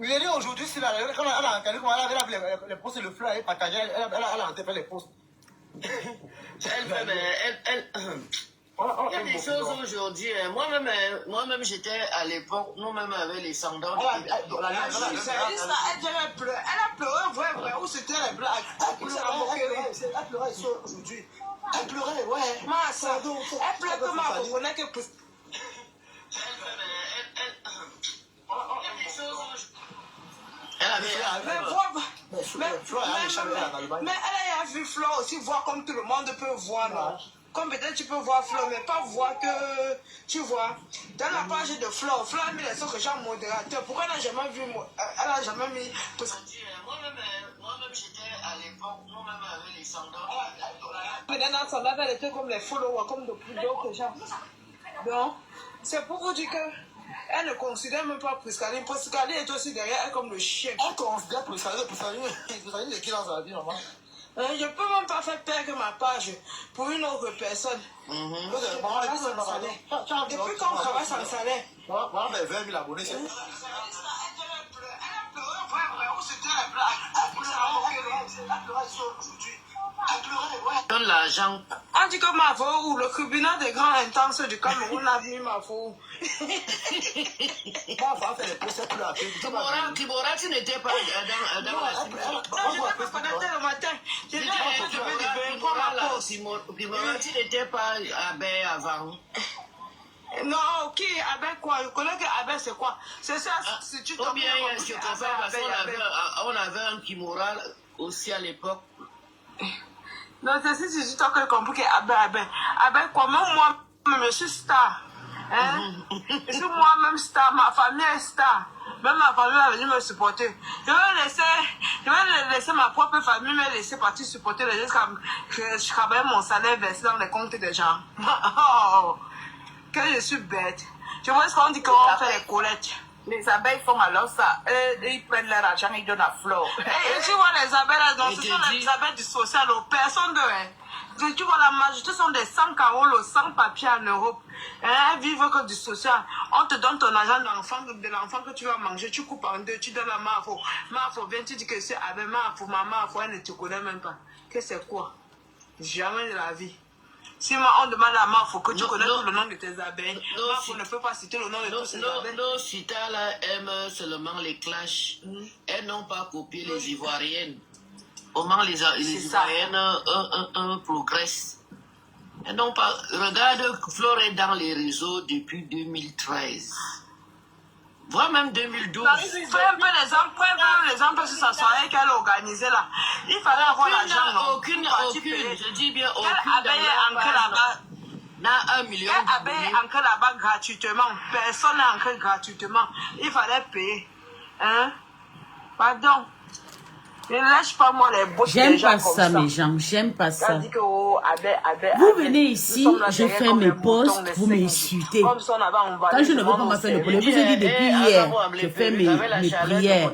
Il est dit aujourd'hui, quand elle a regardé comment elle avait les posts, le fleur, elle partageait, elle a fait les posts. Il y a des choses aujourd'hui. Moi-même, j'étais à l'époque, nous-mêmes avec les sandals. Elle a pleuré, vrai, où c'était elle pleurait. Elle pleurait aujourd'hui. Elle pleurait, ouais. Elle pleurait comme un Congolais que... Mais elle a vu Flore aussi voir comme tout le monde peut voir, non? Comme peut-être tu peux voir Flore, mais pas voir que... Tu vois, dans la page de Flore, Flore a mis les autres gens modérateurs. Pourquoi elle n'a jamais vu... Elle n'a jamais mis... Moi-même, j'étais à l'époque, nous-mêmes avec les sandals. Mais dans la sandale, elle était comme les followers, comme d'autres gens. Donc, c'est pour vous dire que... Elle ne considère même pas Priscaline. Priscaline est aussi derrière elle comme le chien. Elle considère Priscaline de qui dans sa vie, maman? Je ne peux même pas faire perdre ma page pour une autre personne. Depuis quand on travaille sans salaire? Maman, 20 000 abonnés, c'est... Donne l'argent. On dit que Mafo ou le tribunal des grands intenses du Cameroun a venu Mafo. Mafo a fait les procès pour la paix. Kibora, tu n'étais pas dans la simulation. Non, je n'ai pas connecté le matin. Je n'ai pas Kibora, tu n'étais pas à Baie avant. Non, qui avec quoi? Je connais que avec c'est quoi? C'est ça, si tu tombes bien, on avait un Kimura aussi à l'époque. Non, c'est si tu t'as compris avec quoi? Même moi, je suis star. Hein? Je suis moi-même star, ma famille est star. Même ma famille va venir me supporter. Je vais laisser ma propre famille me laisser partir supporter les gens que je travaille mon salaire versé dans les comptes des gens. Oh, que je suis bête. Je vois ce qu'on dit qu'on fait les collectes. Les abeilles font alors ça. Ils prennent leur argent, ils donnent à Flore. Et tu vois les abeilles là, donc ce sont les abeilles du social, personne de... Tu vois, la majorité sont des 100 caroles, 100 papiers en Europe. Elles vivent que du social. On te donne ton argent de l'enfant que tu vas manger, tu coupes en deux, tu donnes à Mafo. Mafo vient, tu dis que c'est avec Mafo, maman, elle ne te connaît même pas. Que c'est quoi? Jamais de la vie. Si on demande à Mafo que tu connais tout le nom de tes abeilles, Mafo ne peut pas citer le nom de tous ses abeilles. Nos citas là aiment seulement les clashs. Elles n'ont pas copié les Ivoiriennes. Comment les Ivoiriennes progressent. Elles n'ont pas... Regarde, Flore est dans les réseaux depuis 2013. Voire même 2012. Fais un peu l'exemple sur sa soirée qu'elle a organisée là. Il fallait avoir l'argent. Aucune, je dis bien aucune. Quelle abeille est ancrée là-bas? N'a 1 million. Quelle abeille est ancrée là-bas gratuitement? Personne n'est ancré gratuitement. Il fallait payer. Hein? Pardon. Ne lâche pas moi les bouches. J'aime pas ça, mes gens. J'aime pas ça. Vous venez ici, je fais mes posts, vous m'insultez. Quand je ne veux pas me faire le problème, je vous ai dit depuis hier, je fais mes prières.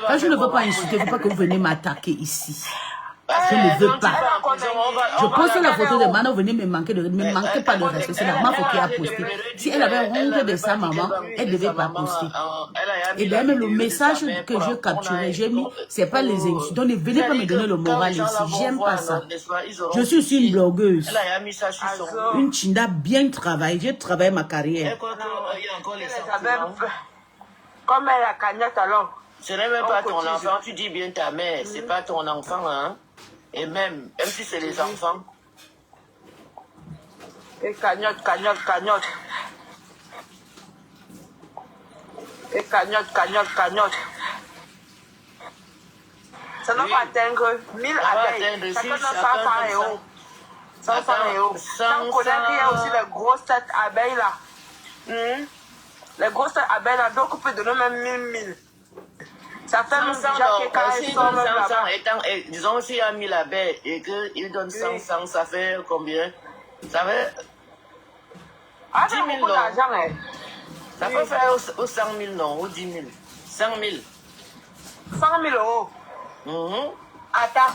Quand je ne veux pas insulter, il ne faut pas que vous venez m'attaquer ici. Je ne veux pas. Je poste la photo de Manon, venez me manquer pas de respect. C'est la Mafo qui a posté. Si elle avait honte de sa maman, elle ne devait pas poster. Et bien même le message que je capturais, j'ai mis, c'est pas les insultes. Donc ne venez pas me donner le moral ici. J'aime pas ça. Je suis aussi une blogueuse. Une chinda bien travaillée. J'ai travaillé ma carrière. Comme elle a cagnotte alors. Ce n'est même pas ton enfant, tu dis bien ta mère, c'est pas ton enfant, hein. Et même si c'est les enfants. Et cagnotte. Et cagnotte. Ça ne va pas atteindre 1000 abeilles. Chacun donne 100 euros. 100 euros. Sans connaître qu'il y a aussi les grosses têtes abeilles là. Les grosses têtes abeilles là, donc on peut donner même 1000. Ça fait même déjà que quand ils sont là-bas. Disons s'il y a 1000 abeilles et qu'il donne 100, ça fait combien? Ça fait 10 000 non. Ça peut faire ou 100 000 non, ou 10 000. 100 000. 100 000 euros. Attends,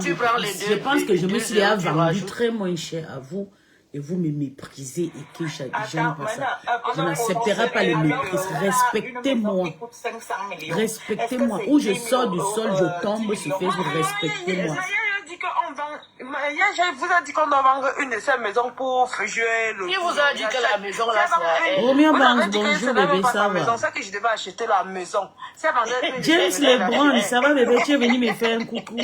tu prends les deux. Je pense que je me suis vendu très moins cher à vous et vous me méprisez et que j'aime pas ça. Je n'accepterai pas les méprises. Respectez-moi. Respectez-moi. Où je sors du sol, je tombe sur Facebook. Respectez-moi. vous a dit qu'on doit vendre une de ces maisons pour jouer le... Qui vous a dit que la maison là, c'est... Bonjour bébé, ça va. C'est ça que je devais acheter la maison. James Lebron, ça va bébé, tu es venu me faire un coucou.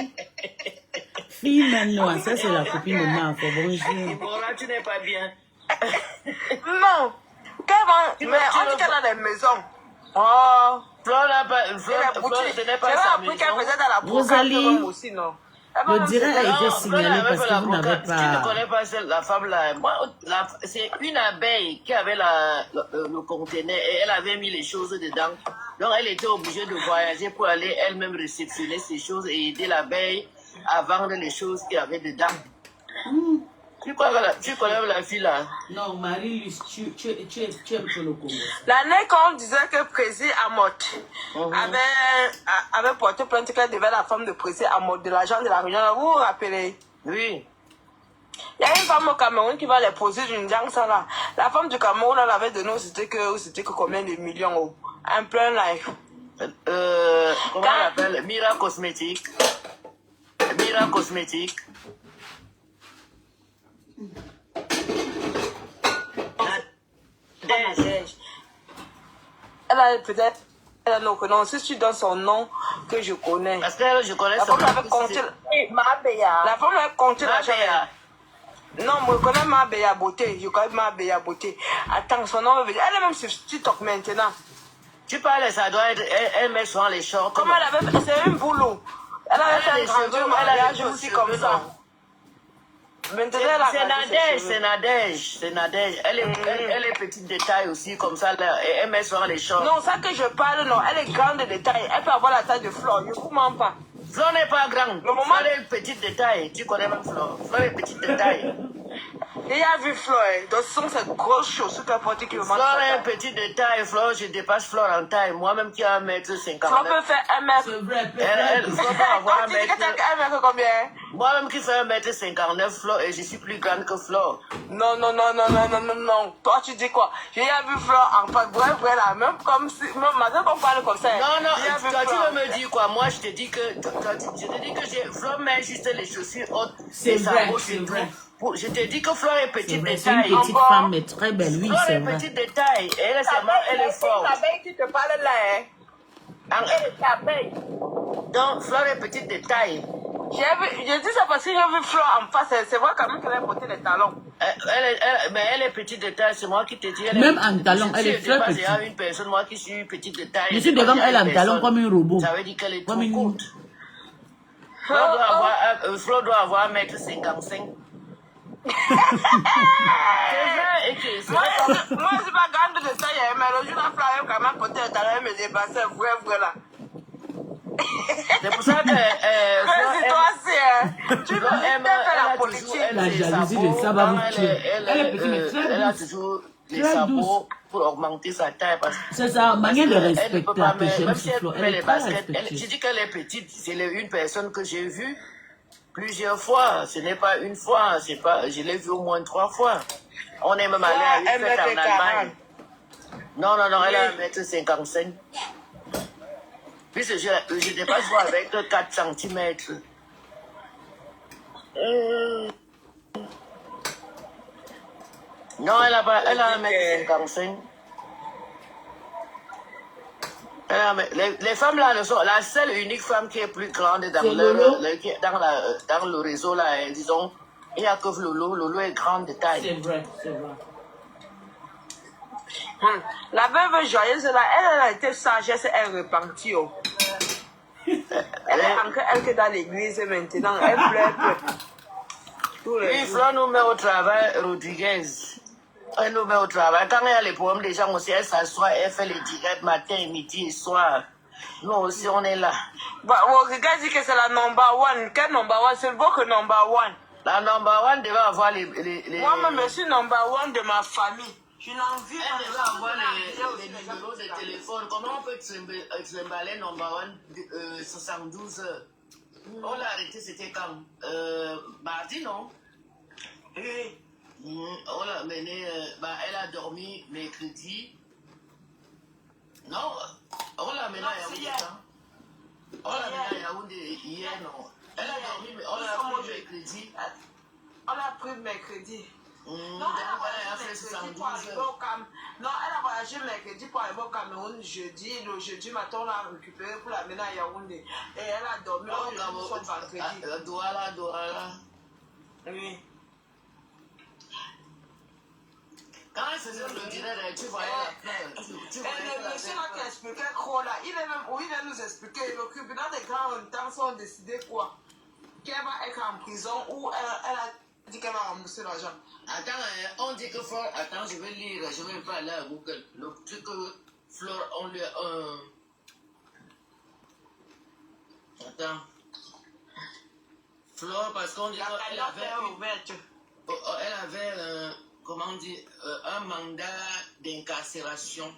Fille Manoa, ça c'est la copine de Marco, bonjour. Bon là, tu n'es pas bien. Non, mais on dit qu'elle a des maisons. Oh, Flore, ce n'est pas sa maison. Rosalie, aussi, non? le direct a été signalé parce que vous n'avez pas... Tu ne connais pas la femme là. C'est une abeille qui avait le conteneur et elle avait mis les choses dedans. Donc elle était obligée de voyager pour aller elle-même réceptionner ces choses et aider l'abeille à vendre les choses qu'il y avait dedans. Tu connais la fille là? Non, Marie-Luce, tu aimes pour le Congo. L'année quand on disait que Prési Amot avait porté plainte qu'elle devait la femme de Prési Amot de l'agent de la Réunion, vous vous rappelez? Oui. Il y a une femme au Cameroun qui va les poser d'une danse là. La femme du Cameroun, elle avait donné, c'était que combien de millions? Un plein life. Comment elle appelle? Mira Cosmétique. Mira Cosmétique. Elle a peut-être... Non, si tu donnes son nom que je connais. Parce que je connais son nom. La femme avait compté... La femme avait compté l'argent. Non, moi je connais Mabéa Beauté. Je connais Mabéa Beauté. Attends, son nom veut dire... Elle est même sur TikTok maintenant. Tu parles, ça doit être... Elle met souvent les shorts. Comment elle avait fait? C'est un boulot. Elle avait fait un grand mariage aussi comme ça. C'est Nadège. Elle est petite de taille aussi, comme ça, là, et elle met souvent les shorts. Non, ça que je parle, non, elle est grande de taille. Elle peut avoir la taille de Flore, je ne comprends pas. Flore n'est pas grande. Flore est petite de taille. Tu connais même Flore. Flore est petite de taille. Il a vu Flore, donc ce sont ces grosses chaussures qu'elle porte qui me manquent. Flore est petite de taille. Flore, je dépasse Flore en taille. Moi-même qui ai 1m59. Flore peut faire 1m. C'est vrai, Elle peut avoir 1m combien? Moi-même qui fais 1m59, Flore, et je suis plus grande que Flore. Non. Toi, tu dis quoi? J'ai vu Flore en face, bref, là, même comme si, même maintenant qu'on parle comme ça. Non, toi, tu veux me dire quoi? Moi, je te dis que, Flore met juste les chaussures hautes. C'est vrai, c'est vrai. Je te dis que Flore est petite de taille. C'est une petite femme, mais très belle, oui, c'est vrai. Flore est petite de taille, et elle est forte. L'abeille qui te parle là, hein? Elle est abeille. Donc, Flore est petite de taille. J'ai dit ça parce que j'ai vu Flore en face. C'est vrai quand même qu'elle a porté les talons. Mais elle est petite de taille, c'est moi qui te dis. Même en talons, elle est très petite. Il y a une personne, moi qui suis petite de taille. Je suis devant elle en talons comme un robot. Ça veut dire qu'elle est trop courte. Flore doit avoir 1m55. Moi, je suis pas grande de taille, mais le jour où la Flore quand même porté les talons, elle me dépassait, vrai là. C'est pour ça que tu veux faire la politique. La jalousie de ça va vous tuer. Elle est petite, mais très douce. Elle a toujours les sabots pour augmenter sa taille. C'est sa manière de respecter la même si elle met les baskets. respectée. Je dis qu'elle est petite. C'est une personne que j'ai vue plusieurs fois. Ce n'est pas une fois. Je l'ai vue au moins 3 fois. On est même allé à une fête en Allemagne. Non, elle a 1m55. Puisque je dépasse avec 4 cm. Non, elle a 1m55. Les femmes là ne sont la seule unique femme qui est plus grande dans le réseau là, hein, disons, il n'y a que Lolo. Lolo est grande de taille. C'est vrai. La veuve joyeuse là, elle a été sagesse, elle est repentie. Elle est encore elle que dans l'église maintenant, elle pleure. Oui, Flore nous met au travail, Rodriguez. Elle nous met au travail. Quand il y a les problèmes des gens aussi, elle s'assoit, elle fait les directs matin, midi et soir. Nous aussi, on est là. Rodriguez dit que c'est la number one. Quel number one? C'est beau que number one. La number one devait avoir les... Moi-même, je suis number one de ma famille. Je n'en vis pas. Elle devait avoir les numéros de téléphone. Comment on peut trimballer number one 72 heures? On l'a arrêté, c'était quand? Mardi, non? Oui. On l'a amenée, elle a dormi mercredi. Non, on l'a amenée à Yaoundé. On l'a amenée à Yaoundé hier, non. Elle a dormi, mais on l'a pris mercredi. On l'a pris mercredi. Non, elle a voyagé mercredi pour aller au Cameroun jeudi. Le jeudi matin, on l'a récupéré pour l'amener à Yaoundé. Et elle a dormi au vendredi. Douala. Oui. Quand elle faisait le dîner, tu voyais la fleur. Le monsieur là qui expliquait quoi là, il va nous expliquer. Le tribunal des grands instances ont décidé quoi? Qu'elle va être en prison ou elle a dit qu'elle va rembourser l'argent. Attends, on dit que Flore, attends, je vais lire, je vais pas aller à Google. Le truc que Flore, on lui a Attends. Flore, parce qu'on dit qu'elle avait comment on dit, un mandat d'incarcération.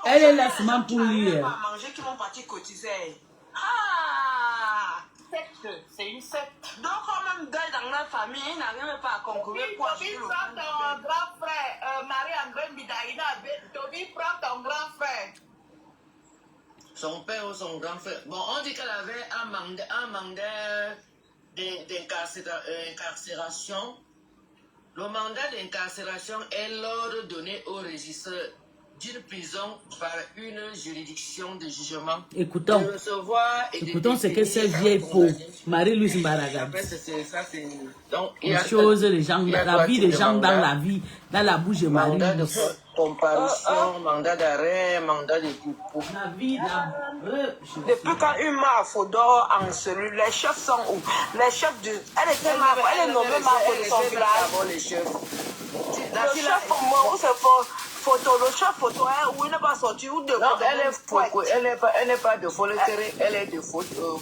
Elle est là seulement pour lire. Manger qui vont partir cotiser. Ah! C'est une secte. Donc, quand même, dans la famille, ils n'arrivent pas à concourir pour acheter Toby prend ton grand frère. Marie-André Bidaïna, Toby prend ton grand frère. Son père ou son grand frère. Bon, on dit qu'elle avait un mandat d'incarcération. Le mandat d'incarcération est l'ordre donné au régisseur d'une prison par une juridiction de jugement. Écoutons ce que cette vieille peau, Marie-Louise Mbaraga. Les choses, les gens, la vie des gens dans la vie, dans la bouche de Marie-Louise. Comparution, mandat d'arrêt, mandat de dépôt. La vie depuis quand une mère Fodor en cellule, les chefs sont où? Les chefs du. Elle était marque, elle est nommée marque de son village. Les chefs. Le chef pour moi, où c'est photo, le chef photo, où il n'est pas sorti, où de. Non, elle est Foucault, elle n'est pas de Folleterre, elle est de Foucault.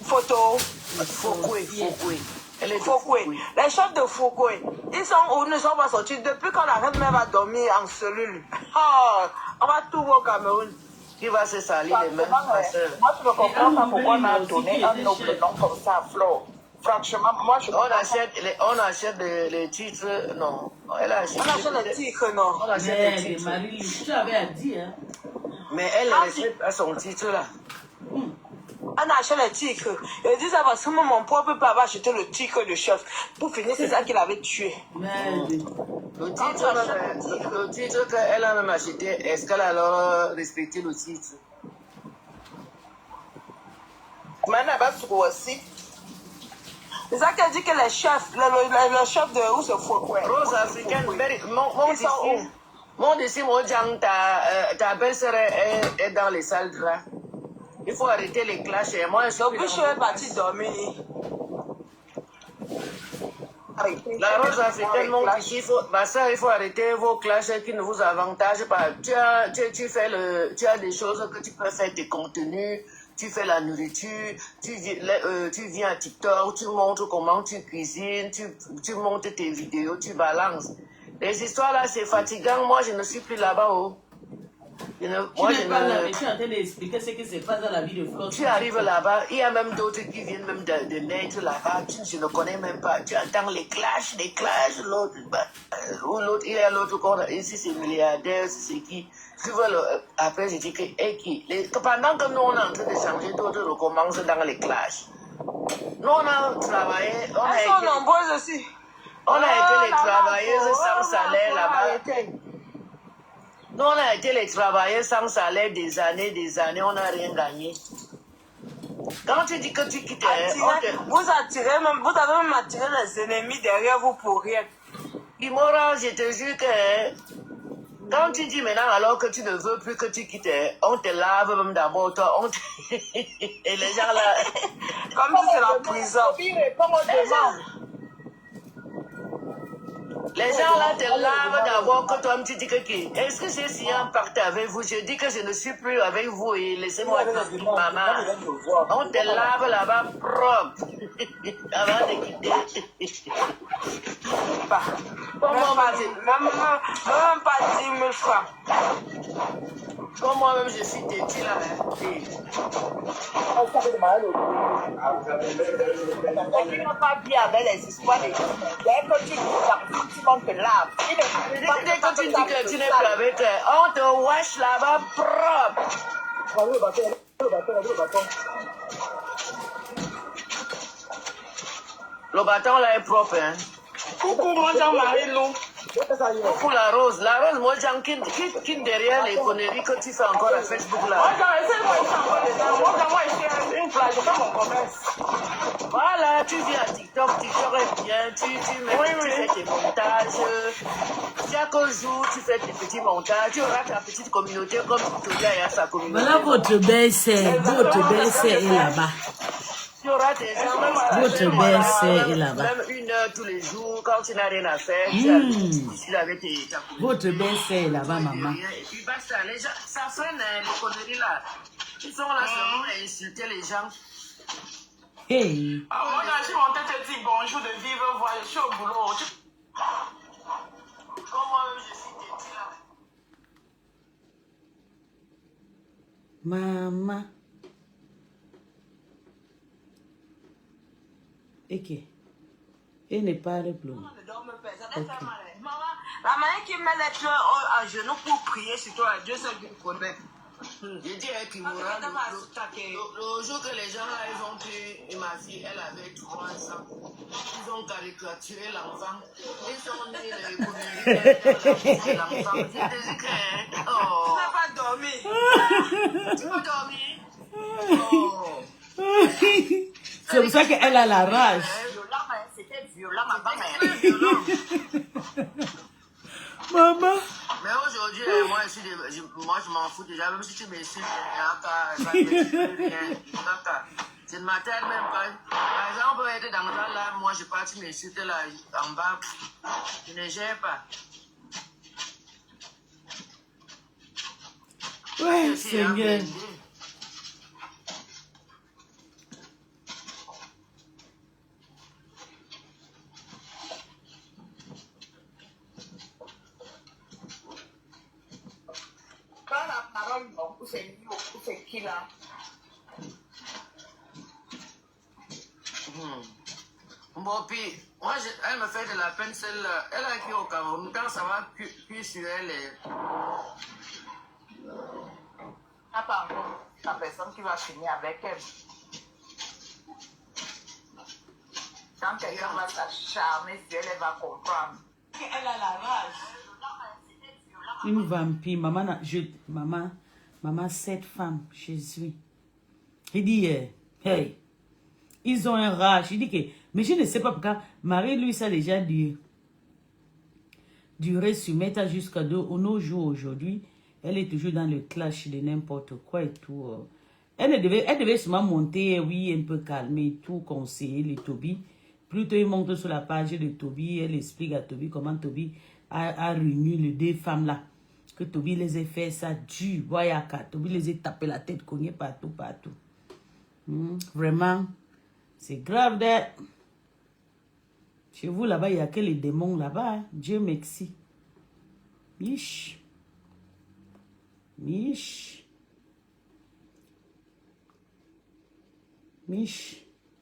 Photo. Foucault. Elle est de Foucault. Les chefs de Foucault, ils sont où, ne sont pas sortis depuis qu'on arrête même à dormir en cellule. Oh, on va tout voir au Cameroun. Qui va se salir les mains, ma soeur? Moi, je ne comprends pas pourquoi on a donné un noble nom comme ça à Flore. Franchement, moi, je on achète les titres, non. Elle a acheté. On achète les titres, non. On achète les titres. Marie-Louise, tu avais à dire. Hein? Mais elle reste à son titre là. On achète les titres. Il dit ça parce que mon propre papa avait acheté le titre de chef. Pour finir, c'est ça qu'il avait tué. Le titre qu'elle a même acheté, est-ce qu'elle a alors respecté le titre? C'est ça qu'elle dit que les chefs, le chef de où se faut quoi? Rose africaine, mon ici, mon Djang, ta belle-sœur est dans les salles de là. Il faut arrêter les clashs. Moi, je suis partie dormir. La Rose africaine montre ici, ma soeur, il faut arrêter vos clashs qui ne vous avantagent pas. Tu as des choses que tu peux faire, tes contenus, tu fais la nourriture, tu viens à TikTok, tu montres comment tu cuisines, tu montes tes vidéos, tu balances. Les histoires là, c'est fatigant. Moi, je ne suis plus là-bas. Oh. Tu es en train d'expliquer ce qui se passe dans la vie de Flore. Tu arrives là-bas, il y a même d'autres qui viennent même de naître là-bas, je ne connais même pas. Tu entends les clashs, l'autre, il y a l'autre qu'on a ici, c'est milliardaire, c'est qui. Tu vois, après, je dis que, pendant que nous, on est en train de changer, d'autres recommencent dans les clashs. Nous, on a travaillé, elles sont nombreuses aussi. On a été les travailleuses sans salaire là-bas. Nous, on a été les travailleurs sans salaire des années, on n'a rien gagné. Quand tu dis que tu quittes... vous avez même attiré les ennemis derrière vous pour rien. Imora, je te jure que... Quand tu dis maintenant alors que tu ne veux plus que tu quittes, on te lave même d'abord, toi, et les gens là... Comme si c'est la prison. Les gens là te lavent d'abord que toi tu dis que est-ce que j'ai signé un pacte avec vous? Je dis que je ne suis plus avec vous et laissez-moi tranquille, maman. On te lave là-bas propre avant de quitter. Même pas 10 000 francs. Comme moi-même je suis têtu là. Tu n'as pas bien avec les histoires des gens. Dès que tu te laves. Dès que tu dis que tu n'es plus avec elle, on te wash là-bas propre. Le bâton là est propre, hein. Coucou, mon Jean-Marie-Lou. Coucou la rose, moi j'en quitte derrière les conneries que tu fais encore à Facebook là. Moi, je suis une plage, je fais mon commerce. Voilà, tu viens à TikTok est bien, tu fais tes montages. Chaque jour, tu fais tes petits montages, tu auras ta petite communauté comme Toya et sa communauté. Voilà votre belle-sœur est là-bas. Tu auras tes gens, votre belle-sœur est là-bas. Même 1 heure tous les jours, quand tu n'as rien à faire, tu as ici avec ta communauté. Votre belle-sœur est là-bas, maman. Et puis basta, les gens, ça freine les conneries là. Ils sont là seulement à insulter les gens. Hey. Moi, je suis montée te dire bonjour de vivre, voir, je suis au boulot. Comment je suis têtu là? Maman. Ok. Et ne parle plus. La manière qui met les fleurs à genoux pour prier sur toi, Dieu seul qui connaît. Je dis qu'il mourra le jour que les gens là, ils ont pris ma fille, elle avait 3 ans. Ils ont caricaturé l'enfant. Ils sont nés les conneries de l'enfant. Je te dis que... Oh. Tu n'as pas dormi. Tu n'as pas dormi? Oh. C'est pour ça qu'elle a la rage. C'était violent, ma mère. Maman. Mais aujourd'hui, moi je m'en fous déjà, même si tu m'insultes, je ne m'attelle même pas. Par exemple, on peut être dans le là, moi je pars, tu m'insultes là, en bas, je ne gère pas. Ouais, Seigneur. C'est qui là? Bon, puis, moi, elle me fait de la peine, celle-là. Elle a écrit au Cameroun, quand ça va plus sur elle. Ah, pas encore la personne qui va finir avec elle. Quand quelqu'un va s'acharner sur elle, elle va comprendre. Elle a la rage. Une vampire. Maman, cette femme, Jésus. Il dit, hey, ils ont un rage. Il dit que, mais je ne sais pas pourquoi, Marie, lui, ça a déjà duré sur Meta jusqu'à nos jours aujourd'hui. Elle est toujours dans le clash de n'importe quoi et tout. Elle devait sûrement monter, oui, un peu calmer, tout conseiller les Toby. Plutôt, il monte sur la page de Toby, elle explique à Toby comment Toby a réuni les 2 femmes-là. Que Toby les ait fait ça dur, voyaka. Toby les ait tapé la tête, cogné partout. Vraiment, c'est grave d'être. Chez vous là-bas, il n'y a que les démons là-bas. Hein? Dieu merci. Mich.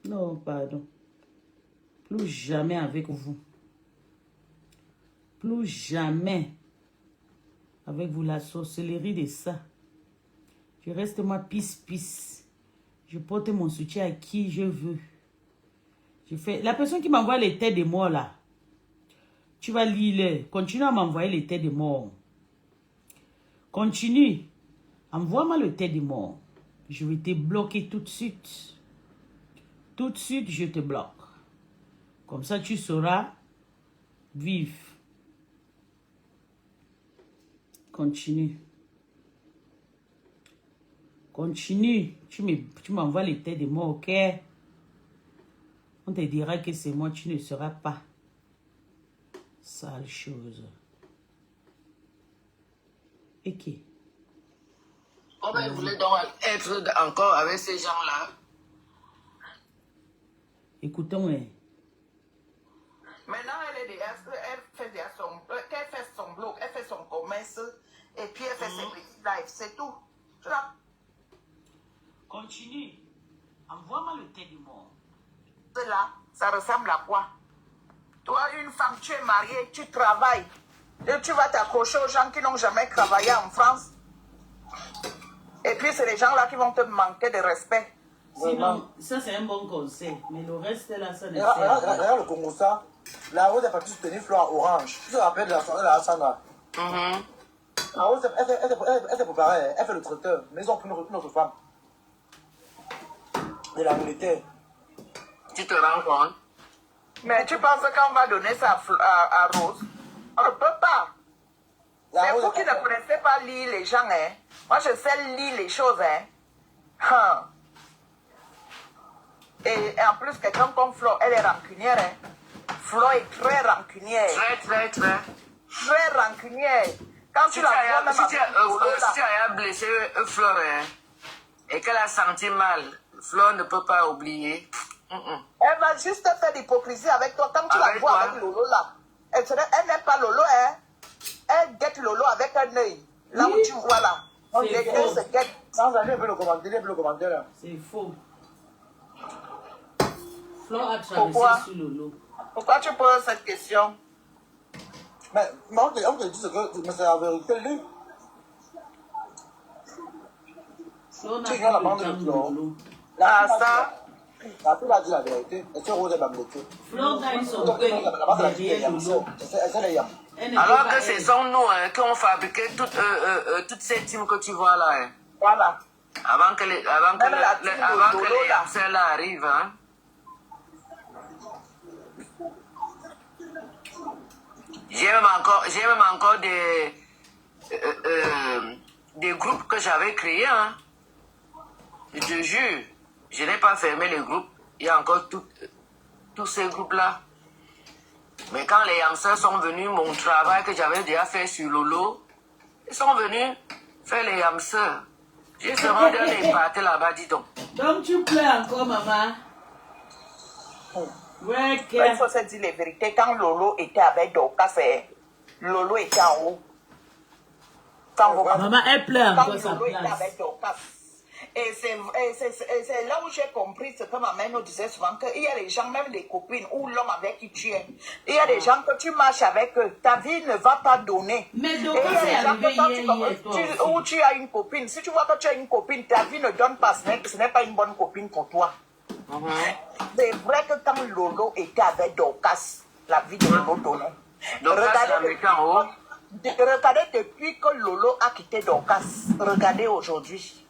Non, pardon. Plus jamais avec vous. Plus jamais. Avec vous, la sorcellerie de ça. Je reste moi peace. Je porte mon soutien à qui je veux. La personne qui m'envoie les têtes de mort là. Tu vas lire. Continue à m'envoyer les têtes de mort. Continue. Envoie-moi le tête de mort. Je vais te bloquer tout de suite. Tout de suite, je te bloque. Comme ça, tu sauras vivre. Continue. Tu m'envoies les têtes de moi, ok? On te dira que c'est moi, tu ne seras pas. Sale chose. Et qui? Comment elle voulait donc être encore avec ces gens-là? Écoutons-les. Maintenant, elle fait son blog, elle fait son commerce, et puis elle fait ses petits lives, c'est tout. Tu vois? Continue. Envoie-moi le thé du monde. Là, ça ressemble à quoi? Toi, une femme, tu es mariée, tu travailles, et tu vas t'accrocher aux gens qui n'ont jamais travaillé en France. Et puis, c'est les gens-là qui vont te manquer de respect. Sinon, ça c'est un bon conseil, mais le reste là, ça ne sert Regarde le Congo, ça. La Rose est partie soutenir Fleur Orange. Tu te rappelles de la soirée de la Sandra? La Rose, elle s'est préparée, elle fait le traiteur, mais ils ont pris notre femme. De l'Angleterre. Tu te rends compte? Mais tu penses qu'on va donner ça à Rose? On ne peut pas. C'est vous qui ne connaissez pas lire les gens, hein. Moi, je sais lire les choses, hein. Et en plus, quelqu'un comme Flo, elle est rancunière, hein. Flo est très rancunière. Très rancunière. Quand tu la vois, si tu as blessé Flore, et qu'elle a senti mal, Flore ne peut pas oublier. Elle va juste faire l'hypocrisie avec toi. Quand tu la vois avec Lolo là, elle n'aime pas Lolo, hein. Elle guette Lolo avec un œil. Là où tu vois là. On les deux se guettent. Non, vous allez un peu le commentaire là. C'est faux. Flore a traversé sur Lolo. Pourquoi tu poses cette question? Mais on te dit ce que c'est la vérité, lui. Flore n'a Tu pas ignores la le bande temps de de Flore. Lolo. Ah, ça. La fille a dit la vérité. Et c'est Rose est bamblette. Flore gagne son Donc, pain là-bas, c'est la fille derrière de Lolo. c'est les yams. Alors que ce sont nous qui ont fabriqué toutes ces teams que tu vois là. Hein. Voilà. Avant que les hamsters là arrivent. Hein. J'ai même encore des groupes que j'avais créés. Hein. Je te jure, je n'ai pas fermé les groupes. Il y a encore tous ces groupes-là. Mais quand les hamsters sont venus, mon travail que j'avais déjà fait sur Lolo, ils sont venus faire les hamsters. J'ai seulement donné parties là-bas, dis donc. Donc tu pleures encore, maman? Ouais, Il faut se dire les vérités. Quand Lolo était avec Dorcas, Lolo était en haut. Maman, elle pleure Quand encore sa Lolo était place. avec Dorcas. Et c'est là où j'ai compris ce que ma mère nous disait souvent, qu'il y a des gens, même les copines ou l'homme avec qui tu es, il y a des gens que tu marches avec eux, ta vie ne va pas donner. Mais et donc, il y a c'est des gens arrivé que quand où tu as une copine, si tu vois que tu as une copine, ta vie ne donne pas, ce n'est pas une bonne copine pour toi. C'est vrai que quand Lolo était avec Dorcas, la vie de Lolo donnait. Regardez depuis que Lolo a quitté Dorcas, regardez aujourd'hui.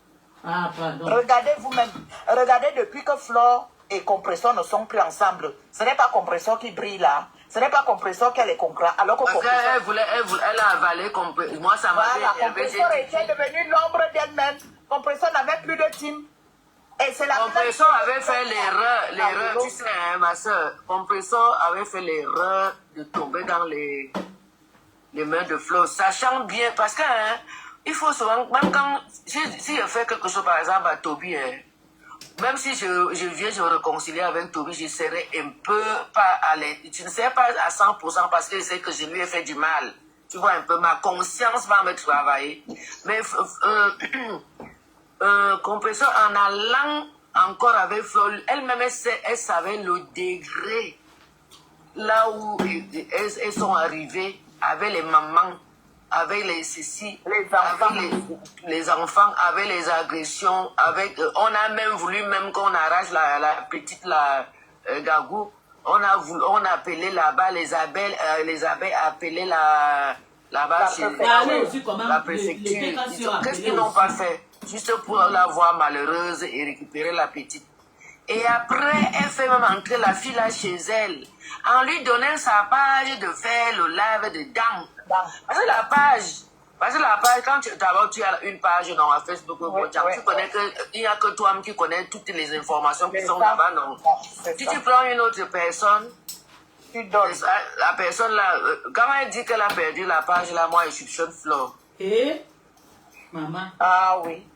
Ah, pardon. Regardez vous-même. Regardez depuis que Flore et Compresseur ne sont plus ensemble. Ce n'est pas Compresseur qui brille là. Ce n'est pas Compresseur qui a les concrets. Alors que parce elle a avalé Compresseur. Moi, ça m'a fait... Compresseur était devenu l'ombre d'elle-même. Compresseur n'avait plus de team. Et c'est la Compresseur avait fait l'erreur, tu sais, hein, ma soeur. Compresseur avait fait l'erreur de tomber dans les mains de Flore, sachant bien, parce que... Hein, il faut souvent, même quand, si je fais quelque chose par exemple à Toby, hein, même si je viens, je me réconcilie avec Toby, je serai un peu pas à l'aise. Je ne serai pas à 100% parce que je sais que je lui ai fait du mal. Tu vois un peu, ma conscience va me travailler. Mais Compresseur, en allant encore avec Flo, elle-même, elle savait le degré là où elles sont arrivées avec les mamans. Avec les ceci, les enfants, avec les agressions, on a même voulu même qu'on arrache la petite Gagou, on a appelé là-bas les abeilles appelé là-bas chez la préfecture. Qu'est-ce qu'ils n'ont pas fait? Juste pour la voir malheureuse et récupérer la petite. Et après, elle fait même entrer la fille là chez elle, en lui donnant sa page de faire le live dedans. Parce que la page, quand tu as une page dans Facebook, tu connais il n'y a que toi qui connais toutes les informations qui sont là-bas, non? Si tu prends une autre personne, tu donnes. La personne là, quand elle dit qu'elle a perdu la page là, moi je soupçonne Flo. Et maman. Ah oui.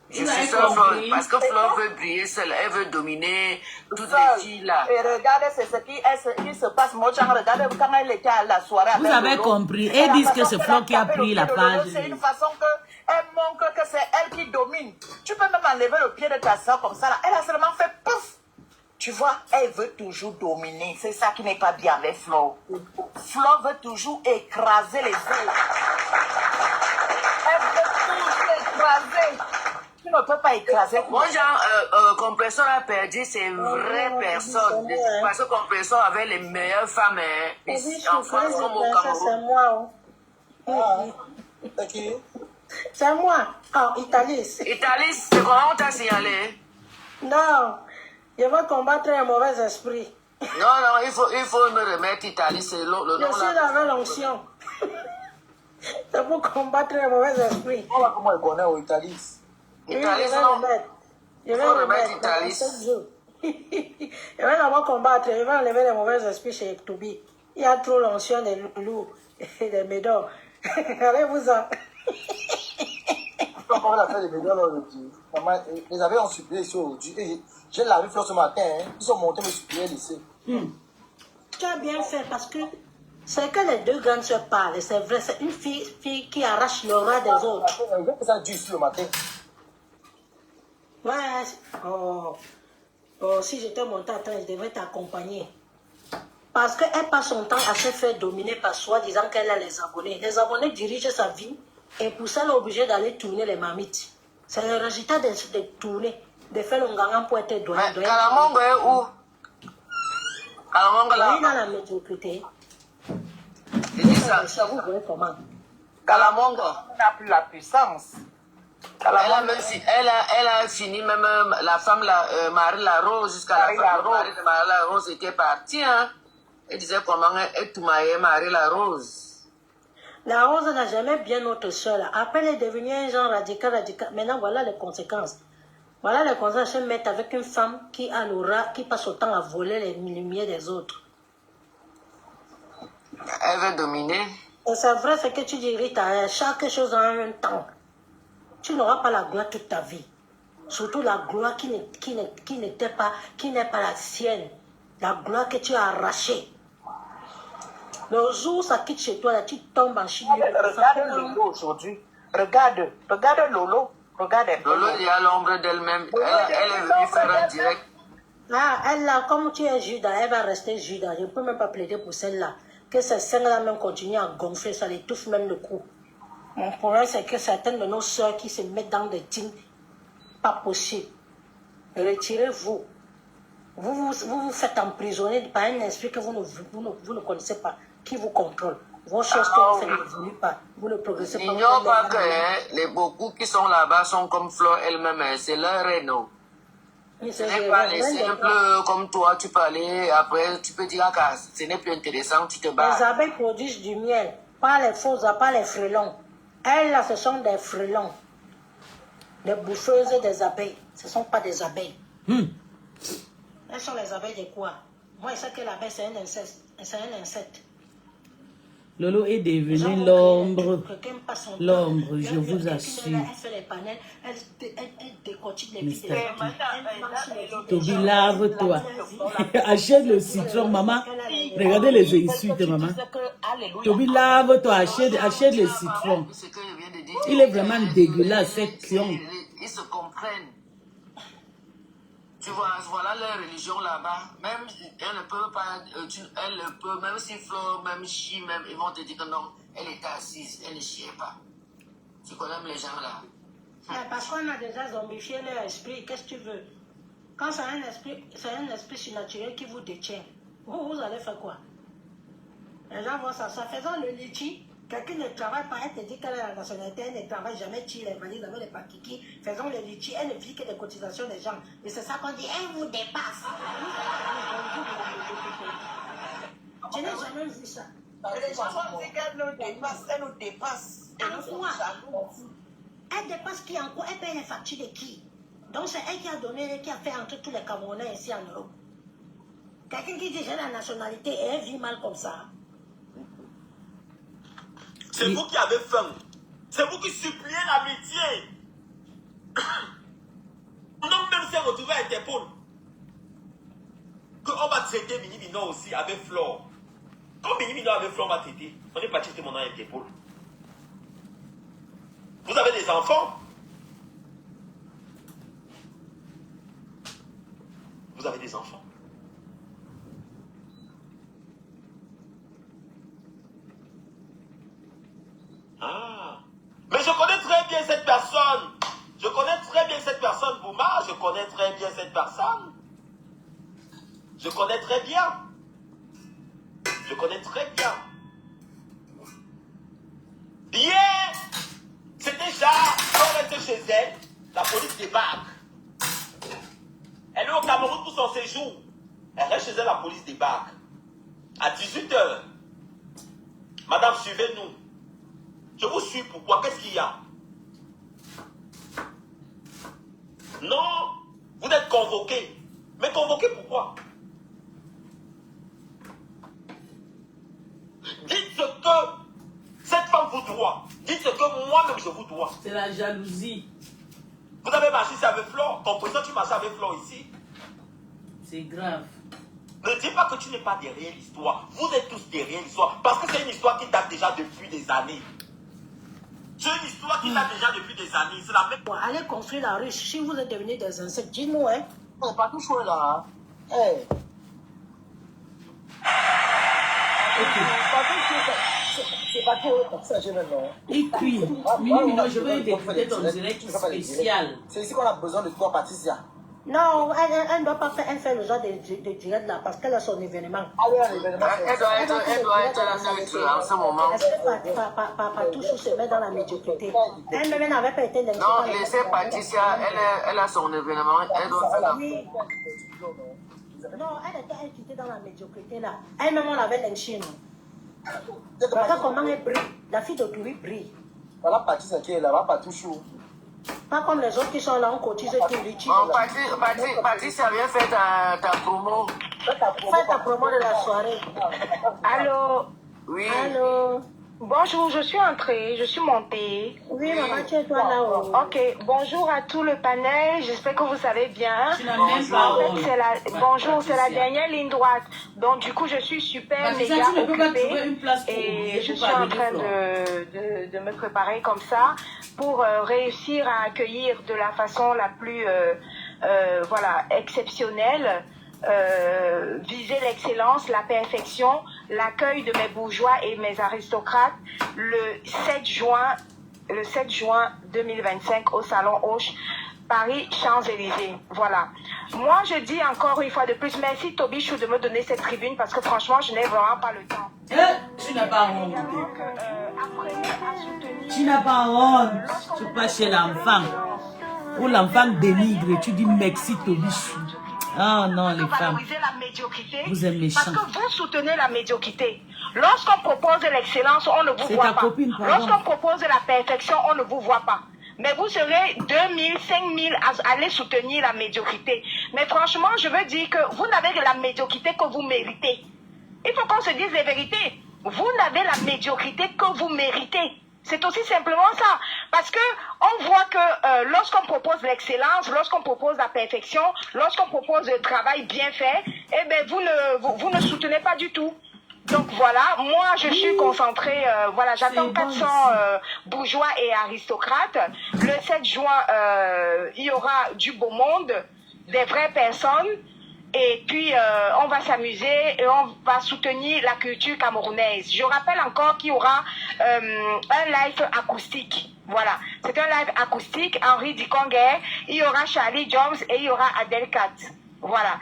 Je suis Flo parce que Flo veut briller seule, elle veut dominer toutes les filles là. Et regardez, c'est ce qui se passe. Moi, je regarde quand elle était à la soirée. Vous avez compris. Elles disent que c'est Flo qui a pris la page. C'est une façon qu'elle montre que c'est elle qui domine. Tu peux même enlever le pied de ta soeur comme ça là. Elle a seulement fait pouf. Tu vois, elle veut toujours dominer. C'est ça qui n'est pas bien avec Flo. Flo veut toujours écraser les autres. Elle veut toujours écraser. Tu ne peux pas écraser. Moi, genre, Compressor a perdu ses vraies personnes. Parce que Compressor avait les meilleures femmes ici en France comme au Cameroun. C'est moi. C'est qui? C'est moi. Ah, Italis. Italie, c'est comment on t'a signalé? Non, je veux combattre un mauvais esprit. Non, il faut me remettre Italie, c'est le nom Je suis là. dans l'onction. C'est pour combattre un mauvais esprit. On va comment elle connaît au Italie. Italie, je vais non. le mettre. Je vais Faut le remettre mettre. Italie. Je vais d'abord combattre. Je vais enlever les mauvais esprits chez Toubi. Il y a trop l'onction des loups et des médors. Allez-vous-en. Comment on a fait les médailles aujourd'hui? Maman, les abeilles ont supplié ici aujourd'hui. J'ai lavé Flo ce matin. Ils ont monté me supplier ici. Tu as bien fait parce que c'est que les deux grandes se parlent. C'est vrai, c'est une fille qui arrache le rat des autres. J'ai fait ça du ici le matin. Ouais. Oh, si j'étais montée à temps, je devrais t'accompagner. Parce qu'elle passe son temps à se faire dominer par soi, disant qu'elle a les abonnés. Les abonnés dirigent sa vie et pour ça, elle est obligée d'aller tourner les mamites. C'est le résultat de tourner, de faire le gagnant pour être doué. Mais Kalamongo est où? Kalamongo Elle est dans là. la médiocrité. Il dit ça. Ça vous voyez comment? Kalamongo. On n'a plus la puissance. Elle a fini même la femme, Marie la Rose, jusqu'à la fin. Le mari de Marie la Rose était parti. Hein. Elle disait comment elle toumaillait Marie la Rose. La Rose n'a jamais bien notre soeur. Après, elle est devenue un genre radical. Maintenant, voilà les conséquences. Voilà les conséquences de se mettre avec une femme qui a l'aura, qui passe son temps à voler les lumières des autres. Elle veut dominer. Et c'est vrai ce que tu dis, Rita, chaque chose en un temps. Tu n'auras pas la gloire toute ta vie. Surtout la gloire qui n'est pas la sienne. La gloire que tu as arrachée. Le jour où ça quitte chez toi, là, tu tombes en chimie. Regarde Lolo aujourd'hui. Regarde Lolo. Regarde. Lolo, il y a l'ombre d'elle-même. Elle est venue faire un direct. Ah, elle là, comme tu es Judas, elle va rester Judas. Je ne peux même pas plaider pour celle-là. Que ces seins-là même continuent à gonfler, ça l'étouffe même le cou. Mon problème, c'est que certaines de nos soeurs qui se mettent dans des teams, pas possible. Retirez-vous. Vous vous faites emprisonner par un esprit que vous ne connaissez pas, qui vous contrôle. Vos choses que vous faites ne voulez pas. Vous ne progressez pas. N'ignore pas que les beaucoup qui sont là-bas sont comme Flo elle-même. C'est leur reine. Ce n'est pas les simples comme toi, tu peux aller, après tu peux dire que ce n'est plus intéressant, tu te bats. Les abeilles produisent du miel, pas les faux, pas les frelons. Elles là, ce sont des frelons. Des bouffeuses des abeilles. Ce ne sont pas des abeilles. Elles sont les abeilles de quoi? Moi, je sais que l'abeille, c'est un insecte. C'est un insecte. Lolo est devenu l'ombre. L'ombre, je vous assure. Elle fait les panels, elle décortique les vies. Toby, lave-toi. Achète le citron, maman. Regardez les insultes, maman. Toby, lave-toi. Achète le citron. Il est vraiment dégueulasse, c'est pion. Ils se comprennent. Tu vois, voilà leur religion là-bas. Même elle ne peut pas, elle ne peut, même si Flo, même chie, même, ils vont te dire que non, elle était assise, elle ne chiait pas. Tu connais les gens là. Parce qu'on a déjà zombifié leur esprit, qu'est-ce que tu veux? Quand c'est un esprit surnaturel qui vous détient, vous allez faire quoi? Les gens vont s'asseoir, faisons le litchi. Quelqu'un ne travaille pas, elle te dit qu'elle a la nationalité, elle ne travaille jamais, tire les valises avec les pakiki. Faisons le litchi, elle ne vit que des cotisations des gens. Et c'est ça qu'on dit, elle vous dépasse. Je n'ai jamais vu ça. Les gens vont dire qu'elle nous dépasse. Elle dépasse qui en quoi? Elle paye les factures de qui? Donc c'est elle qui a donné, qui a fait entrer tous les Camerounais ici en Europe. Quelqu'un qui déjà la nationalité et elle vit mal comme ça. C'est vous qui avez faim. C'est vous qui suppliez l'amitié. On a même s'est retrouvé à Interpol. Qu'on va traiter Mini Mino aussi avec Flore. Quand Mini Mino avec Flore va traiter, on est parti traiter mon nom à Interpol. Vous avez des enfants? Vous avez des enfants? Ah. Mais je connais très bien cette personne. Je connais très bien cette personne, Bouma. Je connais très bien cette personne. Je connais très bien. Je connais très bien. Hier, c'était déjà, quand on était chez elle, la police débarque. Elle est au Cameroun pour son séjour. Elle reste chez elle, la police débarque. À 18 h. Madame, suivez-nous. Je vous suis, pourquoi? Qu'est-ce qu'il y a? Non, vous êtes convoqué. Mais convoqué pourquoi? Dites ce que cette femme vous doit. Dites ce que moi-même je vous dois. C'est la jalousie. Vous avez marché ici avec Flore. Ton président, tu marches avec Flore ici. C'est grave. Ne dis pas que tu n'es pas derrière l'histoire. Vous êtes tous derrière l'histoire. Parce que c'est une histoire qui date déjà depuis des années. C'est une histoire qui date déjà depuis des années. C'est la même. Allez construire la rue. Si vous êtes devenus des insectes, dites-nous, hein. On n'est pas tout chaud là. Hey. C'est pas tout comme ça, j'ai maintenant. Et puis, Mino, je veux découvrir ton direct spécial. C'est ici qu'on a besoin de toi, Patricia. Non, elle ne doit pas faire, elle fait le genre de direct là parce qu'elle a son événement. Ah oui, un événement. Elle doit être la neutre en ce moment. Pas toujours se met dans la médiocrité. Elle-même n'avait pas été l'invitée. Non, laissez Patricia, elle a son événement. Elle doit faire la... Oui. Non, elle était invitée dans la médiocrité là. Elle-même, on l'avait lynchée. Voilà comment elle brille. La fille de Touri brille. Voilà Patricia qui est là-bas, pas toujours. Pas comme les autres qui sont là, on cotise qui riche. Bon, Patricia, viens faire ta promo. Fais ta promo de la soirée. Allô? Oui. Allô? Bonjour, je suis entrée, je suis montée. Oui, maman, tu es toi là-haut. Ok, bonjour à tout le panel, j'espère que vous allez bien. Tu n'as même pas En fait, bonjour, c'est la dernière ligne droite. Donc, du coup, je suis super méga occupée et je suis en train de me préparer comme ça pour réussir à accueillir de la façon la plus voilà, exceptionnelle. Viser l'excellence, la perfection, l'accueil de mes bourgeois et mes aristocrates le 7 juin 2025 au Salon Hoche, Paris, Champs-Élysées. Voilà. Moi, je dis encore une fois de plus, merci Tobichou de me donner cette tribune parce que franchement, je n'ai vraiment pas le temps. Tu n'as pas honte. Apprenez à soutenir. Tu n'as pas honte. Tu pas chez l'enfant. Pour l'enfant dénigre, tu dis merci Tobichou. Ah non, les femmes, la médiocrité, vous êtes méchants. parce que vous soutenez la médiocrité. Lorsqu'on propose l'excellence, on ne vous voit pas. Lorsqu'on propose la perfection, on ne vous voit pas. Mais vous serez 2000, 5000 à aller soutenir la médiocrité. Mais franchement, je veux dire que vous n'avez que la médiocrité que vous méritez. Il faut qu'on se dise les vérités. Vous n'avez la médiocrité que vous méritez. C'est aussi simplement ça. Parce que on voit que lorsqu'on propose l'excellence, lorsqu'on propose la perfection, lorsqu'on propose le travail bien fait, eh ben vous ne soutenez pas du tout. Donc voilà, moi je suis concentrée, voilà, j'attends 400 bourgeois et aristocrates. Le 7 juin, il y aura du beau monde, des vraies personnes. Et puis, on va s'amuser et on va soutenir la culture camerounaise. Je rappelle encore qu'il y aura un live acoustique. Voilà, c'est un live acoustique, Henri Dikonguer, il y aura Charlie Jones et il y aura Adèle Kat. Voilà.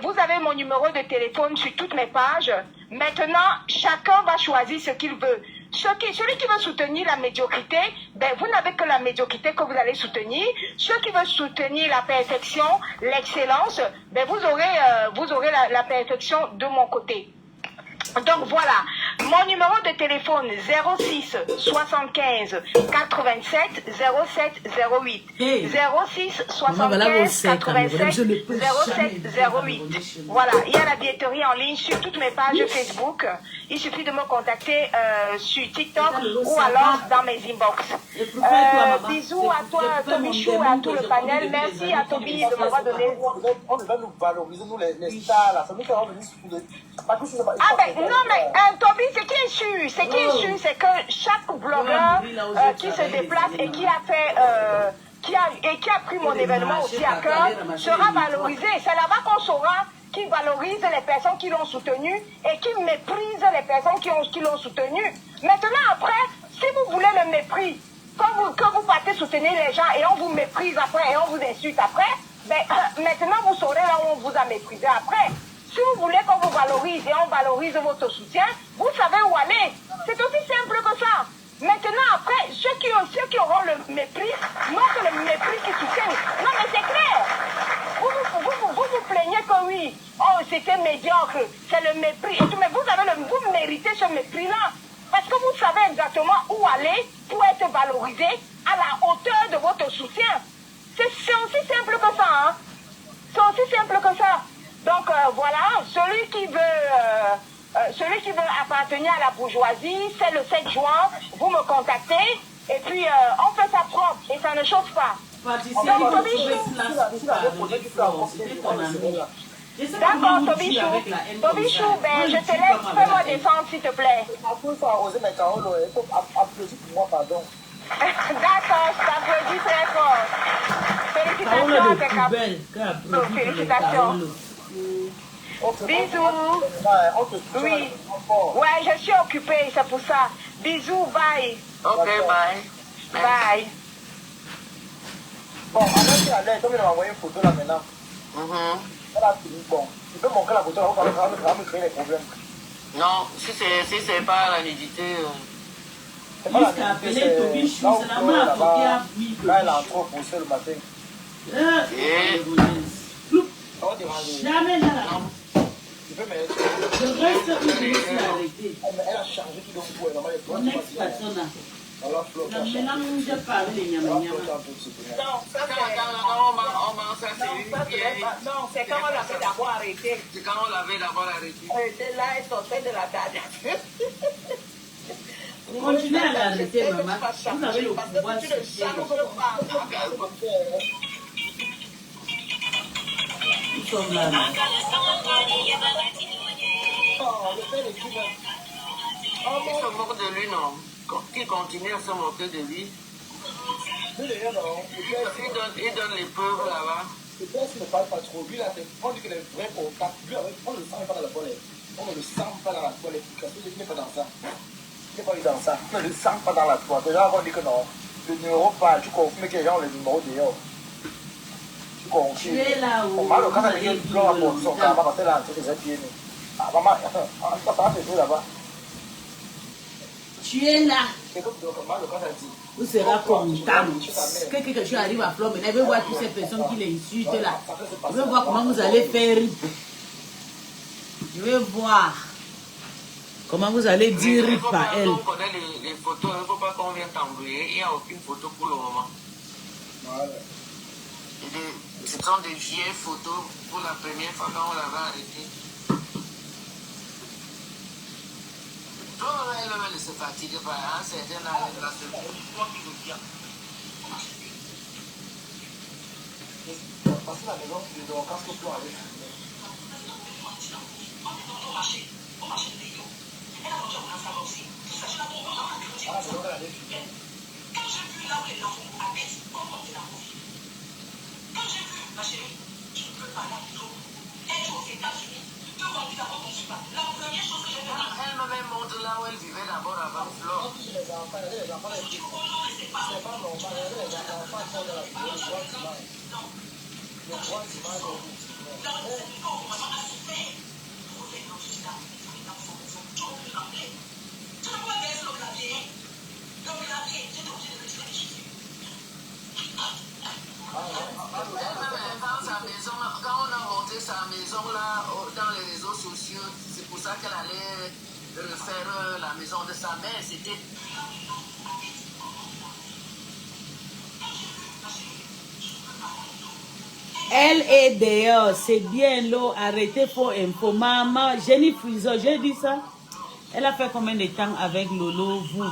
Vous avez mon numéro de téléphone sur toutes mes pages. Maintenant, chacun va choisir ce qu'il veut. Celui qui veut soutenir la médiocrité, ben vous n'avez que la médiocrité que vous allez soutenir. Ceux qui veulent soutenir la perfection, l'excellence, ben vous aurez la perfection de mon côté. Donc voilà, moi Mon numéro de téléphone 06 75 87 07 08. 06 75 87 07 08. Voilà, il y a la billetterie en ligne sur toutes mes pages Facebook. Il suffit de me contacter sur TikTok ou alors dans mes inbox. Bisous à toi, Tobichou, et à tout le panel. Merci à Toby de m'avoir donné. On devait nous valoriser, nous les stars, la famille qui va venir sur les... Ah ben non mais Toby, ce qui est sûr, c'est que chaque blogueur qui se déplace et qui a fait qui a pris mon événement aussi à cœur sera valorisé. C'est là-bas qu'on saura qui valorise les personnes qui l'ont soutenu et qui méprise les personnes qui l'ont soutenu. Maintenant après, si vous voulez le mépris, quand vous partez soutenir les gens et on vous méprise après et on vous insulte après, ben, maintenant vous saurez là où on vous a méprisé après. Si vous voulez qu'on vous valorise et on valorise votre soutien, vous savez où aller. C'est aussi simple que ça. Maintenant, après, ceux qui auront le mépris, non que le mépris qui soutiennent. Non, mais c'est clair. Vous plaignez que oui, oh, c'était médiocre, c'est le mépris et tout, mais vous méritez ce mépris-là. Parce que vous savez exactement où aller pour être valorisé à la hauteur de votre soutien. C'est aussi simple que ça, hein. C'est aussi simple que ça. Donc voilà, celui qui veut appartenir à la bourgeoisie, c'est le 7 juin, vous me contactez, et puis on fait ça propre, et ça ne chauffe pas. Donc d'accord, Tobichou, ben je te laisse, fais-moi descendre s'il te plaît. D'accord, je t'applaudis très fort. Félicitations, félicitations. Bisous. Oui. Ouais, je suis occupée, c'est pour ça. Bisous, bye. Ok, bye. Bye. Bon, comme il m'a envoyé une photo là maintenant. Elle a fini. Bon, tu peux montrer la photo là, on va me créer des problèmes. Non, si c'est pas la nudité. C'est pas la nudité, c'est là là, elle a trop poussé le matin. Jamais là. Tu peux mettre. Le reste, arrêter. Elle a chargé tout d'un coup. On est personne. Maintenant, nous avons parlé de Nyama. Non, c'est quand on l'avait d'abord arrêté. C'est quand on l'avait d'abord arrêté. Arrêté là, elle sortait de la dernière. Continuez à l'arrêter, maman. Vous avez le pouvoir de succès. Ils sont là. Ils se moquent de lui, non? Qui continue à se moquer de lui? Il donne les pauvres là-bas. Le père ne parle pas trop. Lui, là, on dit que les vrais contacts, lui, on ne le sent pas dans la toilette. On ne le sent pas dans la toilette. Parce qu'il n'est pas dans ça. Il n'est pas dans ça. On ne le sent pas dans la toilette. Les gens vont dire que non. Le numéro pas, tu confirmes que les gens ont le numéro dehors. Tu confirmes. Tu es là où. On parle quand elle vient de pleurer pour son cas, parce qu'elle a entré des pieds. Ah, maman, ça va se jouer là-bas. Tu es là. C'est comme quand elle dit. Vous serez content. Que quelque chose arrive à Flore, mais elle veut voir toutes ces personnes qui l'insultent là. Je veux voir comment vous allez faire. Je veux voir comment vous allez dire par elle. On connaît les photos, il ne faut pas qu'on vienne t'embrouiller. Il n'y a aucune photo pour le moment. Voilà. Ce sont des vieilles photos pour la première fois quand on l'avait arrêté. Elle ne se fatigue pas, hein? C'est un la seule fois qui nous vient. Parce que la maison, tu dois casser le plan avec. Quand j'ai vu là où les enfants habitent, comment on la vie. Quand j'ai vu, ma chérie, je ne peux pas là du tout. Elle est aux États-Unis. Deux mois plus tard, on ne suit pas. La première chose que j'ai fait, elle me même montre là où elle vivait d'abord avant Flore. Les enfants, c'est pas normal. Les enfants sont dans la vie. Le droit d'image. Le droit d'image. Quand on a monté sa maison là dans les réseaux sociaux, c'est pour ça qu'elle allait de refaire la maison de sa mère. C'était... Elle est dehors, c'est bien l'eau, arrêtez faux info. Maman, Jenny Friso, j'ai dit ça. Elle a fait combien de temps avec Lolo, vous?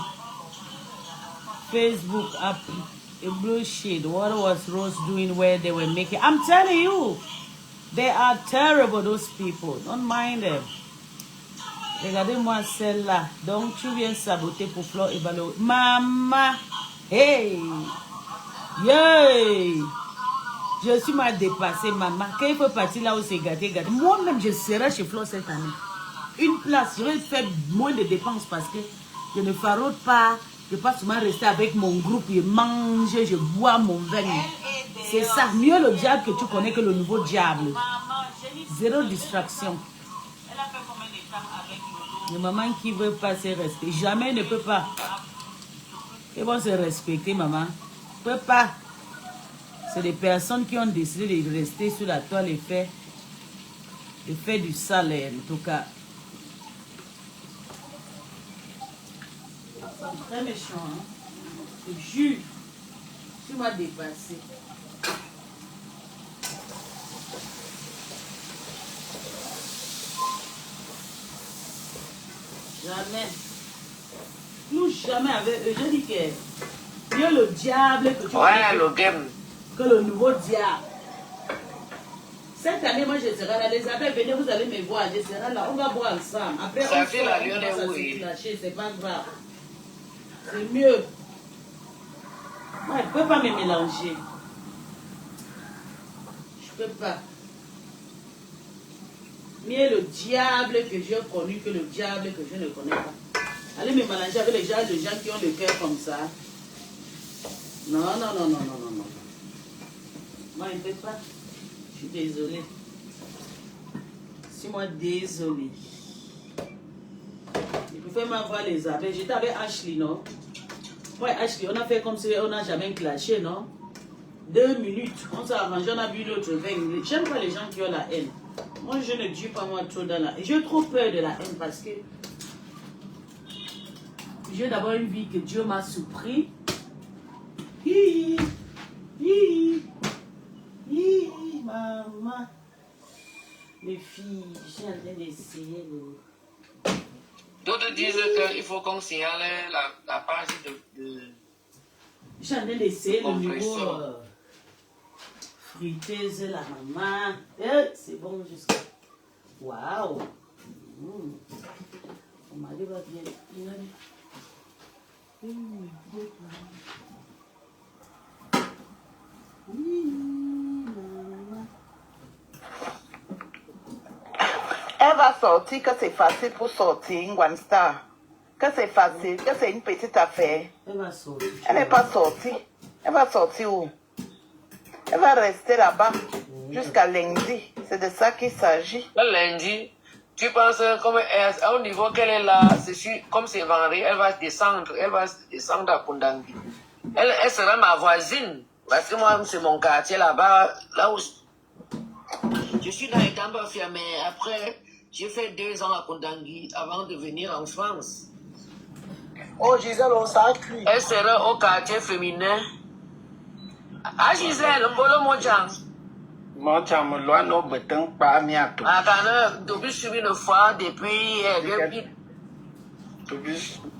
Facebook up a bullshit. What was Rose doing where they were making? I'm telling you, they are terrible, those people. Don't mind them. Regardez-moi celle-là. Donc, tu viens saboter pour Flore et Balo. Maman, hey, yeah. Je suis mal dépassée, maman. Quand il faut partir là où c'est gâté. Moi-même, je serai chez Flore cette année. Une place, je vais faire moins de dépenses parce que je ne faraude pas. Je ne peux pas seulement rester avec mon groupe, je mange, je bois mon vin. C'est ça. Mieux le diable que tu connais que le nouveau diable. Zéro distraction. Elle a fait combien de temps avec Lolo? Les mamans qui ne veulent pas se respecter. Jamais ne peut pas. Ils vont se respecter, maman. Ne peut pas. C'est des personnes qui ont décidé de rester sur la toile et faire du salaire, en tout cas. C'est très méchant, hein. Je te jure. Tu m'as dépassé. Jamais. Nous jamais avec eux. Je dis que mieux le diable que tu ouais, le game. Que le nouveau diable. Cette année, moi, je serai là. Les appels, venez, vous allez me voir. Je serai là. On va boire ensemble. Après, ça on fait la lune et oui. C'est pas grave. C'est mieux. Moi, je ne peux pas me mélanger. Je ne peux pas. Mieux le diable que j'ai connu que le diable que je ne connais pas. Allez me mélanger avec les gens qui ont le cœur comme ça. Non, non, non, non, non, non, non. Moi, je ne peux pas. Je suis désolée. Je suis moi désolée. Je préfère m'avoir les appels. J'étais avec Ashley, non? Moi, Ashley, on a fait comme si on n'a jamais clashé, non? 2 minutes. On s'est arrangé, on a bu l'autre vin. J'aime pas les gens qui ont la haine. Moi, je ne dis pas moi trop dans la haine. J'ai trop peur de la haine parce que j'ai d'abord une vie que Dieu m'a surpris. Hi, hi, hi, maman. Les filles, j'ai en train d'essayer de... D'autres disent qu'il faut qu'on signale la page de... J'ai en train d'essayer le nouveau friteuse, la maman. C'est bon jusqu'à... Waouh. On m'a dit, va bien. Elle va sortir, que c'est facile pour sortir, One Star. Que c'est facile, que c'est une petite affaire. Elle va sortir. Elle n'est pas sortie. Elle va sortir où? Elle va rester là-bas jusqu'à lundi. C'est de ça qu'il s'agit. Le lundi, tu penses au niveau qu'elle est là, comme c'est vendredi, elle va descendre à Kundangi. Elle sera ma voisine. Parce que moi, c'est mon quartier là-bas, là où je suis dans les Tambafia, mais après, j'ai fait 2 ans à Kundangi avant de venir en France. Oh, Gisèle, on s'est cuit. Elle sera au quartier féminin. Ah, Gisèle, Mbolo Mojang. Moi, tu me loin, non, mais tant pas miato. Ah, quand même, depuis suivi une fois, depuis,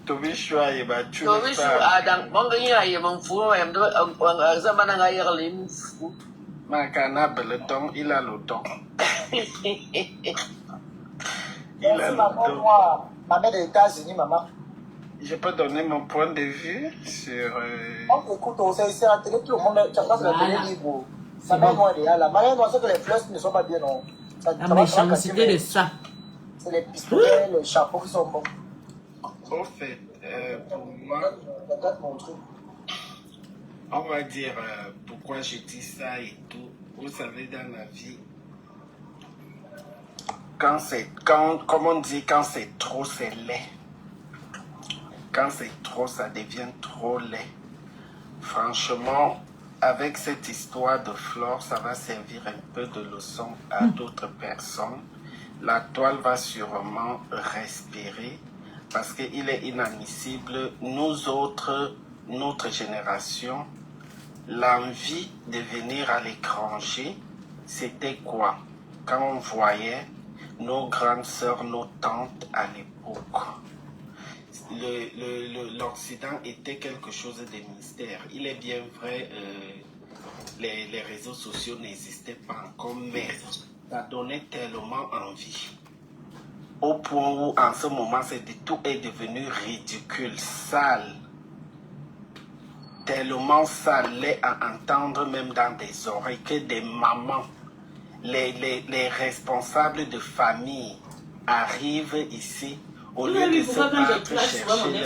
Tobi choix, il va tuer. Tobi choix, dans mon gagné, il m'en fout, il me dit, ça m'a engagé le fou. Ma canne, le temps, il a le temps. Merci, maman, moi, ma mère des États-Unis, maman. Je peux donner mon point de vue sur... On écoute, on sait ici à la télé, tout le monde, tu as pas la télé libre. Ça va, moi, il est là. Marianne, on sait que les fleurs ne sont pas bien, non. La méchanceté de ça. C'est les pistolets, les chapeaux qui sont bons. Au fait, pour moi, on va dire pourquoi je dis ça et tout. Vous savez, dans la vie, comme on dit, quand c'est trop, c'est laid. Quand c'est trop, ça devient trop laid. Franchement, avec cette histoire de Flore, ça va servir un peu de leçon à d'autres personnes. La toile va sûrement respirer parce qu'il est inadmissible. Nous autres, notre génération, l'envie de venir à l'étranger, c'était quoi? Quand on voyait nos grandes sœurs, nos tantes à l'époque, l'Occident était quelque chose de mystère. Il est bien vrai, les réseaux sociaux n'existaient pas encore, mais ça donnait tellement envie. Au point où, en ce moment, tout est devenu ridicule, sale. Tellement sale à entendre même dans des oreilles que des mamans, les responsables de famille arrivent ici. Au lieu de se battre, chercher leur vie,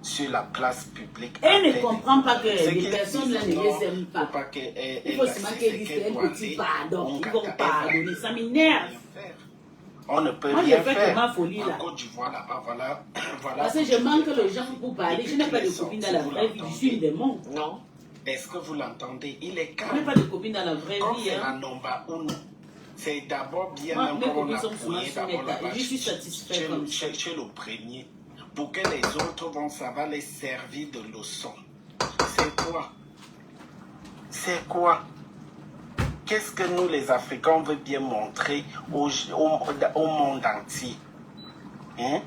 sur la place publique. Elle ne comprend pas que les personnes là ne les aiment pas. Il faut seulement qu'elle dise un petit pardon. Ils vont pardonner. Ça m'énerve. On ne peut moi, rien faire. faire. Ma folie, là. En Côte d'Ivoire, là-bas, voilà. Parce que je manque les gens pour parler. Je n'ai pas de copine dans la vraie vie. Je suis une démon. Non. Est-ce que vous l'entendez? Il est calme. Je n'ai pas de copine dans la vraie vie. Hein. La Nomba Uno. C'est d'abord bien qu'on l'a fouillé d'abord là-bas. Je suis satisfait comme ça. Chez le premier. Pour que les autres vont savoir les servir de leçon. C'est quoi? C'est quoi? Qu'est-ce que nous les Africains on veut bien montrer au monde entier? Hein?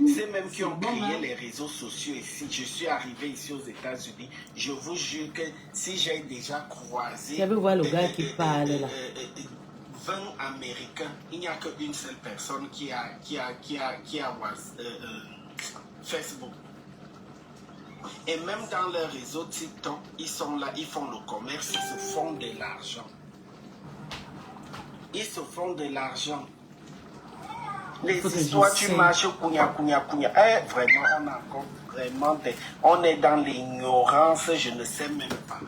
C'est même qui ont créé les réseaux sociaux ici. Je suis arrivé ici aux États-Unis. Je vous jure que si j'ai déjà croisé... Je veux voir le gars qui parle là. 20 Américains, il n'y a qu'une seule personne qui a Facebook. Et même dans leur réseau TikTok, ils sont là, ils font le commerce, ils se font de l'argent. Ils se font de l'argent. Les histoires, tu marches, vraiment, on a encore vraiment on est dans l'ignorance, je ne sais même pas.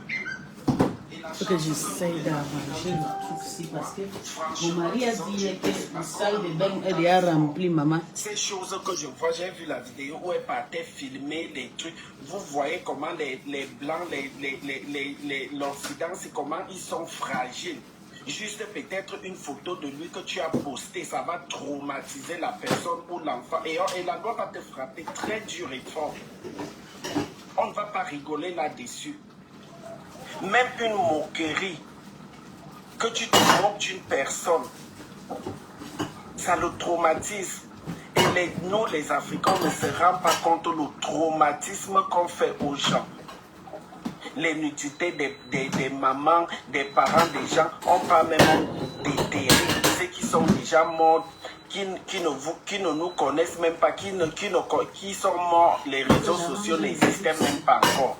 Il faut que j'essaye d'arranger le truc ici parce que mon mari a dit que la salle de bain est déjà remplie, maman. Ces choses que je vois, j'ai vu la vidéo où elle partait filmer les trucs. Vous voyez comment les blancs, l'Occident, c'est comment ils sont fragiles. Juste peut-être une photo de lui que tu as postée, ça va traumatiser la personne ou l'enfant. Et la loi va te frapper très dur et fort. On ne va pas rigoler là-dessus. Même une moquerie, que tu te moques d'une personne, ça le traumatise. Et nous, les Africains, on ne se rend pas compte le traumatisme qu'on fait aux gens. Les nudité des mamans, des parents, des gens, on parle même déterrer ceux qui sont déjà morts, qui ne nous connaissent même pas, qui sont morts, les réseaux sociaux n'existaient même pas encore.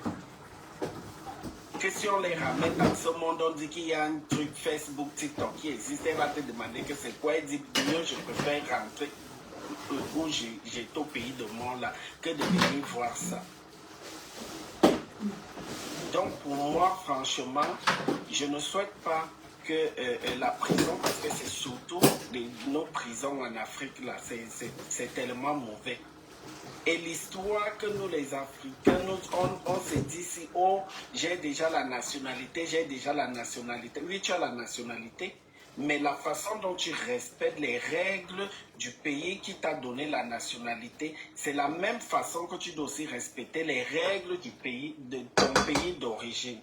Que si on les ramène dans ce monde, on dit qu'il y a un truc Facebook, TikTok qui existe, elle va te demander que c'est quoi, elle dit mieux je préfère rentrer où j'étais au pays de mon là que de venir voir ça. Donc pour moi, franchement, je ne souhaite pas que la prison, parce que c'est surtout nos prisons en Afrique, là, c'est tellement mauvais. Et l'histoire que nous les Africains, on se dit si, oh, j'ai déjà la nationalité, Oui, tu as la nationalité, mais la façon dont tu respectes les règles du pays qui t'a donné la nationalité, c'est la même façon que tu dois aussi respecter les règles du pays, de ton pays d'origine.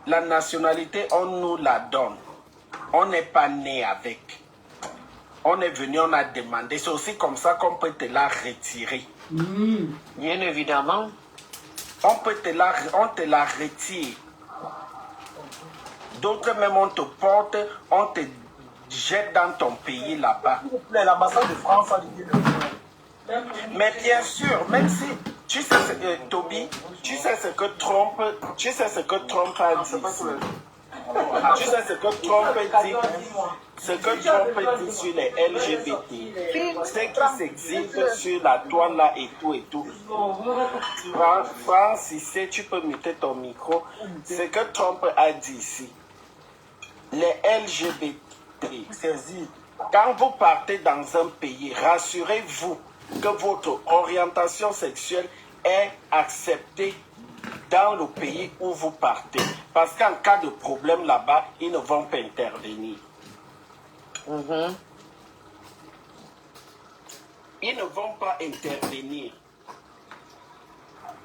La nationalité, on nous la donne. On n'est pas né avec. On est venu, on a demandé. C'est aussi comme ça qu'on peut te la retirer. Bien évidemment. On te la retire. D'autres même, on te porte, on te jette dans ton pays là-bas. L'ambassade de France a dit mais bien sûr, même si, tu sais ce que, Toby, tu sais ce que Trump a dit. Tu sais ce que Trump dit sur les LGBT, ce qui s'exhibe sur la toile là et tout. Francis, tu peux muter ton micro. Ce que Trump a dit ici, les LGBT, quand vous partez dans un pays, rassurez-vous que votre orientation sexuelle est acceptée dans le pays où vous partez. Parce qu'en cas de problème là-bas, ils ne vont pas intervenir. Ils ne vont pas intervenir.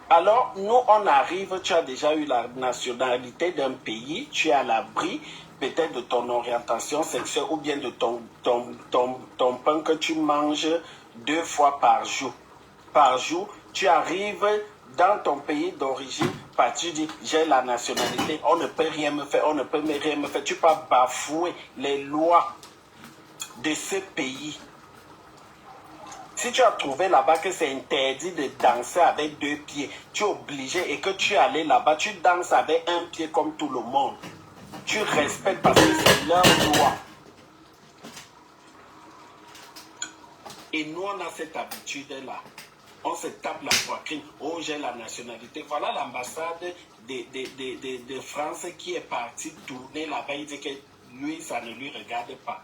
Alors, nous, on arrive, tu as déjà eu la nationalité d'un pays, tu es à l'abri peut-être de ton orientation sexuelle ou bien de ton pain que tu manges 2 fois par jour. Par jour, tu arrives dans ton pays d'origine, tu dis, j'ai la nationalité, on ne peut rien me faire, on ne peut rien me faire. Tu peux bafouer les lois de ce pays. Si tu as trouvé là-bas que c'est interdit de danser avec 2 pieds, tu es obligé et que tu es allé là-bas, tu danses avec 1 pied comme tout le monde. Tu respectes parce que c'est leur loi. Et nous, on a cette habitude-là. On se tape la poitrine. Oh, j'ai la nationalité. Voilà l'ambassade de France qui est partie tourner là-bas. Il dit que lui, ça ne lui regarde pas.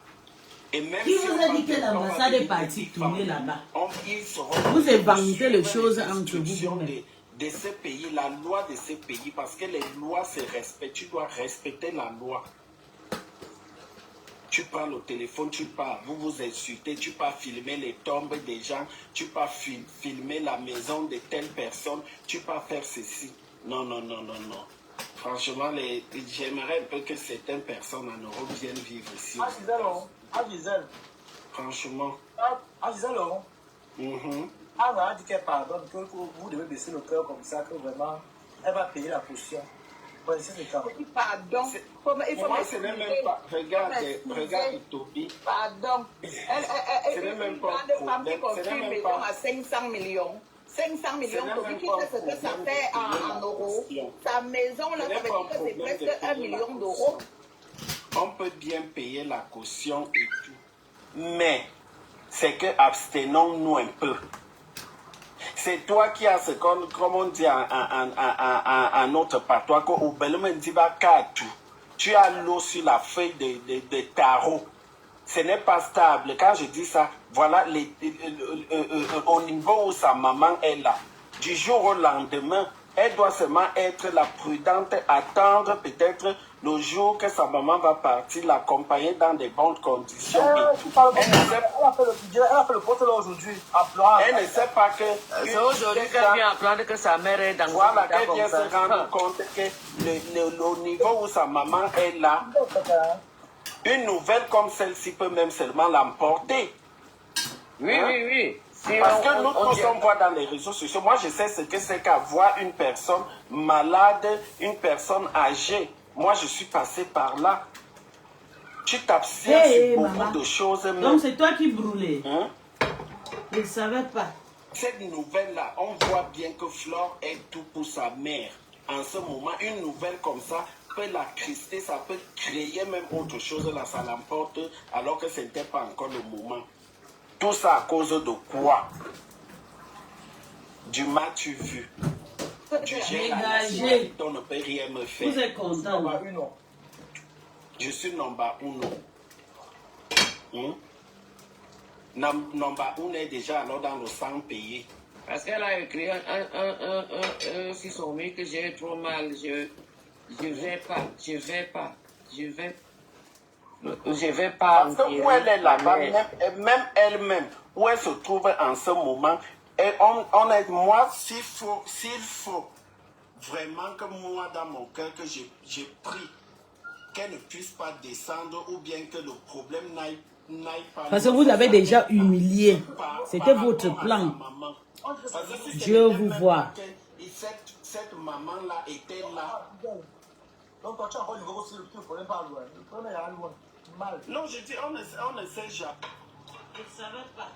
Et même Qui vous a dit que l'ambassade est partie tourner là-bas? Vous inventez les choses entre vous. De ce pays, la loi de ce pays, parce que les lois se respectent. Tu dois respecter la loi. Tu prends le téléphone, tu pars, vous vous insultez, tu pars filmer les tombes des gens, tu pars filmer la maison de telle personne, tu pars faire ceci. Non, non, non, non, non. Franchement, j'aimerais un peu que certaines personnes en Europe viennent vivre ici. Gisèle. Franchement. Gisèle, Anna a dit qu'elle pardonne, que vous devez baisser le cœur comme ça, que vraiment, elle va payer la caution. Pardon. Il faut moi, ce n'est même pas. Regarde Toby. Pardon. Ce n'est même pas un problème. Ce n'est même pas. À 500 millions. 500 millions, Toby, qui sait ce que ça fait en euros. Sa maison, là, ça veut dire que c'est presque 1 million d'euros. On peut bien payer la caution et tout. Mais, c'est que abstenons-nous un peu. C'est toi qui as ce qu'on, comme on dit en notre patois, qu'au Belém Diba Katou, tu as l'eau sur la feuille de tarot. Ce n'est pas stable. Quand je dis ça, voilà au niveau où sa maman est là. Du jour au lendemain, elle doit seulement être la prudente, attendre peut-être le jour que sa maman va partir, l'accompagner dans des bonnes conditions. Elle a fait le poste là aujourd'hui. Elle ne sait pas que... C'est aujourd'hui qu'elle vient apprendre que sa mère est dans voilà, qu'elle vient se rendre compte que le niveau où sa maman est là, une nouvelle comme celle-ci peut même seulement l'emporter. Oui, oui, oui. Parce que nous tous on voit dans les réseaux sociaux, moi je sais ce que c'est qu'avoir une personne malade, une personne âgée. Moi je suis passé par là. Tu t'abstiens sur beaucoup de choses. Donc c'est toi qui brûlais. Je ne savais pas. Cette nouvelle-là, on voit bien que Flore est tout pour sa mère. En ce moment, une nouvelle comme ça peut la crister, ça peut créer même autre chose, là ça l'emporte alors que ce n'était pas encore le moment. Tout ça à cause de quoi? Du m'as-tu vu? Du j'ai la nationalité, on ne peut rien me faire. Vous êtes content? Je suis number uno. Number uno est déjà alors dans le sang payé. Parce qu'elle a écrit sur son mail que j'ai trop mal. Je vais pas. Parce que où elle est là-bas, même elle-même, où elle se trouve en ce moment, et on est, moi, s'il faut vraiment que moi, dans mon cœur, que j'ai pris, qu'elle ne puisse pas descendre ou bien que le problème n'aille pas. Parce que vous avez déjà humilié. C'était votre plan. Dieu vous voit. Cette maman-là était là. Donc quand tu as encore le niveau, le problème pas loin. Le problème est à loin. Mal. Non, je dis, on ne sait jamais. Je ne savais pas.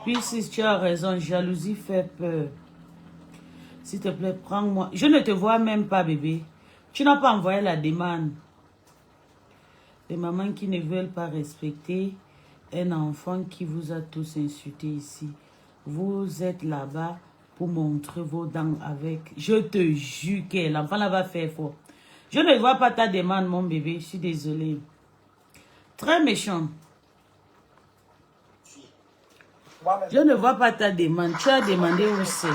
Puis si tu as raison, jalousie fait peur. S'il te plaît, prends-moi. Je ne te vois même pas, bébé. Tu n'as pas envoyé la demande. Les mamans qui ne veulent pas respecter un enfant qui vous a tous insulté ici. Vous êtes là-bas pour montrer vos dents avec. Je te jure que l'enfant là va faire fort. Je ne vois pas ta demande, mon bébé. Je suis désolée. Très méchant. Je ne vois pas ta demande. Tu as demandé où c'est.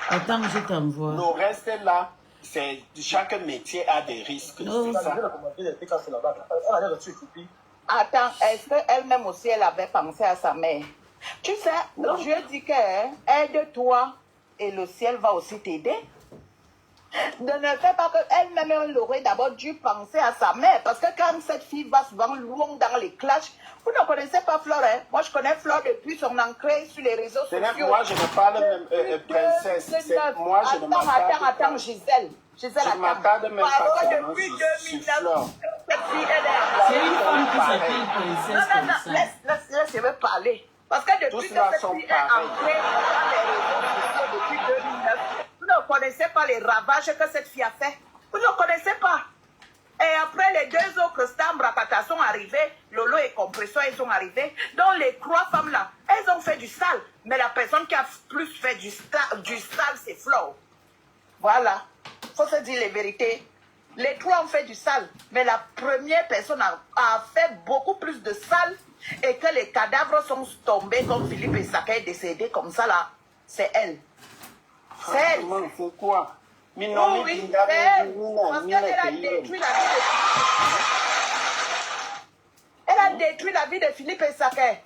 Attends, je t'envoie. Le reste là, c'est chaque métier a des risques. Oh. C'est ça. Attends, est-ce qu'elle-même aussi, elle avait pensé à sa mère? Tu sais, je dis que aide-toi et le ciel va aussi t'aider. Ne fais pas qu'elle-même, elle aurait d'abord dû penser à sa mère. Parce que quand cette fille va souvent loin dans les clashs, vous ne connaissez pas Flore, hein? Moi, je connais Flore depuis son entrée sur les réseaux sociaux. Moi, je ne parle même princesse. Moi, je ne m'attarde pas. Attends, Gisèle. Gisèle, je ne m'attarde même pas depuis 2009. Cette fille, elle c'est une femme qui s'appelle princesse. Non, laisse, je vais parler. Parce que depuis que cette fille est entrée dans les réseaux sociaux depuis 2009, vous ne connaissez pas les ravages que cette fille a fait. Vous ne connaissez pas. Et après, les deux autres stars Brakata sont arrivés, Lolo et Compression, ils sont arrivés. Donc, les trois femmes-là, elles ont fait du sale. Mais la personne qui a plus fait du sale, c'est Flo. Voilà. Il faut se dire les vérités. Les trois ont fait du sale. Mais la première personne a fait beaucoup plus de sale. Et que les cadavres sont tombés comme Philippe Essaka est décédé comme ça là. C'est elle. C'est elle. C'est quoi? Oui, c'est elle. Parce qu'elle a détruit la vie de Elle a détruit la vie de Philippe Essaka.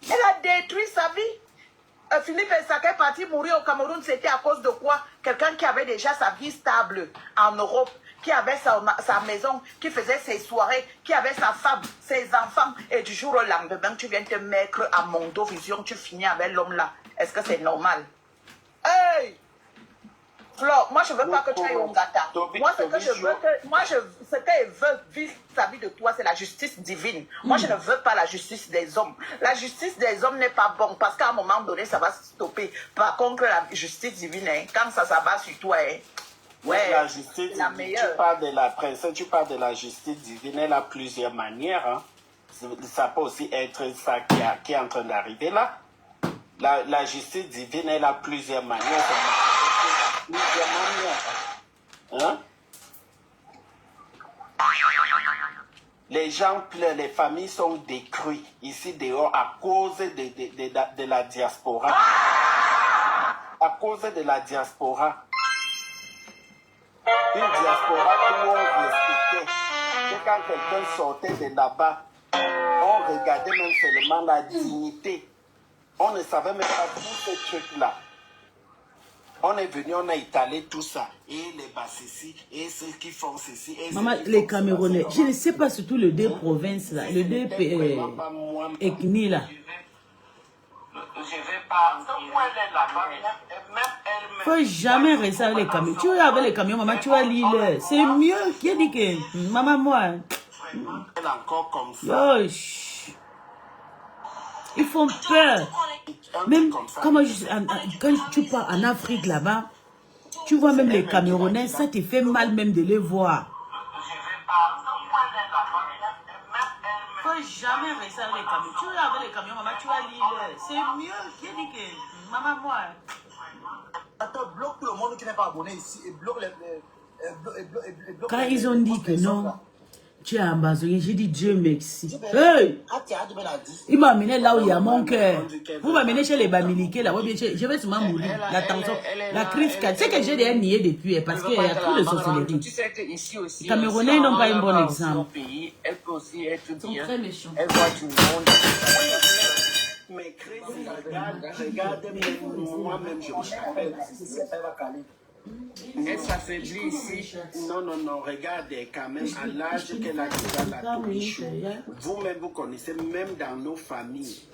Elle a détruit sa vie. Philippe Essaka est parti mourir au Cameroun. C'était à cause de quoi? Quelqu'un qui avait déjà sa vie stable en Europe, qui avait sa maison, qui faisait ses soirées, qui avait sa femme, ses enfants, et du jour au lendemain, tu viens te mettre à Mondovision, tu finis avec l'homme là. Est-ce que c'est normal? Hey! Flore, moi je veux pas que tu ailles au Ngata. Moi ce que je veux ce qu'elle veut vis-à-vis de toi, c'est la justice divine. Moi je ne veux pas la justice des hommes. La justice des hommes n'est pas bon parce qu'à un moment donné ça va stopper. Par contre la justice divine, hein, quand ça s'abat sur toi, hein, ouais, la justice la divine, meilleure. tu parles de la princesse, tu parles de la justice divine, elle a plusieurs manières. Hein. Ça peut aussi être ça qui est en train d'arriver là. La justice divine, elle a plusieurs manières. Hein? Les gens pleurent, les familles sont détruites ici dehors à cause de la diaspora. À cause de la diaspora. Une diaspora que l'on respectait. Que quand quelqu'un sortait de là-bas, on regardait même seulement la dignité. On ne savait même pas tous ces trucs-là. On est venu, on a étalé tout ça. Et les Bassissi, et ceux qui font ceci. Et maman, les Camerounais, je ne sais pas, surtout les deux provinces là, les deux ethnies là. Je vais pas. Faut jamais rester avec les camions. Tu vas avec les camions, maman, tu vas lire. C'est mieux. Qui a dit que, maman, moi. Encore comme ça. Yosh. Ils font peur. Même quand tu pars en Afrique là-bas, tu vois même les Camerounais, ça te fait mal même de les voir. Faut jamais rester avec les camions. Tu vas avec les camions, maman, tu vas lire. C'est mieux. Qui a dit que, maman, moi. Attends, bloque tout le monde qui n'est pas abonné ici et bloque les... Quand ils ont dit que non, tu es ambassadeur, j'ai dit Dieu merci. Hey! Il m'a amené là où il y a mon cœur. Vous m'amenez chez les Bamiliqués là, je vais sûrement mourir. La tension, la crise, c'est que j'ai déjà nié depuis parce qu'il y a trop de sorcellerie. Tu sais qu'ici aussi, les Camerounais n'ont pas un bon exemple. Pays, elle peut aussi être Ils sont bien. très méchants. Elle voit du monde. Mais Chris, regarde, moi-même, je me rappelle. Elle s'affaiblit ici. Non, regardez quand même à l'âge qu'elle a déjà la touche. Vous-même, vous connaissez, même dans nos familles,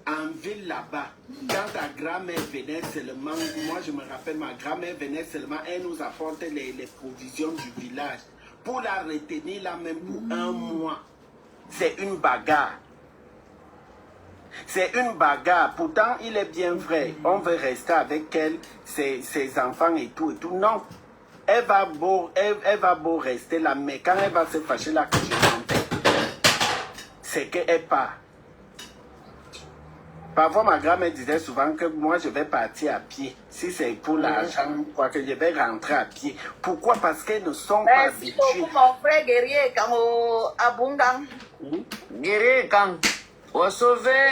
en ville là-bas, quand ta grand-mère venait seulement, moi je me rappelle, ma grand-mère venait seulement, elle nous apportait les provisions du village. Pour la retenir là même pour un mois, c'est une bagarre. C'est une bagarre. Pourtant, il est bien vrai. On veut rester avec elle, ses enfants et tout. Non. Elle va beau rester là, mais quand elle va se fâcher là que je m'entends, c'est qu'elle part. Parfois, ma grand-mère disait souvent que moi, je vais partir à pied. Si c'est pour l'argent, quoi que je vais rentrer à pied. Pourquoi? Parce qu'elles ne sont pas habituées. Merci beaucoup, mon frère guerrier, quand à Bungang. Guerrier, quand on va sauver,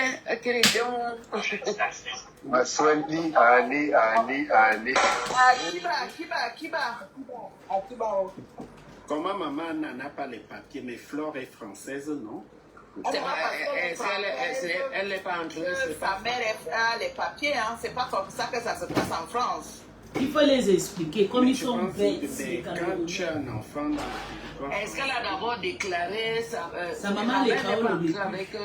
Comment maman n'a pas les papiers, mais Flore est française, non? Elle n'est pas entrée. Sa mère a les papiers, hein. C'est pas comme ça que ça se passe en France. Il faut les expliquer, comme ils sont bêtes. Quand tu as un enfant dans le Est-ce qu'elle a d'abord déclaré sa maman les avec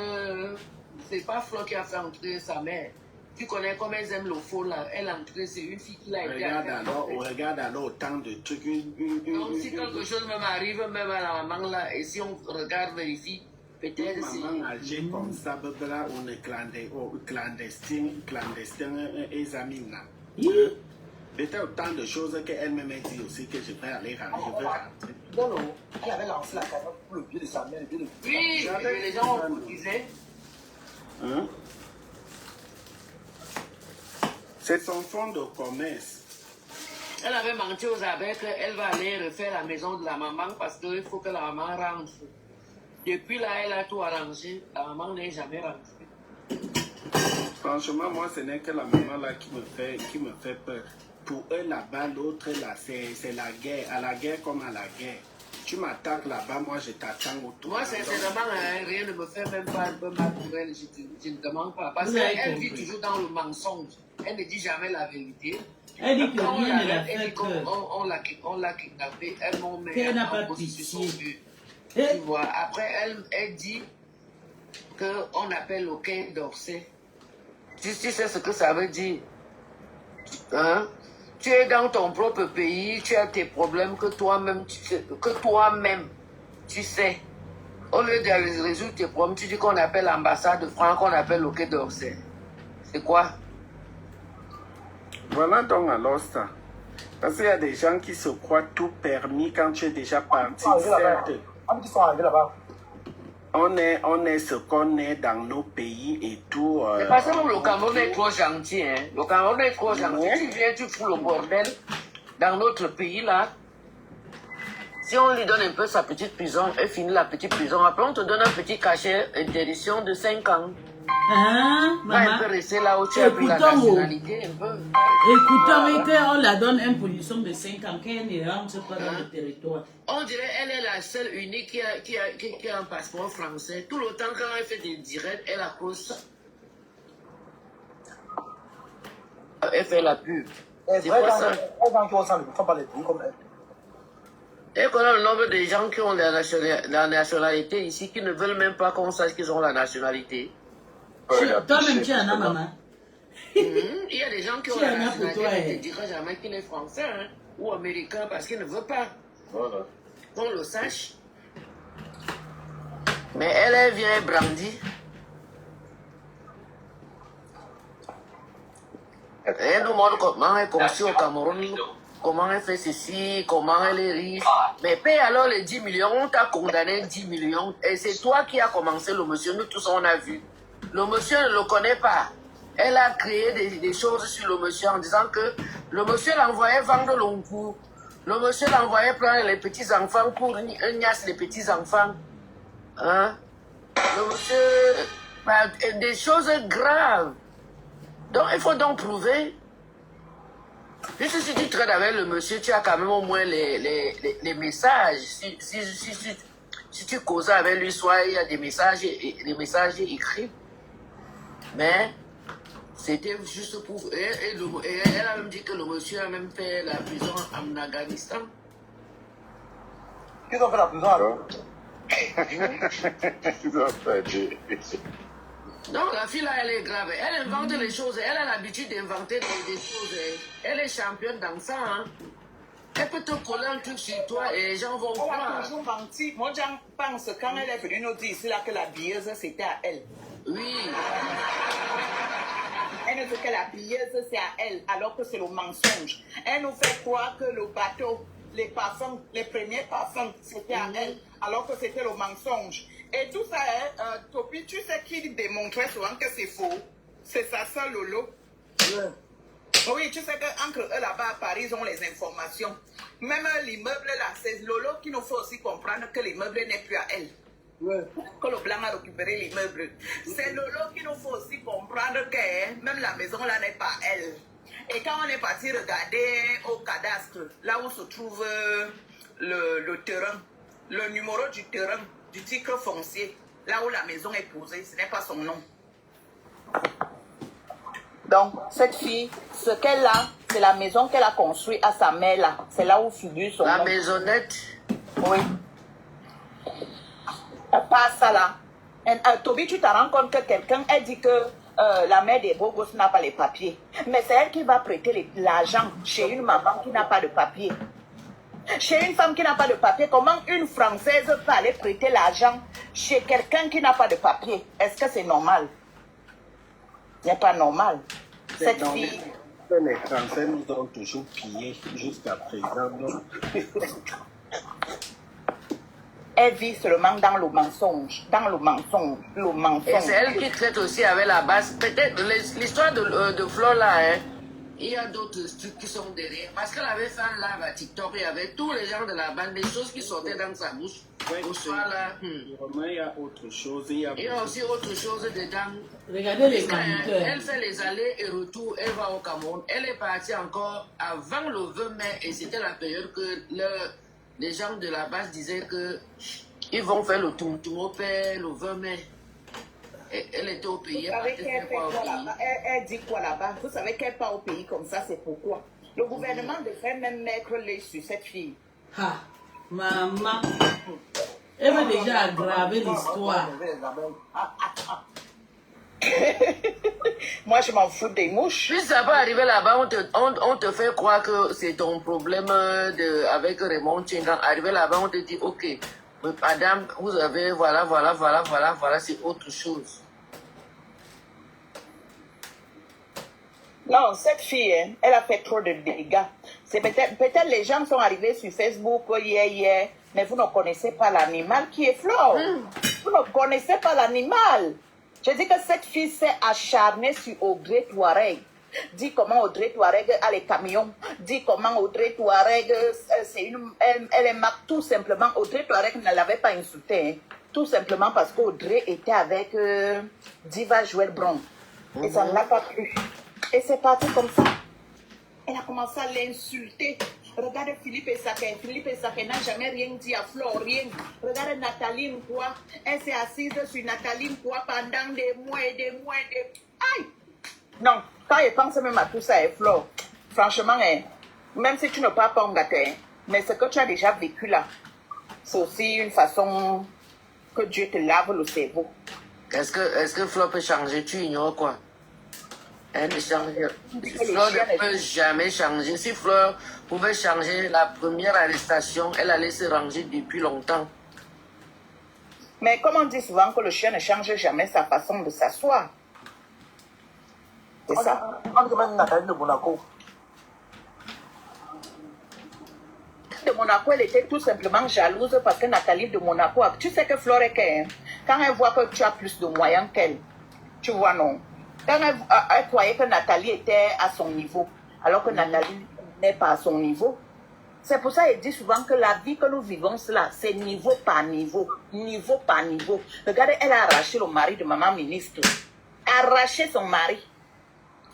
c'est pas Flo qui a fait entrer sa mère. Tu connais comme elles aiment le faux là. Elle a entré, c'est une fille qui l'a été. Regarde alors autant de trucs. Donc si quelque chose même arrive, même à la maman là, et si on regarde, vérifie, peut-être si... Maman âgée comme ça, là, on est clandestin, et amis là. Peut-être autant de choses qu'elle-même a dit aussi que je vais aller rentrer. Non, non, elle avait lancé la caméra pour le pied de sa mère. Oui, les gens ont cotisé. Hein? C'est son fonds de commerce. Elle avait menti aux abeilles qu'elle va aller refaire la maison de la maman parce qu'il faut que la maman rentre. Depuis là, elle a tout arrangé. La maman n'est jamais rentrée. Franchement, moi, ce n'est que la maman là qui me fait peur. Pour eux là-bas, l'autre là, c'est la guerre. À la guerre comme à la guerre. Tu m'attaques là-bas, moi je t'attends autour. Moi, sincèrement, rien ne me fait même pas un peu mal pour elle. Je ne demande pas. Parce qu'elle vit toujours dans le mensonge. Elle ne dit jamais la vérité. Elle dit que quand rien ne la fait on l'a kidnappée, elle m'en met qu'elle n'a pas en pitié. Tu vois, après, elle dit qu'on appelle le Quai d'Orsay. Tu sais ce que ça veut dire? Hein? Tu es dans ton propre pays, tu as tes problèmes que toi-même tu sais. Au lieu de résoudre tes problèmes, tu dis qu'on appelle l'ambassade de France, qu'on appelle le Quai d'Orsay. C'est quoi? Voilà donc alors ça. Parce qu'il y a des gens qui se croient tout permis quand tu es déjà parti. Certes, on est ce qu'on est dans nos pays et tout. C'est parce que le Cameroun est trop gentil. Hein. Le Cameroun est trop gentil. Tu viens, tu fous le bordel dans notre pays là. Si on lui donne un peu sa petite prison, elle finit la petite prison. Après, on te donne un petit cachet d'interdiction de 5 ans. Hein, maman? Elle peut rester là où tu as pris la nationalité un peu. Écoutons, on la donne une position de 5 ans, qu'elle ne rentre pas dans le territoire. On dirait qu'elle est la seule unique qui a un passeport français. Tout le temps, quand elle fait des directs, elle accroche ça. Elle fait la pub. C'est quoi ça? Il ne faut pas les dire comme elle. Et qu'on a le nombre de gens qui ont la nationalité ici, qui ne veulent même pas qu'on sache qu'ils ont la nationalité. Toi-même, tu en as, maman. Il y a des gens qui ont la nationalité, mais ne dira jamais qu'il est français hein, ou américain parce qu'il ne veut pas. Voilà. Qu'on le sache. Mais elle vient brandir. Elle nous montre comment elle est conçue au Cameroun. Comment elle fait ceci, comment elle est riche. Mais paye alors les 10 millions, on t'a condamné 10 millions. Et c'est toi qui as commencé le monsieur, nous tous on a vu. Le monsieur ne le connaît pas. Elle a créé des choses sur le monsieur en disant que le monsieur l'envoyait vendre l'oncourt. Le monsieur l'envoyait prendre les petits-enfants pour niasse les petits-enfants. Hein? Le monsieur... des choses graves. Donc il faut donc prouver. Puisque si tu traites avec le monsieur, tu as quand même au moins les messages. Si tu causes avec lui, soit il y a des messages écrits. Mais c'était juste pour... Et elle a même dit que le monsieur a même fait la prison en Afghanistan. Qu'ils ont fait la prison alors? Ils ont fait Donc la fille là, elle est grave. Elle invente les choses. Elle a l'habitude d'inventer des choses. Elle est championne dans ça. Hein. Elle peut te coller un truc sur toi et les gens vont croire. On a toujours menti. Moi, j'en pense quand elle est venue nous dire ici là que la billeuse c'était à elle. Oui. Elle nous dit que la billeuse c'est à elle, alors que c'est le mensonge. Elle nous fait croire que le bateau, les parfums, les premiers parfums, c'était à elle, alors que c'était le mensonge. Et tout ça, Topi, tu sais qu'il démontrait souvent que c'est faux. C'est sa sœur Lolo. Yeah. Oui, tu sais qu'entre eux là-bas à Paris, ils ont les informations. Même l'immeuble là, c'est Lolo qui nous faut aussi comprendre que l'immeuble n'est plus à elle. Ouais. Que le blanc a récupéré l'immeuble. C'est Lolo qui nous faut aussi comprendre que même la maison là n'est pas elle. Et quand on est parti regarder au cadastre, là où se trouve le terrain, le numéro du terrain, du titre foncier, là où la maison est posée, ce n'est pas son nom. Donc, cette fille, ce qu'elle a, c'est la maison qu'elle a construite à sa mère là. C'est là où figure son nom. La maisonnette. Oui. Pas ça là. Toby, tu te rends compte que quelqu'un a dit que la mère des beaux gosses n'a pas les papiers. Mais c'est elle qui va prêter l'argent chez une maman qui n'a pas de papiers. Chez une femme qui n'a pas de papier, comment une Française peut aller prêter l'argent chez quelqu'un qui n'a pas de papier? Est-ce que c'est normal? Ce n'est pas normal. Cette fille... Les Français nous ont toujours pillés jusqu'à présent. Elle vit seulement dans le mensonge, le mensonge. Et c'est elle qui traite aussi avec la base. Peut-être l'histoire de Flo là, hein, il y a d'autres trucs qui sont derrière. Parce qu'elle avait fait un live à TikTok, il y avait tous les gens de la bande, des choses qui sortaient dans sa bouche. Au soir là. Il y a autre chose. Il y a aussi autre chose dedans. Regardez les commentaires. Elle fait les allers et retours, elle va au Cameroun. Elle est partie encore avant le 20 mai et c'était la période que les gens de la base disaient que ils vont faire le tour au père le 20 mai. Elle était au pays. Elle dit quoi là-bas? Vous savez qu'elle part au pays comme ça, c'est pourquoi? Le gouvernement devrait même mettre l'œil sur cette fille. Ah, maman. Elle veut déjà aggraver l'histoire. Moi, je m'en fous des mouches. Puis ça va arriver là-bas, on te fait croire que c'est ton problème avec Raymond Tchingan. Arrivé là-bas, on te dit, ok, madame, vous avez, voilà, c'est autre chose. Non, cette fille, hein, elle a fait trop de dégâts. C'est peut-être les gens sont arrivés sur Facebook hier, mais vous ne connaissez pas l'animal qui est Flo. Vous ne connaissez pas l'animal. Je dis que cette fille s'est acharnée sur Audrey Touareg. Dis comment Audrey Touareg a les camions. Dis comment Audrey Touareg, elle est marque tout simplement. Audrey Touareg ne l'avait pas insultée. Hein. Tout simplement parce qu'Audrey était avec Diva Joël Brown. Et ça ne l'a pas plu. Et c'est parti comme ça. Elle a commencé à l'insulter. Regarde Philippe Esaké. Philippe Esaké n'a jamais rien dit à Flo, rien. Regarde Nathalie Nkwa. Elle s'est assise sur Nathalie Nkwa pendant des mois et des mois et des... Aïe! Non, quand elle pense même à tout ça, Flo, franchement, même si tu ne parles pas en gâté, mais ce que tu as déjà vécu là, c'est aussi une façon que Dieu te lave le cerveau. Est-ce que Flo peut changer? Tu ignores quoi? Elle ne change. Fleur ne peut jamais changer. Si Fleur pouvait changer la première arrestation, elle allait se ranger depuis longtemps. Mais comme on dit souvent que le chien ne change jamais sa façon de s'asseoir. C'est ça. On demande Nathalie de Monaco. De Monaco, elle était tout simplement jalouse parce que Nathalie de Monaco, tu sais que Fleur est qu'elle, quand elle voit que tu as plus de moyens qu'elle, tu vois non. Quand elle croyait que Nathalie était à son niveau, alors que Nathalie n'est pas à son niveau. C'est pour ça qu'elle dit souvent que la vie que nous vivons, là, c'est niveau par niveau. Niveau par niveau. Regardez, elle a arraché le mari de maman ministre. Arraché son mari.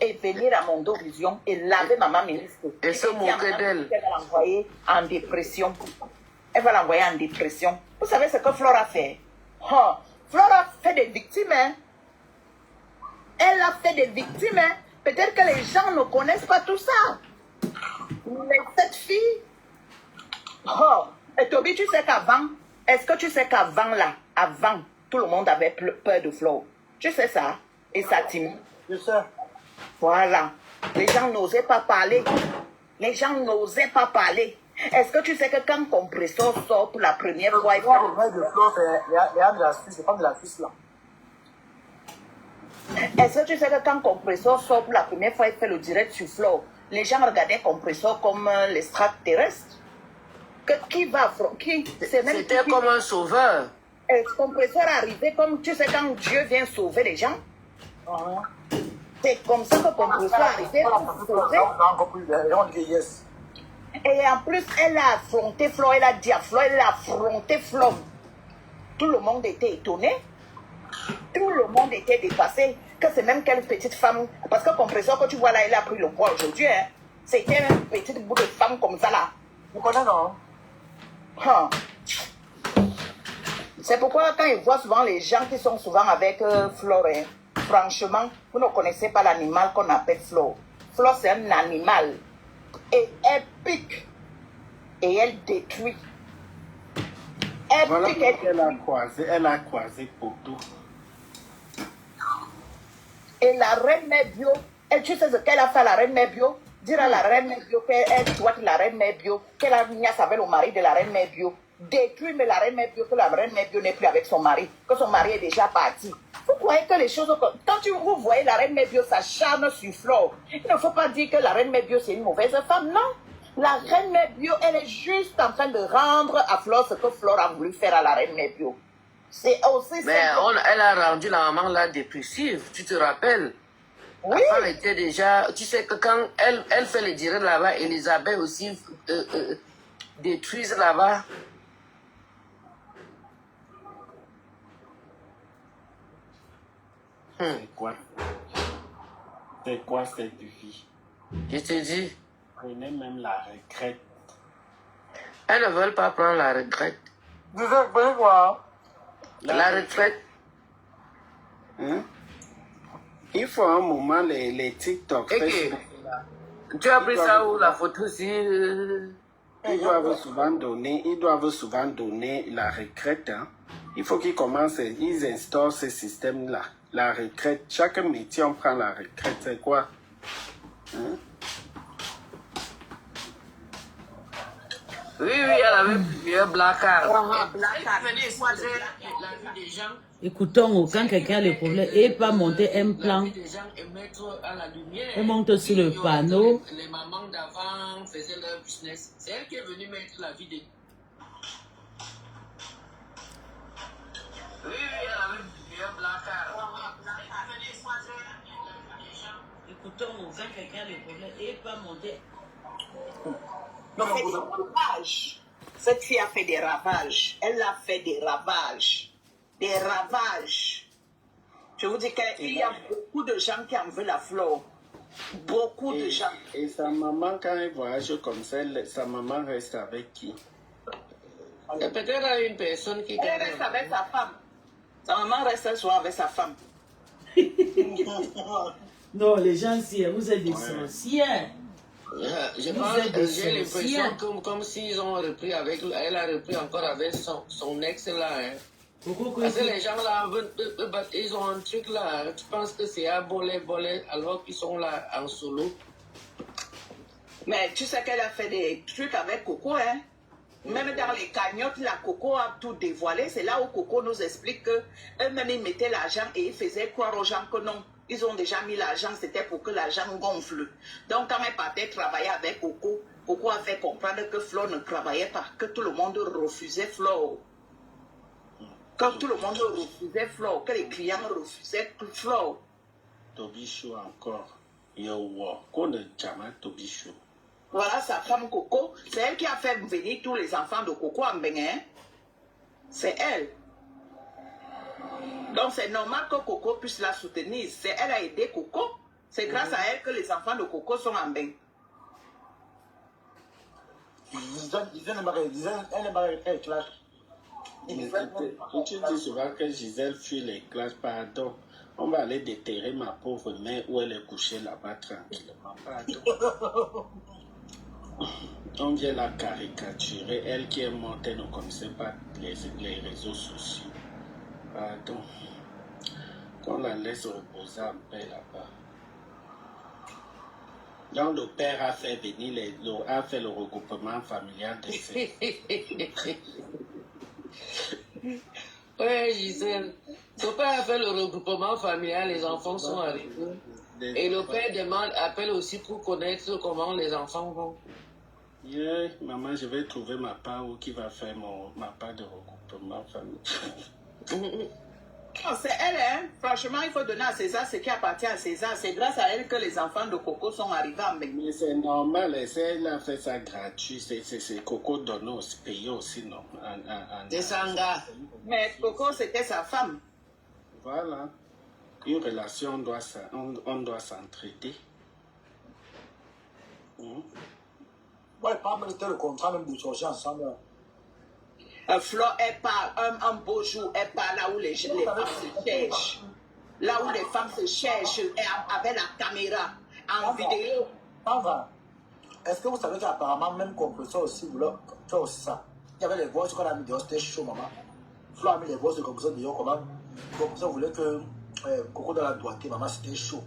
Et venir à Mondo Vision et laver maman ministre. Et se moquer d'elle. Elle va l'envoyer en dépression. Elle va l'envoyer en dépression. Vous savez ce que Flora a fait? Oh, Flora a fait des victimes, hein? Elle a fait des victimes. Hein? Peut-être que les gens ne connaissent pas tout ça. Mais cette fille... Oh, et Toby, tu sais qu'avant... Est-ce que tu sais qu'avant là, avant, tout le monde avait peur de Flo? Tu sais ça? Et ça timide. Je sais. Voilà. Les gens n'osaient pas parler. Les gens n'osaient pas parler. Est-ce que tu sais que quand Compressor sort pour la première fois... Le mec de Flo, c'est de la Suisse, c'est pas de la Suisse là. Est-ce que tu sais que quand Compressor sort pour la première fois, il fait le direct sur Flow, les gens regardaient Compressor comme l'extraterrestre? Qui va... C'était comme un sauveur. Compressor arrivait comme, tu sais, quand Dieu vient sauver les gens. C'est comme ça que Compressor arrivait pour sauver. Et en plus, elle a affronté Flo, elle a dit à Flo, elle a affronté Flo. Tout le monde était étonné. Tout le monde était dépassé. Que c'est même quelle petite femme. Parce que Compressor, que tu vois là, elle a pris le poids aujourd'hui. Hein. C'était une petite bout de femme comme ça là. Vous connaissez, non? C'est pourquoi quand ils voient souvent les gens qui sont souvent avec Flore, hein, franchement, vous ne connaissez pas l'animal qu'on appelle Flore. Flore, c'est un animal. Et elle pique. Et elle détruit. Voilà, elle a croisé Poto. Et la reine mère bio, tu sais ce qu'elle a fait à la reine mère bio? Dire à la reine mère bio qu'elle doit la reine mère bio, qu'elle a mis avec le mari de la reine mère bio. Détruire mais la reine mère bio, que la reine mère bio n'est plus avec son mari, que son mari est déjà parti. Vous croyez que les choses... Quand vous voyez la reine mère bio s'acharne sur Flore, il ne faut pas dire que la reine mère bio c'est une mauvaise femme, non. La reine mère bio, elle est juste en train de rendre à Flore ce que Flore a voulu faire à la reine mère bio. C'est aussi... Mais elle a rendu la maman là dépressive, tu te rappelles? Oui. La femme était déjà... Tu sais que quand elle fait les directs là-bas, Elisabeth aussi détruise là-bas. C'est quoi cette vie? Je te dis. Prenez même la retraite. Elles ne veulent pas prendre la retraite. Vous êtes quoi? La retraite. Hein? Il faut un moment les TikTok. Okay. Tu as pris ça où la photo aussi? Ils doivent souvent donner la retraite. Hein? Il faut qu'ils commencent, ils instaurent ce système-là. La retraite, chaque métier, on prend la retraite. C'est quoi? Hein? Oui, elle avait plusieurs blacards. Écoutons, quand quelqu'un a le problème, et pas monter un plan, et monte sur le panneau. Les mamans d'avant faisaient leur business. C'est elle qui est venue mettre la vie de... Oui, elle avait plusieurs blacards. Écoutons, quand quelqu'un a le problème, et pas monter... Non, c'est des ravages. Cette fille a fait des ravages. Elle a fait des ravages. Des ravages. Je vous dis qu'il y a beaucoup de gens qui en veulent la Flore. Beaucoup de gens. Et sa maman, quand elle voyage comme ça, sa maman reste avec qui? Peut-être une personne qui... Elle reste avec sa femme. Sa maman reste souvent avec sa femme. Non, les gens, si vous êtes des sorcières. J'ai l'impression comme s'ils ont repris avec... Elle a repris encore avec son ex là. Hein. Parce que les gens là, ils ont un truc là. Tu penses que c'est à boler alors qu'ils sont là en solo. Mais tu sais qu'elle a fait des trucs avec Coco, hein? Même dans les cagnottes, la Coco a tout dévoilé. C'est là où Coco nous explique qu'eux-mêmes, ils mettaient l'argent et ils faisaient croire aux gens que non. Ils ont déjà mis l'argent, c'était pour que l'argent gonfle. Donc, quand elle partait travailler avec Coco, Coco a fait comprendre que Flore ne travaillait pas, que tout le monde refusait Flore. Quand tout le monde refusait Flore, que les clients refusaient Flore. Tobichou encore. Yo, qu'on ne jamais Tobichou. Voilà sa femme Coco. C'est elle qui a fait venir tous les enfants de Coco en Bénin. C'est elle. Donc c'est normal que Coco puisse la soutenir. C'est elle a aidé Coco. C'est grâce à elle que les enfants de Coco sont en bain. Tu dis souvent que Gisèle fuit les classes, pardon. On va aller déterrer ma pauvre mère où elle est couchée là-bas tranquillement. Pardon. On vient la caricaturer. Elle qui est morte, elle ne connaissait pas les réseaux sociaux. Pardon. Qu'on la laisse reposer en paix là-bas. Donc le père a fait venir a fait le regroupement familial de ses... Oui, Gisèle. Son père a fait le regroupement familial, les enfants sont arrivés. Et le père appelle aussi pour connaître comment les enfants vont. Yeah, maman, je vais trouver ma part qui va faire ma part de regroupement familial. Oh, c'est elle, hein. Franchement, il faut donner à César ce qui appartient à César. C'est grâce à elle que les enfants de Coco sont arrivés en Bénin. Mais c'est normal, elle a fait ça gratuit. C'est Coco donné aussi, payé aussi, non? C'est Sanga. Mais Coco, c'était sa femme. Voilà. Une relation, on doit s'entraider. Ouais, pas mal de le contrat même de sortir ensemble. Flo, elle part un beau jour, elle part là où les femmes se cherchent. Là où les femmes se cherchent avec la caméra, en vidéo. Est-ce que vous savez qu'apparemment, même Compressor aussi, tu as aussi ça. Il y avait les voix qu'on a mis dehors, c'était chaud, maman. Flo a mis les voix de Compressor dehors, comment Compressor voulait que Coco dans la doigté, maman, c'était chaud.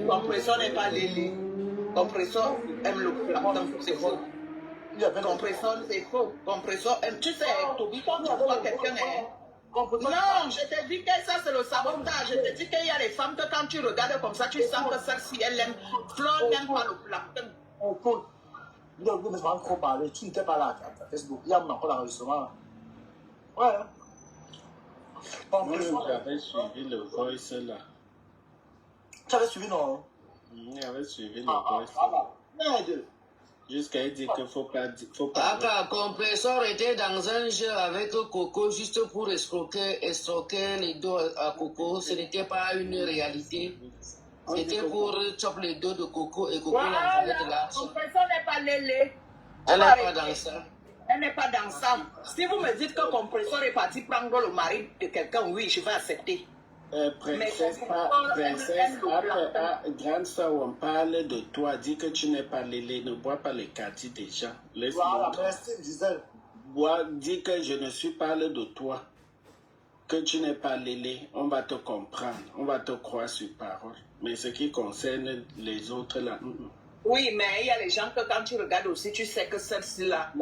Compressor n'est pas Lélé. Compressor aime le plat, c'est faux. Compressor, c'est faux. Compressor aime. Tu sais, Toby, quand tu vois quelqu'un, non, je te dis que ça c'est le sabotage. Je te dis qu'il y a les femmes que quand tu regardes comme ça, tu sens que celle-ci, elle aime. Flore n'aime pas le plat. Il ne me pas trop parler. Tu n'étais pas là à Facebook. Il y a encore l'enregistrement. Ouais. J'avais suivi le voice là. Tu avais suivi, non? J'avais suivi le voice là. Merde. Jusqu'à dire qu'il ne faut pas... Compressor était dans un jeu avec Coco juste pour escroquer les dos à Coco. Ce n'était pas une réalité. C'était pour chopper les dos de Coco et Coco l'envoyait de l'argent. Compressor n'est pas Lélé. Elle n'est pas dans ça. Elle n'est pas dans ça. Si vous me dites que Compressor est parti prendre le mari de quelqu'un, oui, je vais accepter. Princesse, grande soeur, on parle de toi. Dis que tu n'es pas Lélé. Ne bois pas les quartiers déjà. Voilà, merci, Gisèle. Dis que je ne suis pas de toi. Que tu n'es pas Lélé. On va te comprendre. On va te croire sur parole. Mais ce qui concerne les autres là. Oui, mais il y a les gens que quand tu regardes aussi, tu sais que celle-ci-là...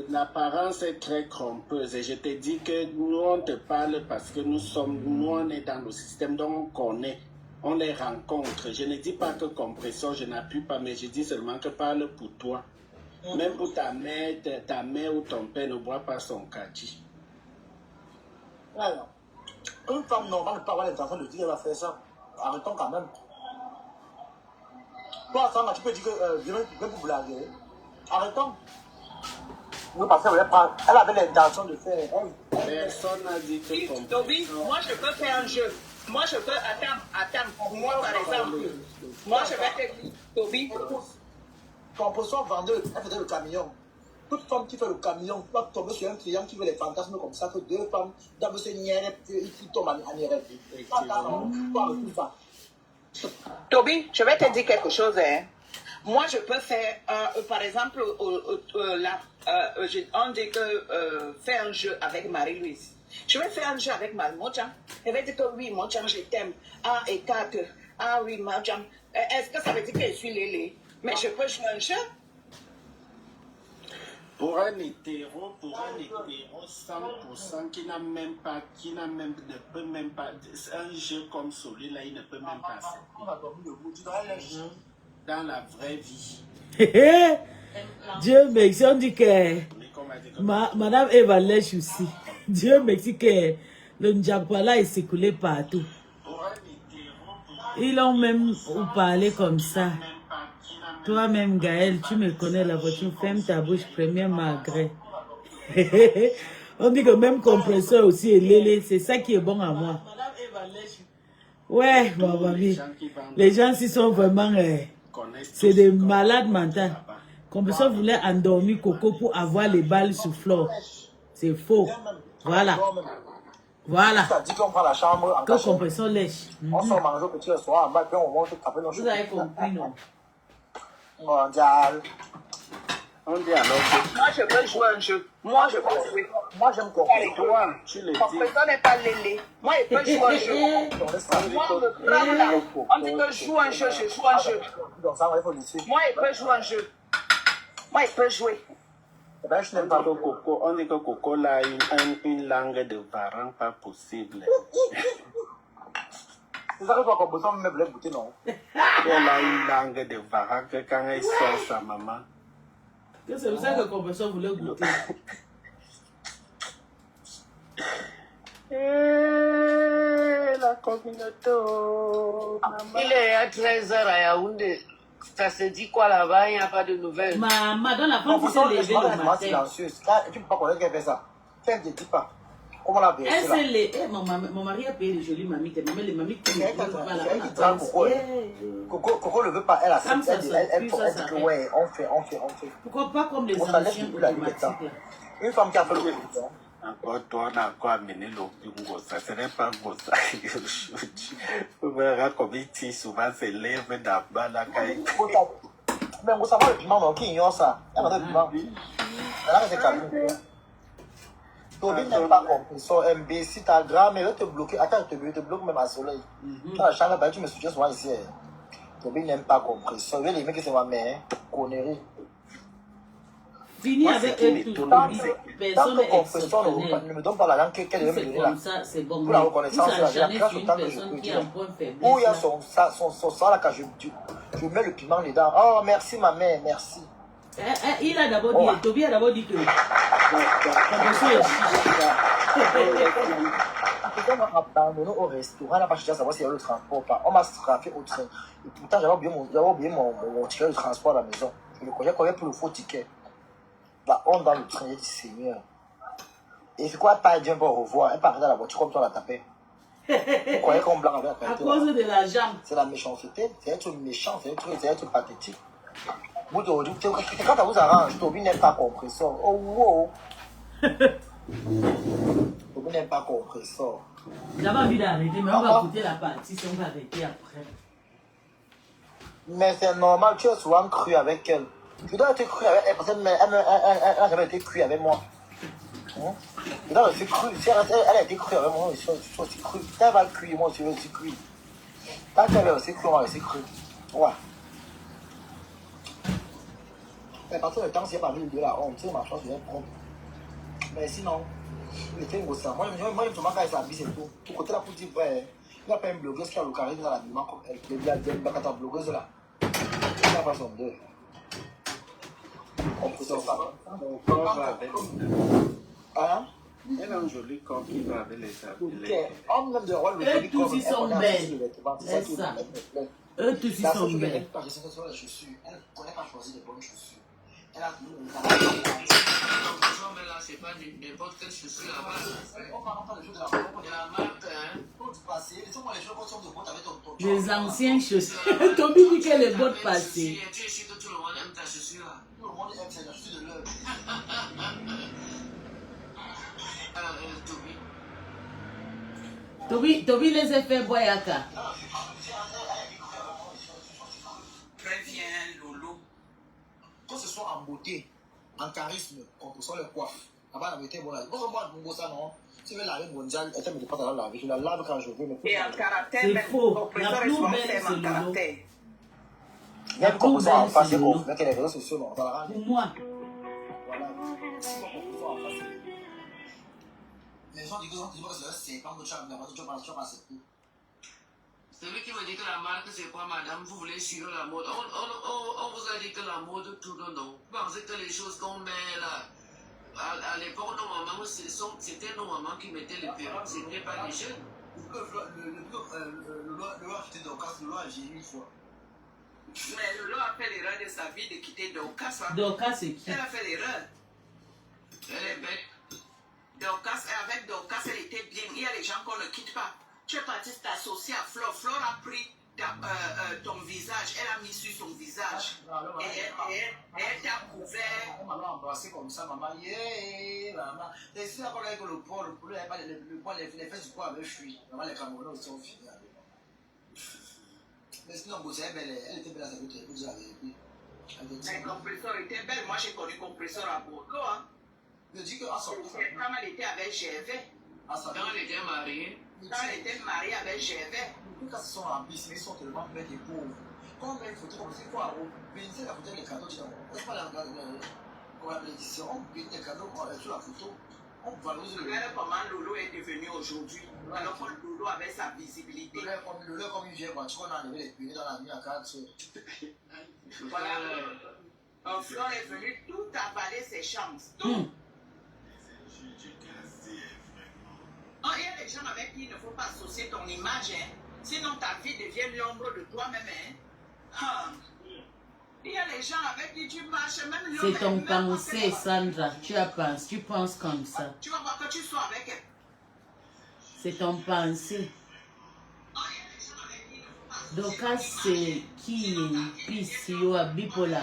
L'apparence est très trompeuse. Et je te dis que nous, on te parle parce que nous, on est dans le système, donc on connaît. On les rencontre. Je ne dis pas que Compressor, je n'appuie pas, mais je dis seulement que parle pour toi. Même pour ta mère ou ton père ne boit pas son kati. Alors, une femme normale ne peut pas avoir l'intention de dire qu'elle va faire ça. Arrêtons quand même. Toi, Sandra, tu peux dire que je vais vous blaguer. Arrêtons. Oui, parce qu'elle avait l'intention de faire. Personne n'a dit que Toby, moi je peux faire un jeu. Moi je peux. Attends. Pour moi, par exemple, moi je vais te dire, Toby. Compressor vendeur, elle faisait le camion. Toute femme qui fait le camion va tomber sur un client qui veut les fantasmes comme ça, que deux femmes doivent se nier et qui tombent en irrègle. Toby, je vais te dire quelque chose. Moi, je peux faire, par exemple, on dit que faire un jeu avec Marie-Louise. Je vais faire un jeu avec Mojam. Elle va dire que oui, Mojam, je t'aime. Ah, et 4. Ah oui, Mojam. Est-ce que ça veut dire que je suis Lélé? Mais je peux jouer un jeu. Pour un hétéro 100% qui ne peut même pas, un jeu comme celui-là, il ne peut même pas dans la vraie vie. Dieu merci, on dit que Madame Eva lèche aussi. Dieu merci que le Ndjakpala est sécoulé partout. Ils ont même parlé comme ça. Toi-même, Gaël, tu me connais la voiture, ferme ta bouche, premier malgré. On dit que même Compressor aussi est Lélé, c'est ça qui est bon à moi. Ouais, maman, les gens s'y sont vraiment... c'est des malades mentaux. Compressor voulait endormir Coco pour avoir les balles sur Flore. C'est faux. Voilà. Voilà. Que Compressor lèche. On sort manger au petit soir, en bas, puis on monte après nos choses. Vous avez compris, non? Mondial. On dit alors que... Moi, je peux jouer un jeu. Moi, je peux jouer. Moi, j'aime comprendre. Toi, tu le dis. Compressor n'est pas Lélé. Moi, je peux jouer un jeu. Moi, on me prend là. On dit que je joue un jeu, je joue un jeu. Moi, je peux jouer un jeu. Moi, je peux jouer. Je n'aime pas Coco. On dit que Coco a une langue de parent pas possible. C'est ça que toi, Compressor, me voulait goûter, non? Elle a une langue de parent que quand elle sort sa maman. C'est pour ça que Compressor voulait goûter. La communauté. Il est à 13h à Yaoundé. Ça se dit quoi là-bas? Il n'y a pas de nouvelles. Maman, dans la femme qui s'est levée le matin. Tu ne peux pas connaître qu'elle fait ça. Elle ne te dit pas. Comment la verser là? Mon mari a payé les jolies mamites. Les mamites qui Coco ne veut pas, elle accepte. Elle dit que ouais, on fait. Pourquoi pas comme les anciens automatiques là? Une femme qui a fait le coup. Encore toi, on a encore amené l'opium, ça. Ce n'est pas comme ça. Vous verrez comme il tire souvent ses lèvres d'abord la caille. Mais vous savez le piment, non, qui ignore ça? Elle m'a dit piment. Là, c'est calme. Toby n'aime pas compresseur, MB, si ta grand-mère veut te bloquer, attends, te bloque même à soleil. Quand la chambre, tu me soutiens souvent ici. Toby n'aime pas compresseur. Il veut les mecs qui sont ma mère, connerie. Fini avec eux tous. Tant que compresseur ne me donne pas l'argent qu'elle veut me donner là. C'est bon. Pour la reconnaissance, la grâce autant que je peux dire. Où il y a son sang là, quand je mets le piment dedans. Oh, merci ma mère, merci. Il a d'abord dit, Toby a d'abord dit que on m'a abandonné au restaurant là parce que je savoir s'il y a le transport ou pas. On m'a strappé au train. Et pourtant, j'avais oublié mon ticket de transport à la maison. Je le connais pour le faux ticket. La honte dans le train, j'ai dit Seigneur. Et c'est quoi, pas dire au revoir. Elle part dans la voiture comme toi, la tapée. Vous croyez qu'on blague avec la à cause de la jambe. C'est la méchanceté. C'est être méchant, c'est être pathétique. Vous quand ça vous arrange, Toby n'aime pas compresseur. Oh, wow. Toby n'aime pas compresseur. J'avais envie d'arrêter, mais on va écouter la partie, si on va arrêter après. Mais c'est normal, tu as souvent cru avec elle. Je dois être cru avec elle parce qu'elle n'a jamais été cru avec moi. Je dois rester cru. Si elle a été cru avec moi, je suis aussi cru. Si elle va cru, moi je suis aussi cru. Tant qu'elle est aussi cru, on va rester cru. Ouais. Mais parce que le temps, c'est pas vu de la honte, tu sais, ma chance, je vais prendre. Mais sinon, il était beau ça. Moi, je me demande quand il s'habille, c'est tout. Tout côté là, pour dire, ouais, il n'y a pas une blogueuse qui a le carré dans l'habillement comme elle. Il y a une blogueuse là. Il n'y a pas son deux. On peut s'en faire. Hein? Elle a un joli corps qui va avec les habits. Homme même de rôle, le joli corps. Eux tous ils sont belles. C'est ça. Eux tous ils sont belles. Elle ne connaît pas choisir les bonnes chaussures. Elle a toujours une mais là, c'est pas n'importe quelle chaussure là-bas. On va rentrer les choses de la marque. Il y a la marque, hein. Pour passer, laissez-moi les choses comme de bottes avec ton. Les anciennes chaussures. Toby dit qu'elle est bonne passée. Tu es sûr que tout le monde aime ta chaussure là? Tout le monde aime cette chaussure de l'heure. Toby les a fait boyaka. Préviens Lolo. Que ce soit en beauté, en charisme, qu'on soit le coiffe. Là-bas, la beauté, bon, là. Moi, je ça, non. Si je laver mondiale, elle me pas dans la laver. Je la lave quand je veux. Et en caractère, c'est faux. La plus belle, c'est Lolo. Il y a une composition en face, mais qu'elle est réseaux sociaux, non. Pour moi. Voilà. Les gens disent que c'est pas que tu as accepté. Celui qui me dit que la marque c'est quoi, madame, vous voulez suivre la mode. On vous a dit que la mode tout non. Vous pensez que les choses qu'on met là, à l'époque, nos mamans, c'était nos mamans qui mettaient les perruques, c'était pas les jeunes. Le loi a quitté Dorcas, le loi a géré une fois. Mais Lolo a fait l'erreur de sa vie de quitter Dorcas. Dorcas, c'est qui? Elle a fait l'erreur. Elle est bête. Dorcas, avec Dorcas, elle était bien. Il y a des gens qu'on ne quitte pas. Tu es parti t'associer à Flore. Flore a pris ton visage. Elle a mis sur son visage. Et elle t'a couvert. On m'a embrassé comme ça, maman. Yeah, maman. Et si on a que le poids, les fesses du poids avaient fui. Maman, les Camerounais aussi ont fini. Mais sinon, elle était belle à sa vie. Mais Compresseur était belle. Moi, j'ai connu Compresseur à Bordeaux. Hein. Je dis que cette femme, elle était avec Gervais. Quand elle était mariée. Quand elle était mariée avec Gervais. Quand ils sont en bis, mais ils sont tellement bêtes et pauvres. Quand on met une photo comme ça, il faut organiser la photo des cadeaux. C'est pas la l'édition. On met des cadeaux sur la photo. On valorise le. Regarde comment Lolo est devenu aujourd'hui. Alors que Lolo avait sa visibilité. Lolo comme une vieille voiture, on a enlevé les pneus dans la nuit à 4 heures. Voilà. Flore est venu tout avaler ses chances. Tout. Oh, il y a des gens avec qui il ne faut pas associer ton image, hein. Sinon ta vie devient l'ombre de toi-même. Hein. Il y a des gens avec qui tu marches, même c'est ton pensée, Sandra. Tu penses comme ça. Tu vas voir que tu sois avec C'est ton pensée. Donc, c'est qui pisse, yo, bipolar.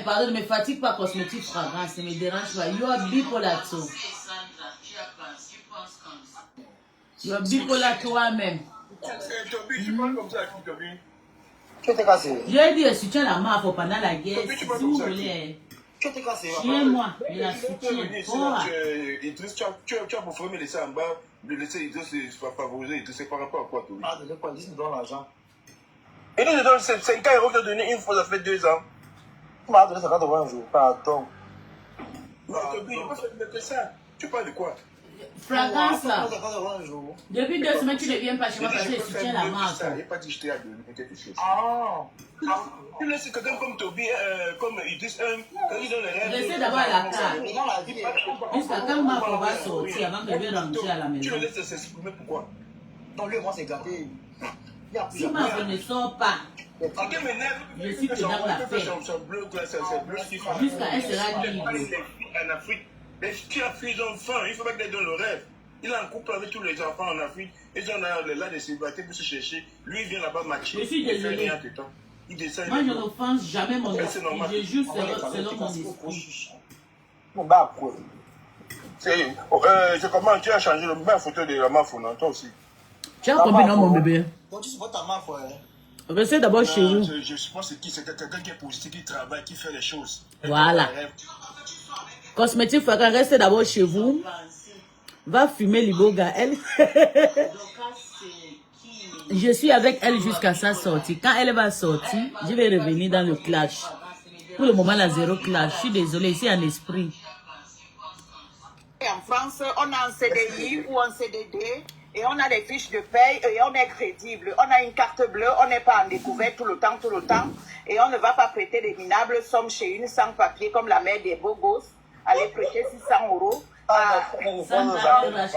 Pardon, ne me fatigue pas cosmétique fragrance, ne me dérange pas. Yo, bipolar, tout. Yo, bipolar toi-même. Tu parles comme ça à qui, Toby? Tu t'es cassé. J'ai dit, je soutiens la marque pendant la guerre. Si vous voulez. Tu t'es cassé. Chez moi, je la soutiens. Tu as bouffé me laisser en bas, de laisser Idriss favoriser Idriss, c'est par rapport à quoi, Toby? Ah, de quoi Idriss nous donne l'argent. Et nous, je donne 5 € qu'il a donné une fois, ça fait 2 ans. Tu m'as donné 50 € un jour, pardon. Non, Toby, il ne peut pas faire ça. Tu parles de quoi? Fragrance là. Depuis 2 semaines, tu ne viens pas chez moi parce que je soutiens la marque. Je n'ai pas dit que je t'ai donné quelque chose. Ah. Tu laisses quelqu'un comme Toby, comme Idriss, quand il donne les rêves. Restez d'abord à la table. Jusqu'à quand ma femme va sortir avant que je vienne rentrer à la maison. Tu le laisses s'exprimer pourquoi? Non, lui et moi, c'est gâté. Si ma femme ne sort pas, je suis dedans la paix. Jusqu'à elle sera libre. En Afrique, les filles ont faim, il ne faut pas qu'elles donnent le rêve. Il est en couple avec tous les enfants en Afrique. Ils ont là des célibataires pour se chercher. Lui, il vient là-bas matcher. Je suis désolé. Moi, je n'offense jamais mon esprit. Je joue selon mon esprit. Bon, bah, quoi? C'est comment tu as changé le même photo de la mafia, non? Toi aussi. Tu as combien dans mon bébé? Donc, tu supportes ta main, frère. Restez d'abord chez vous. Je suppose que c'est quelqu'un qui est positif, qui travaille, qui fait les choses. Voilà. Cosmétique Fragrance, restez d'abord chez vous. Va fumer Liboga, elle. Je suis avec elle jusqu'à sa sortie. Quand elle va sortir, je vais revenir dans le clash. Pour le moment, la zéro clash. Je suis désolée, ici en esprit. En France, on a un CDI ou un CDD et on a des fiches de paye et on est crédible. On a une carte bleue, on n'est pas en découverte tout le temps. Et on ne va pas prêter des minables sommes chez une sans-papier comme la mère des beaux gosses. Aller prêter 600 €.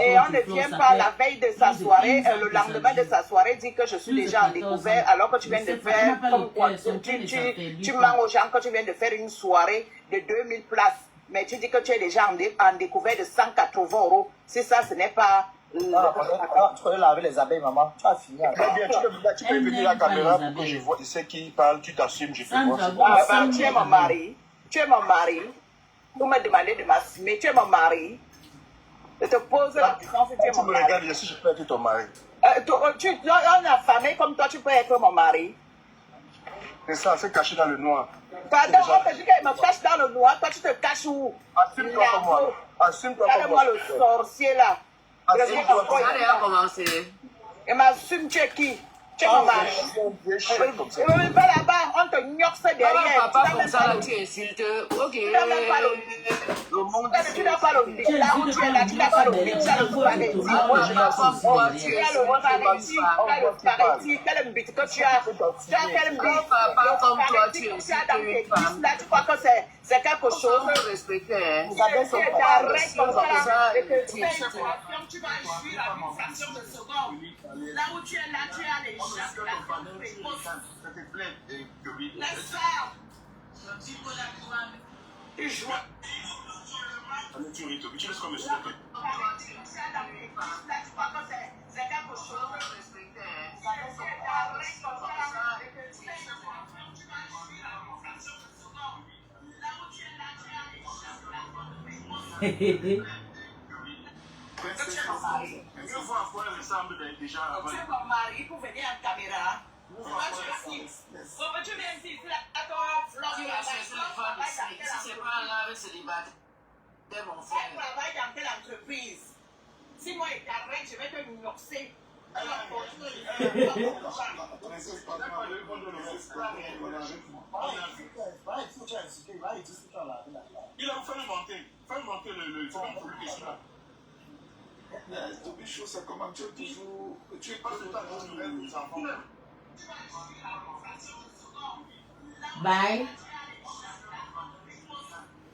Et on ne vient pas la veille de sa soirée, le lendemain de sa soirée, dire que je suis déjà en découvert, alors que tu viens de faire, comme quoi, tu mens aux gens que tu viens de faire une soirée de 2000 places, mais tu dis que tu es déjà en découvert de 180 €. C'est ça, ce n'est pas... tu peux laver les abeilles, maman. Tu as fini. Tu peux venir à la caméra pour que je vois, tu sais qui parle, tu t'assumes, je peux voir. Tu es mon mari. Tu es mon mari. Vous me demandez de m'assumer, tu es mon mari. Je te pose la question si tu es mon mari. Tu me regardes, je sais que je peux être ton mari. On a famille comme toi, tu peux être mon mari. C'est ça, c'est caché dans le noir. Pardon, on te dit qu'elle me cache dans le noir, toi tu te caches où? Assume-toi comme moi. Assume-toi comme moi. Regarde-moi le sorcier là. Assume-toi comme moi. Allez, à commencer. Et m'assume, tu es qui? Tu es mon mari. Ne va pas là-bas, on te gnoxe derrière. Papa, comme ça, là, tu insultes. Ok. Tu n'as même pas le monde. Tu n'as pas le là où tu es là, tu n'as pas le tu as le paradis. Tu as le paradis, quel but que tu as. Tu as quel but? Papa, comme toi, tu insultes une femme. Là, tu crois que c'est quelque chose. Respecter. Vous avez son arrête comme ça. Tu vas fuir à une fraction de seconde. Là où tu es là, tu as les gens. Laisse faire. Et je vois. Tu laisses comme ça. C'est quelque chose. Je vois à quoi elle ressemble déjà avant. Tu es mon mari pour venir en caméra. Pourquoi tu es ici? Pourquoi tu viens ici? Si c'est pas là avec célibataire, mon frère. Elle travaille dans quelle entreprise? Si moi je t'arrête, je vais te murcer. Il a fait monter. Fais monter le. C'est pas pour lui que je suis là. Toby, ça comment tu es toujours. Tu es pas tout le temps dans les enfants. Bye.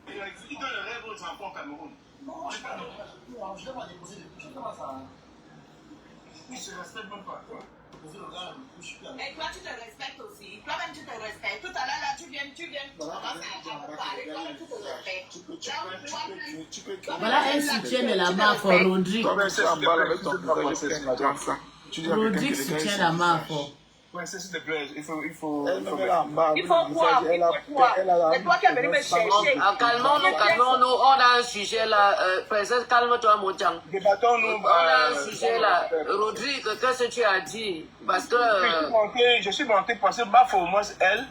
Il donne le rêve aux enfants au Cameroun. Je dois déposer des couches. Comment ça? Il se respecte même pas. Et toi, tu te respectes aussi. Toi-même, tu te respectes. Tout à l'heure, là, tu viens. Tu peux Voilà un soutien de la main pour Rodrigue. Rodrigue soutient la main pour. Princesse, s'il te plaît, il faut quoi? C'est toi qui es venu me chercher. Calmons-nous, on a un sujet là. Princesse, calme-toi, mon Djang. Débattons-nous. On a un sujet là. Rodrigue, qu'est-ce que tu as dit? Parce que... Je suis monté parce que Bafo, au moins, elle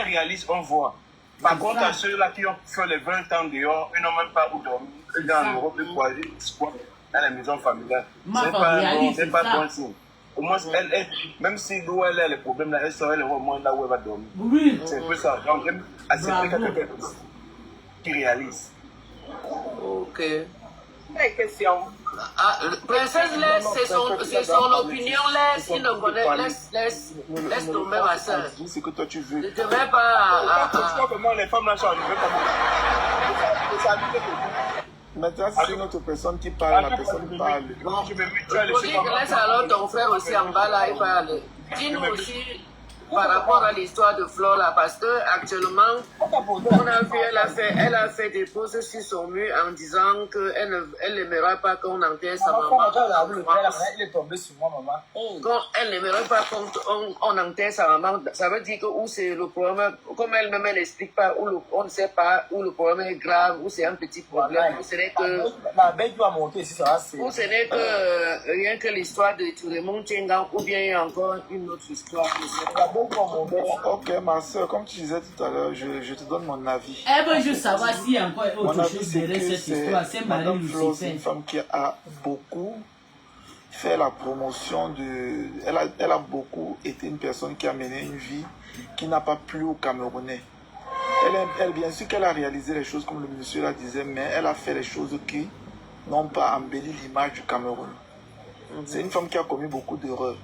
réalise, on voit. Par contre, à ceux-là qui ont fait les 20 ans dehors, ils n'ont même pas où dormir. Ils sont dans l'Europe, ils croient dans la maison familiale. C'est pas bon signe. Au moins, même si d'où elle a les problèmes, là, elle saurait au moins là où elle va dormir. Oui. C'est un peu ça. Donc, j'aime accepter quelqu'un qui réalise. Ok. Question. Princesse, c'est son opinion, laisse tomber ma soeur. Dis ce que toi tu veux. Ne te mets pas à... Comment les femmes là sont arrivées comme... Maintenant, c'est une autre personne qui parle, la personne qui parle. Laisse alors ton frère aussi en bas là, il parle. Dis-nous aussi par rapport à l'histoire de Flore là, parce que actuellement, on a vu, elle a fait des poses sur son mur en disant qu'elle n'aimerait pas qu'on enterre sa maman. Il est tombé sur moi, maman. Elle n'aimerait pas qu'on enterre sa maman. Ça veut dire que où c'est le problème, comme elle-même elle n'explique pas, on ne sait pas où le problème est grave, où c'est un petit problème, où ce n'est que... Où ce n'est que rien que l'histoire de Raymond Tchengan, ou bien il y a encore une autre histoire. Ok, ma soeur, comme tu disais tout à l'heure, je te donne mon avis. Elle veut juste savoir s'il y a encore autre chose derrière cette histoire. C'est Madame Flore, c'est une femme qui a beaucoup fait la promotion de... Elle a beaucoup été une personne qui a mené une vie qui n'a pas plu aux Camerounais. Elle, bien sûr qu'elle a réalisé les choses comme le monsieur la disait, mais elle a fait les choses qui n'ont pas embelli l'image du Cameroun. C'est une femme qui a commis beaucoup d'erreurs.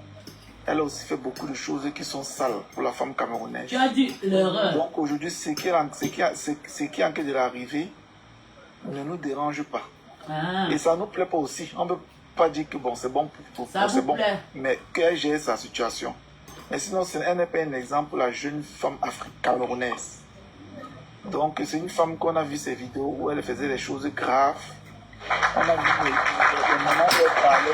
Elle a aussi fait beaucoup de choses qui sont sales pour la femme camerounaise. Tu as dit l'erreur. Donc aujourd'hui, ce qui est en train de l'arriver ne nous dérange pas. Et ça ne nous plaît pas aussi. On ne peut pas dire que bon, c'est bon c'est bon, mais qu'elle gère sa situation. Mais sinon, elle n'est pas un exemple pour la jeune femme camerounaise. Donc c'est une femme qu'on a vu ses vidéos où elle faisait des choses graves. On a vu les moments où elle parlait.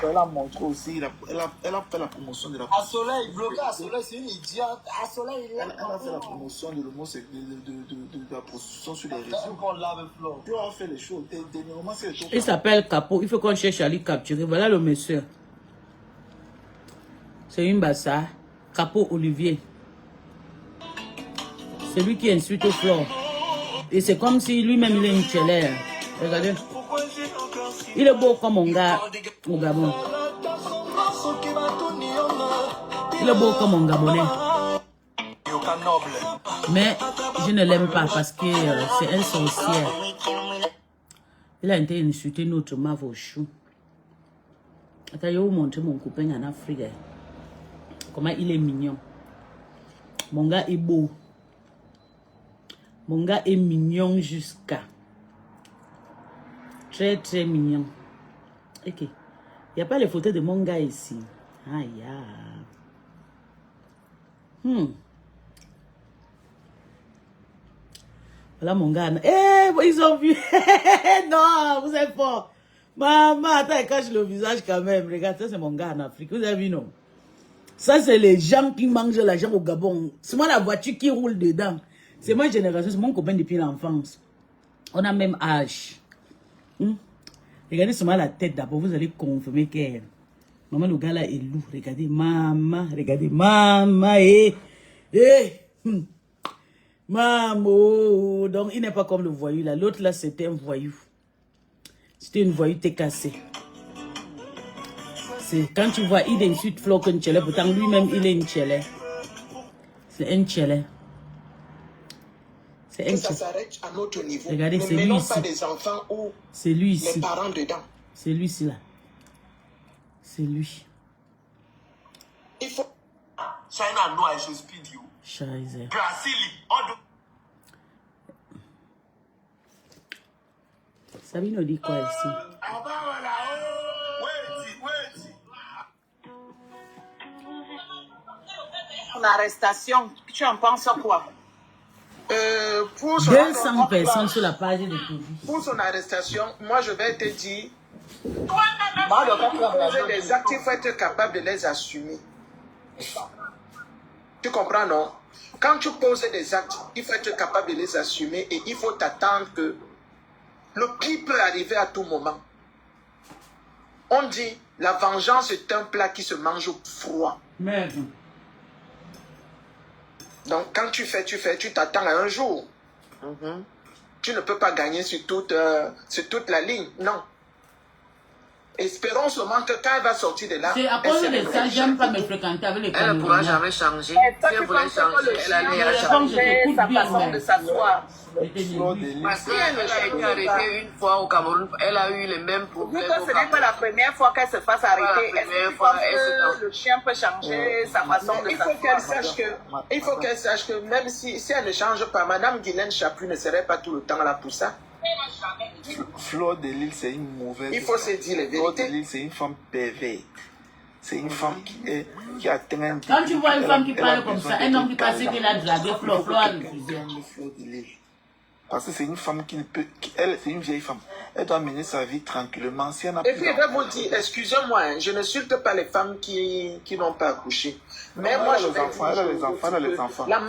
Elle a montré aussi, elle a fait la promotion de la prostitution. À Soleil, bloqué à Soleil, c'est une idiote. À Soleil, elle a fait la promotion de la prostitution sur les réseaux. Tu as fait les choses. Il s'appelle Capo. Il faut qu'on cherche à lui capturer. Voilà le monsieur. C'est une bassa. Capo Olivier. C'est lui qui insulte Flore. Et c'est comme si lui-même il est une chelère. Regardez. Il est beau comme mon gars au Gabon. Il est beau comme mon Gabonais. Mais je ne l'aime pas parce que c'est un sorcier. Il a été insulté notre mave au chou. Attends, je vais vous montrer mon copain en Afrique. Comment il est mignon. Mon gars est beau. Mon gars est mignon jusqu'à... Très, très mignon. Ok. Il n'y a pas les photos de mon gars ici. Aïe. Voilà mon gars. Eh, ils ont vu. Non, vous êtes fort. Maman, attends, elle cache le visage quand même. Regarde, ça c'est mon gars en Afrique. Vous avez vu, non? Ça, c'est les gens qui mangent l'argent au Gabon. C'est moi la voiture qui roule dedans. C'est ma génération, c'est mon copain depuis l'enfance. On a même âge. Regardez seulement la tête d'abord, vous allez confirmer que maman, le gars là est lourd. Regardez, maman, maman, donc il n'est pas comme le voyou là. L'autre là, c'était un voyou. C'était une voyouté cassée. C'est quand tu vois, il insulte Flore qu'une tchelé, pourtant lui-même il est une tchelé. C'est un tchelé. Que ça s'arrête à notre niveau. Regardez, c'est lui ici. Pas des enfants ou c'est lui ici. Les parents dedans. C'est lui ici là. C'est lui. Il faut. China no I should speed you. Scheiße. Brasili. Sabine dit quoi ici? L'arrestation, tu en penses quoi? Pour son 200 personnes sur la page de Toby. Pour son arrestation, moi je vais te dire, poser des actes, il faut être capable de les assumer. Tu comprends, non? Quand tu poses des actes, il faut être capable de les assumer et il faut t'attendre que le pire peut arriver à tout moment. On dit, la vengeance est un plat qui se mange au froid. Merde. Donc quand tu t'attends à un jour. Tu ne peux pas gagner sur toute la ligne, non. Espérons seulement que quand elle va sortir de là... C'est à cause de ça, j'aime pas me fréquenter avec les Camerounais. Elle ne pourra jamais changer. Si elle voulait changer, elle allait à changer sa façon de s'asseoir. Parce qu'elle a été arrêtée une fois au Cameroun, elle a eu les mêmes problèmes. Ce n'est pas la première fois qu'elle se fasse arrêter. Est-ce que le chien peut changer sa façon de s'asseoir? Il faut qu'elle sache que même si elle ne change pas, Madame Guylaine Chaput ne serait pas tout le temps là pour ça. Fleur de Lille, c'est une mauvaise. Il faut se dire les vérités. Fleur de Lille, c'est une femme pervers. C'est une femme qui a traîné. Quand tu vois une femme qui parle comme ça, un homme qui passe qu'il a dragué Fleur a refusé. Parce que c'est une femme qui ne peut. Elle, c'est une vieille femme. Elle doit mener sa vie tranquillement. Si elle n'a et puis, je vais vous dire, excusez-moi, je n'insulte pas les femmes qui n'ont pas accouché. Mais moi, je vais enfants, elle a les enfants, elle a les enfants. La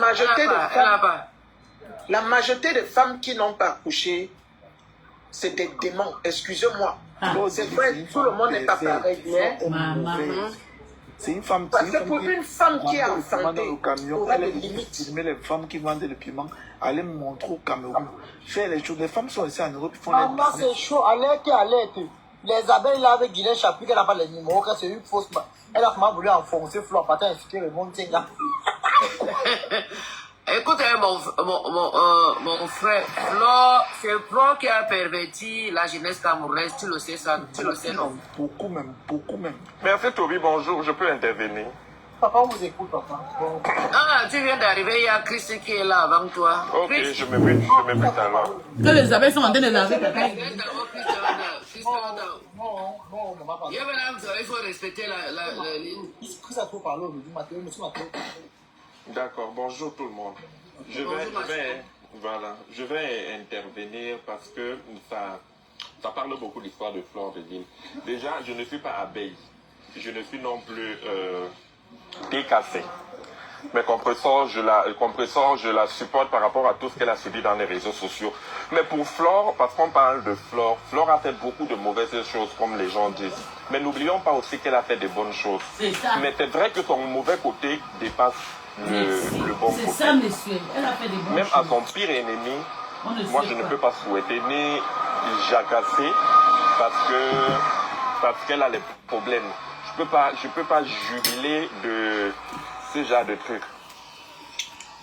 majorité des femmes qui n'ont pas accouché, c'est des démons, excusez-moi. C'est vrai, tout le monde n'est pas pareil. C'est une femme. Parce que pour une femme qui est enceinte, aura des limites. Filmer les femmes qui vendent le piment, aller me montrer au Cameroun. Faire les choses. Les femmes sont ici en Europe, ils font les business. C'est chaud, alerte. Les abeilles là avec Guylaine Chaput, elle n'a pas les numéros, c'est une fausse. Elle a vraiment voulu enfoncer Fleur, pas inspirer le monde. Écoute, mon frère, c'est Fleur qui a perverti la jeunesse camerounaise, tu le sais ça, tu le sais non? Beaucoup même. Merci Toby, bonjour, je peux intervenir. Papa, on vous écoute, papa. Ah, tu viens d'arriver, il y a Christ qui est là avant toi. Ok, Chris. je me mets alors. Que les abeilles sont en train de laver. Il faut respecter la ligne. Chris a trop parlé aujourd'hui, Mathéo. D'accord, bonjour tout le monde. Je vais intervenir parce que ça parle beaucoup de l'histoire de Fleur de Lille. Déjà, je ne suis pas abeille. Je ne suis non plus décassé. Mais compresseur, je la supporte par rapport à tout ce qu'elle a subi dans les réseaux sociaux. Mais pour Fleur, parce qu'on parle de Fleur, Fleur a fait beaucoup de mauvaises choses, comme les gens disent. Mais n'oublions pas aussi qu'elle a fait des bonnes choses. Mais c'est vrai que son mauvais côté dépasse le bon côté. C'est ça, monsieur. Elle a fait des bonnes Même choses. à son pire ennemi, moi je ne peux pas souhaiter ni jacasser parce qu'elle a les problèmes. Je peux pas jubiler de ce genre de trucs.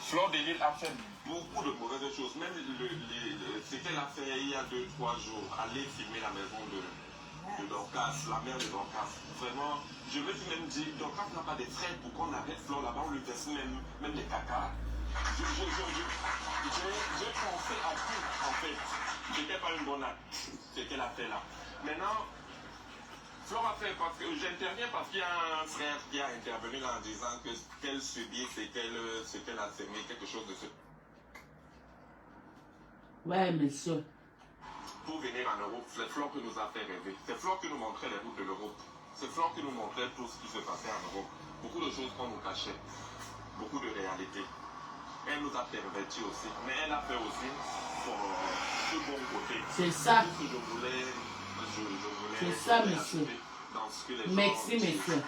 Fleur de Lille a fait beaucoup de mauvaises choses. Même ce qu'elle a fait il y a 2-3 jours, aller filmer la maison de Dorcas, la mère de Dorcas. Vraiment, je me suis même dit, Dorcas n'a pas de frères pour qu'on arrête Fleur là-bas, on lui verse même des caca. J'ai pensé à tout, en fait. C'était pas une bonne acte, ce qu'elle a fait là. Maintenant, Fleur a fait, parce que j'interviens parce qu'il y a un frère qui a intervenu en disant que qu'elle subit, c'est qu'elle a semé quelque chose de ce... Ouais, monsieur. Pour venir en Europe, c'est Fleur qui nous a fait rêver. C'est Fleur qui nous montrait les routes de l'Europe. C'est Fleur qui nous montrait tout ce qui se passait en Europe. Beaucoup de choses qu'on nous cachait. Beaucoup de réalités. Elle nous a pervertis aussi. Mais elle a fait aussi ce bon côté. C'est ça. Tout ce que je voulais c'est ça, monsieur. Merci, monsieur.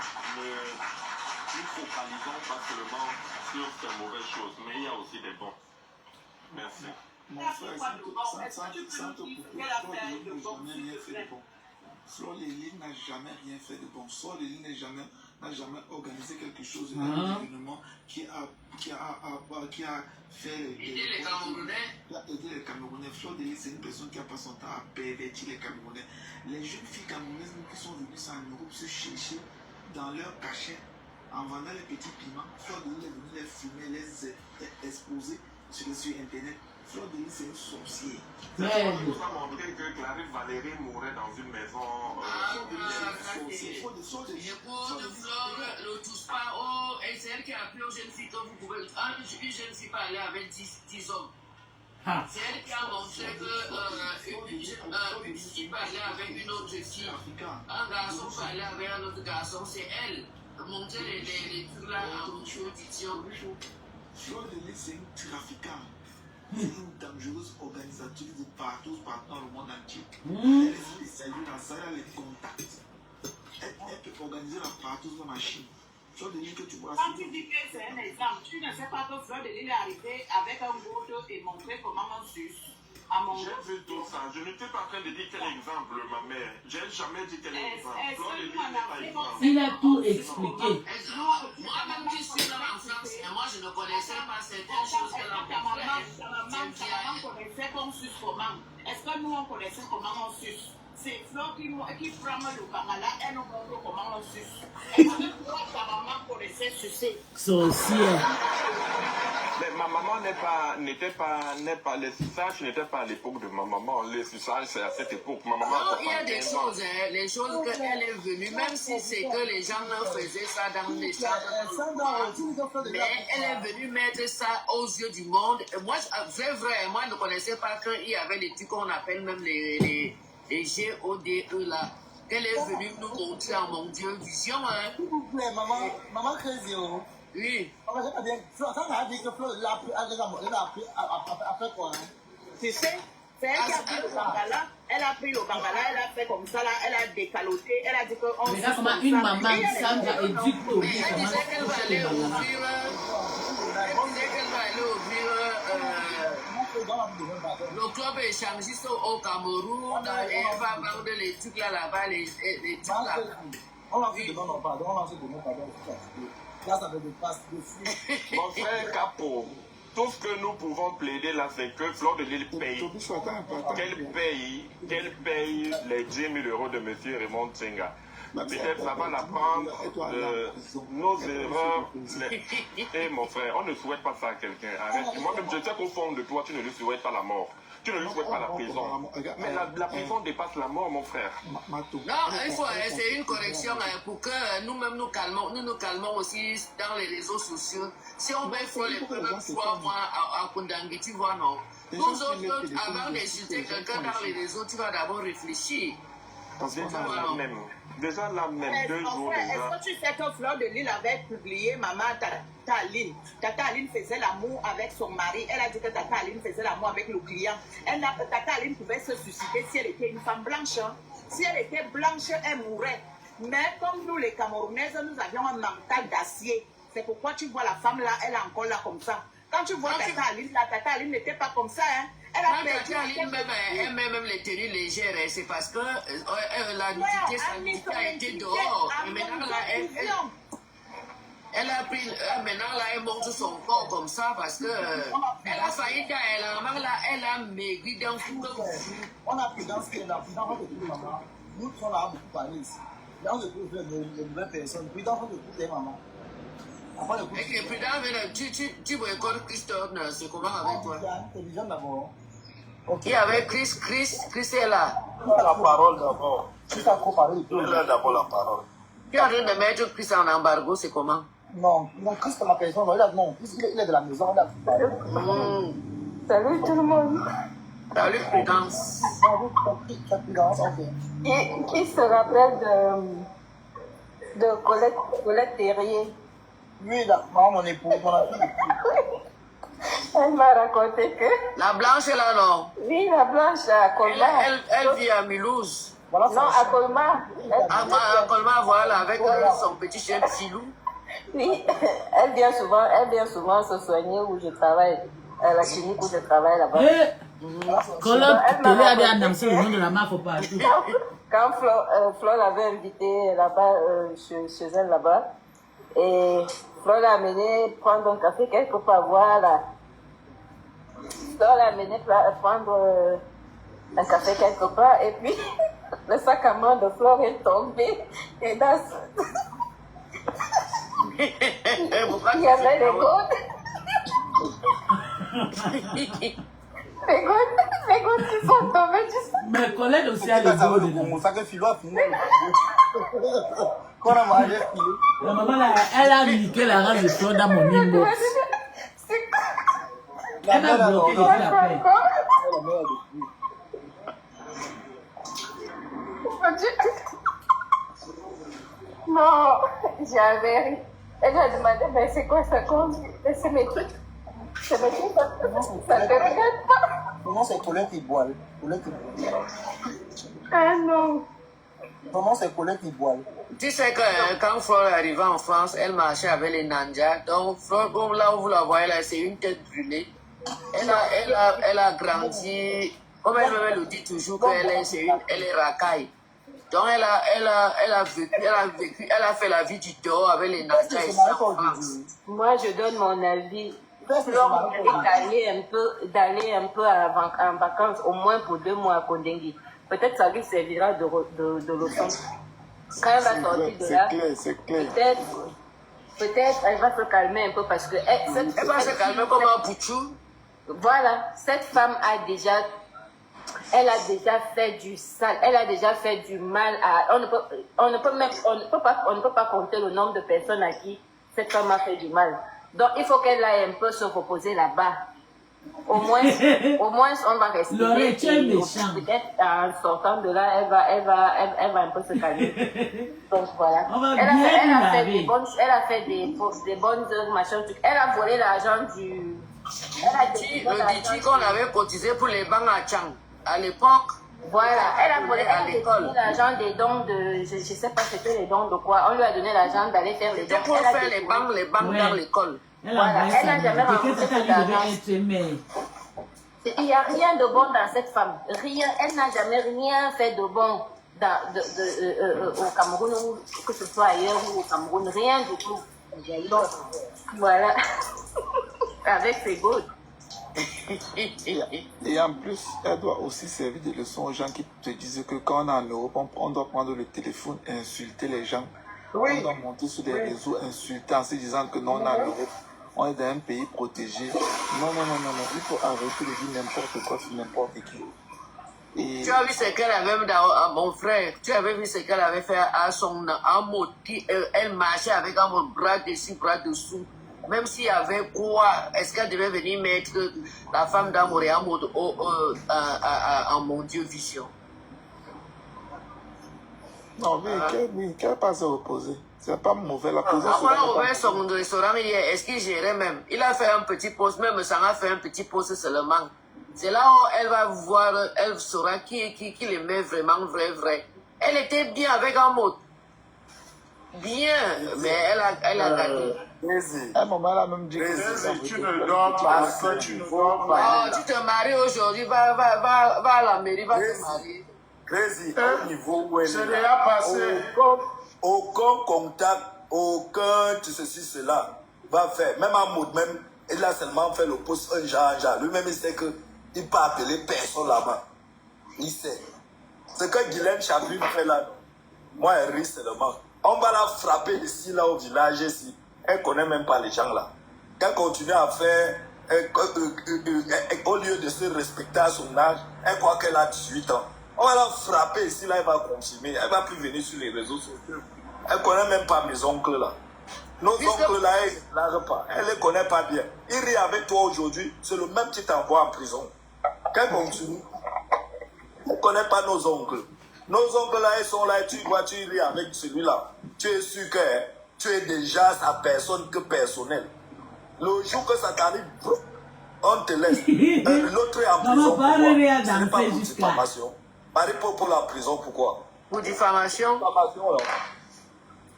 Nous focalisons pas seulement sur ces mauvaises choses, mais il y a aussi des bons. Merci. Mon frère, sans te couper, Fleur de Lille n'a jamais rien fait de bon. Fleur de Lille n'a jamais organisé quelque chose de l'événement qui a fait aider les Camerounais. Fleur de Lille, c'est une personne qui a passé son temps à pervertir les Camerounais. Les jeunes filles camerounaises qui sont venues en Europe se chercher dans leur cachet en vendant les petits piments. Fleur de Lille est venue les filmer, les exposer sur Internet. Fleur de Lille, c'est une sorcière. C'est ça qui nous a montré que Clarisse Valérie mourait dans une maison. Le touche pas, oh, elle s'est elle qui a appelé aux jeunes filles que vous pouvez... Une jeune fille peut aller avec 10 hommes. C'est elle qui a montré qu'une fille peut aller avec une autre fille. Un garçon peut aller avec un autre garçon. C'est elle. Montrer les trucs là en audition. Fleur de Lys, c'est une trafiquante. C'est une dangereuse organisatrice de partout dans le monde entier. Elle est spécialisée dans ça, elle a les contacts. Elle peut organiser la partout sur la machine. Fleur de Lys que tu vois. Quand tu dis que c'est un exemple, tu ne sais pas que Fleur de Lys est arrivée avec un bout et montrer comment on suce. J'ai vu tout ça. Je n'étais pas en train de dire quel exemple, ma mère. J'ai jamais dit quel exemple. Fleur de Lys n'est pas exemple. Il a tout expliqué. Moi-même qui suis là en France, et moi je ne connaissais pas certaines choses qu'elle a montrées. Ta maman connaissait qu'on suce comment. Est-ce que nous on connaissait comment on suce? C'est Fleur qui prend le bangala, elle nous montre comment on suce. Est-ce que toi, ta maman connaissait sucer? Sorcière. Mais ma maman n'était pas les suçages n'étaient pas à l'époque de ma maman. Les suçages, c'est à cette époque. Ma maman non, il y a des choses, les choses qu'elle est venue, même si c'est que les gens faisaient ça dans les chambres. Mais elle est venue mettre ça aux yeux du monde. Moi, c'est vrai, moi je ne connaissais pas qu'il y avait des trucs qu'on appelle même les GODE là. Elle est venue nous montrer en mon Dieu vision. Hein. S'il vous plaît, maman Crazy. Oui. Maman, j'ai bien. Ça m'a dit que Fleur l'a appris après quoi? Tu sais, c'est elle qui a pris le bangala. Elle a pris le bangala, elle a fait comme ça là, elle a décaloté, elle a dit qu'on. Mais là, comment une maman Sandra éduque Toby, Elle comment disait qu'elle va aller ouvrir. Elle disait qu'elle va aller ouvrir. Le club échangiste au Cameroun et elle va vendre les trucs là-bas, les trucs là. On l'a fait de non, pardon, on l'a fait de non, pardon. Là, ça fait des passes de fou. Mon frère Capo, tout ce que nous pouvons plaider là, c'est que Fleur de Lys paye. Qu'elle paye les 10 000 € de M. Raymond Tsenga. Peut-être ça va l'apprendre nos erreurs. Et mon frère, on ne souhaite pas ça à quelqu'un. Arrête. Moi-même, je sais qu'au fond de toi, tu ne lui souhaites pas la mort. Tu ne lui souhaites pas la prison. Mais la prison dépasse la mort, mon frère. Non, il faut, c'est une correction pour que nous-mêmes nous calmons aussi dans les réseaux sociaux. Si on met faut les premières fois, moi, à Kundangui, tu vois, non. Nous autres, avant d'insulter quelqu'un dans les réseaux, tu vas d'abord réfléchir. Déjà là même, 2 jours déjà. Est-ce que tu sais que Fleur de Lys avait publié Maman Tata Aline? Tata Aline faisait l'amour avec son mari. Elle a dit que Tata Aline faisait l'amour avec le client. Tata Aline pouvait se susciter si elle était une femme blanche. Si elle était blanche, elle mourrait. Mais comme nous les Camerounaises, nous avions un mental d'acier. C'est pourquoi tu vois la femme là, elle est encore là comme ça. Quand tu vois Tata Aline là, Tata Aline n'était pas comme ça. Hein. Elle a perdu. Elle met même les tenues légères. C'est parce que la nudité sanitaire a été dehors. Et maintenant là, elle a pris. Maintenant là, elle montre son corps comme ça parce que elle a failli elle a maigri d'un coup. On a pris dans ce qu'elle a pris dans votre maman. Nous sommes là beaucoup parler ici. Là, on découvre de nouvelles personnes. Puis dans votre écoute, maman. Et puis là, tu boycottes Christophe, c'est comment avec toi? Qui avec Chris est là. La parole d'abord. Tu as trop parlé. Il a d'abord la parole. Tu es en train de mettre Chris en embargo, c'est comment? Non, Chris c'est ma personne. Non, il est de la maison. Salut tout le monde. Salut Prudence. Qui se rappelle de Colette Terrier? Oui, maman, mon époux, mon ami. Elle m'a raconté que... La blanche est là, non? Oui, la blanche à Colmar. Elle vit à Mulhouse. Voilà, non, à Colmar. À Colmar, voilà, avec son petit chien Silou. Oui, elle vient souvent se soigner où je travaille, à la clinique où je travaille là-bas. Quand elle avait annoncé le nom de la marque partout. Quand Flo l'avait invitée là-bas, chez elle là-bas, et Flo l'a amené prendre un café quelque part, voilà. Flo l'a amené prendre un café quelque part, et puis le sac à main de Flo est tombé, et dans il y avait des gouttes. Les gouttes qui sont tombées du sac. Mais Colette aussi a des gouttes. Mon sac de philo a fini. Qu'on a mangé. La maman, là, elle a niqué la race de fleurs dans mon inbox. Elle m'a bloqué depuis après. Non, j'avais ri. Elle a demandé, mais c'est quoi ça conduit? C'est mes trucs. C'est mes trucs, ça te regarde pas. Comment c'est Colette qui boit? Ah non. Comment c'est Colette qui boit? Tu sais que quand Flore est arrivée en France, elle marchait avec les Nandja. Donc, Flore, comme là où vous la voyez, là, c'est une tête brûlée. Elle a grandi, comme elle le dit toujours, qu'elle est racaille. Donc, elle a fait la vie du dehors avec les Nandja ici en France. Moi, je donne mon avis. D'aller un peu en vacances, au moins pour 2 mois à Kondengui. Peut-être ça lui servira de leçon. Quand elle va sortir de là, peut-être elle va se calmer un peu parce que elle va se calmer comme un bouchou. Voilà, cette femme a déjà fait du sale, elle a déjà fait du mal à. On ne peut pas compter le nombre de personnes à qui cette femme a fait du mal. Donc il faut qu'elle aille un peu se reposer là-bas. Au moins on va respirer. Peut-être en sortant de là, elle va un peu se calmer. Donc voilà. Elle a fait des bonnes œuvres, machin, truc. Elle a volé l'argent du. Le DJ qu'on avait cotisé pour les banques à Tchang à l'époque. Voilà, elle a volé l'argent des dons de. Je ne sais pas c'était les dons de quoi. On lui a donné l'argent d'aller faire les dons. C'était pour faire les banques dans l'école. Voilà, elle n'a jamais rencontré cet argent. Il n'y a rien de bon dans cette femme. Rien. Elle n'a jamais rien fait de bon au Cameroun, ou que ce soit ailleurs ou au Cameroun. Rien du tout. Donc, voilà. Avec ses gouttes. Et en plus, elle doit aussi servir de leçon aux gens qui te disent que quand on est en Europe, on doit prendre le téléphone et insulter les gens. Oui. On doit monter sur des réseaux insultants en se disant que non, on est en Europe, on est dans un pays protégé. Non, il faut arrêter de dire n'importe quoi sur n'importe qui. Et... Tu as vu ce qu'elle avait, mon frère, tu avais vu ce qu'elle avait fait à son mot, elle marchait avec un bras dessus, bras dessous. Même s'il y avait quoi, est-ce qu'elle devait venir mettre la femme d'amour en mode en mon Dieu vision? Non, mais qu'elle pas se reposer. C'est pas mauvais la position. Après, on a ouvert son restaurant, mais est-ce qu'il gérait même? Il a fait un petit poste, même ça a fait un petit poste seulement. C'est là où elle va voir, elle saura qui l'aimait vraiment, vrai. Elle était bien avec un mot. Bien, mais elle a gagné. À un moment, elle a même dit que tu ne dors pas, tu ne dors pas. Oh, tu te maries aujourd'hui, va à la mairie, va te marier. Crazy, au niveau où elle c'est déjà passé. Aucun contact, aucun ceci, cela va faire. Même en mode, même, il a seulement fait le poste un genre. Lui-même, il sait qu'il ne peut appeler personne là-bas. Il sait. Ce que Guylaine Chapuis fait là, moi, elle rit seulement. On va la frapper ici, là, au village, ici. Elle ne connaît même pas les gens là. Elle continue à faire, au lieu de se respecter à son âge, elle croit qu'elle a 18 ans. On va la frapper ici, là, elle va consommer. Elle ne va plus venir sur les réseaux sociaux. Elle ne connaît même pas mes oncles là. Nos oncles là, elle ne l'arrête pas. Elle ne les connaît pas bien. Il rit avec toi aujourd'hui, c'est le même qui t'envoie en prison. Qu'elle continue. Elle ne connaît pas nos oncles. Nos oncles là, ils sont là, tu vois, tu ris avec celui-là. Tu es sûr que tu es déjà sa personne que personnelle. Le jour que ça t'arrive, on te laisse. L'autre est en prison. Pourquoi? Ce n'est pas pour diffamation. Marie pour la prison, pourquoi? Pour diffamation.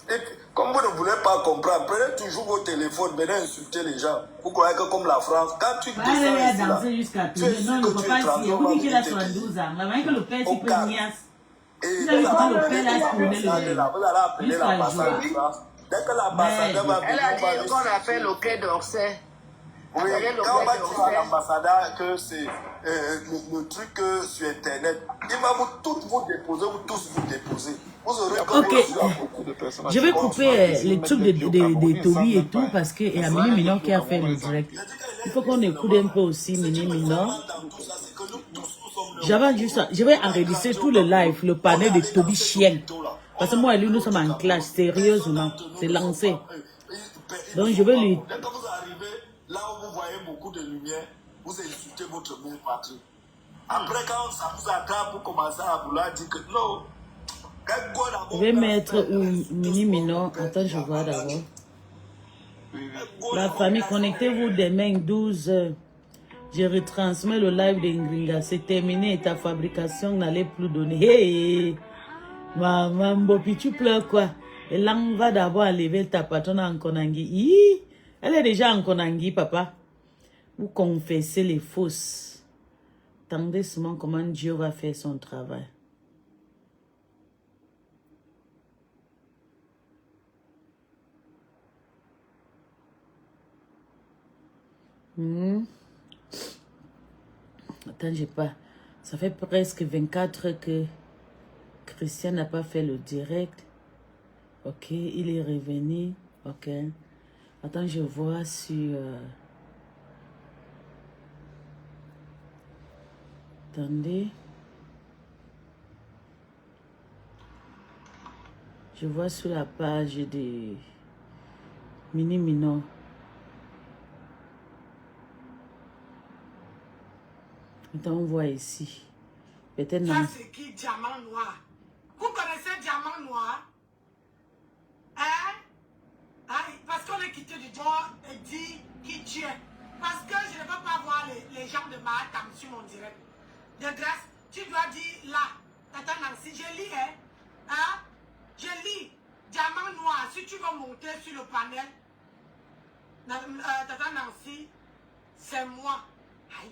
Et comme vous ne voulez pas comprendre, prenez toujours vos téléphones, venez insulter les gens. Vous croyez que comme la France, quand tu descends ici là, tu es sûr que tu es tranquille, on va vous dire et vous allez appeler l'ambassade de France. Dès que l'ambassadeur va venir, elle a dit qu'on appelle le Quai d'Orsay. Oui, quand on va dire à l'ambassadeur que c'est le truc sur Internet, il va tous vous déposer. Vous aurez beaucoup de personnes. Je vais couper les trucs de Toby et tout parce qu'il y a Mini Minon qui a fait le direct. Il faut qu'on écoute un peu aussi Mini Minon. J'avais juste ça. Je vais enregistrer tout le live, le panel de Toby Chien. Parce que moi et lui, nous sommes en clash, sérieusement. C'est lancé. Donc je vais lui... Quand vous arrivez là où vous voyez beaucoup de lumière, vous insultez votre mère patrie. Après, quand ça vous attrape, vous commencez à vouloir dire que non. Je vais mettre Mini Mino. Attends, je vois d'abord. La famille, connectez-vous demain 12h. Je retransmets le live d'Ingringa. C'est terminé. Ta fabrication n'allait plus donner. Hey! Maman, Bopi, tu pleures quoi? Et là, on va d'abord enlever ta patronne en Konangi. Elle est déjà en Konangi, papa. Vous confessez les fausses. Attendez seulement comment Dieu va faire son travail. Attends, j'ai pas. Ça fait presque 24 heures que Christian n'a pas fait le direct. Ok, il est revenu. Ok. Attends, je vois sur... Attendez. Je vois sur la page de Mini Mino. Attends, on voit ici. Peut-être non. Ça, c'est qui, Diamant Noir? Vous connaissez Diamant Noir? Hein? Parce qu'on est quitté du droit et dit qui tu es. Parce que je ne peux pas voir les gens de Mahatam sur mon direct. De grâce, tu dois dire là. Tata Nancy, je lis, hein? Je lis. Diamant Noir, si tu veux monter sur le panel, Tata Nancy, c'est moi. Aïe.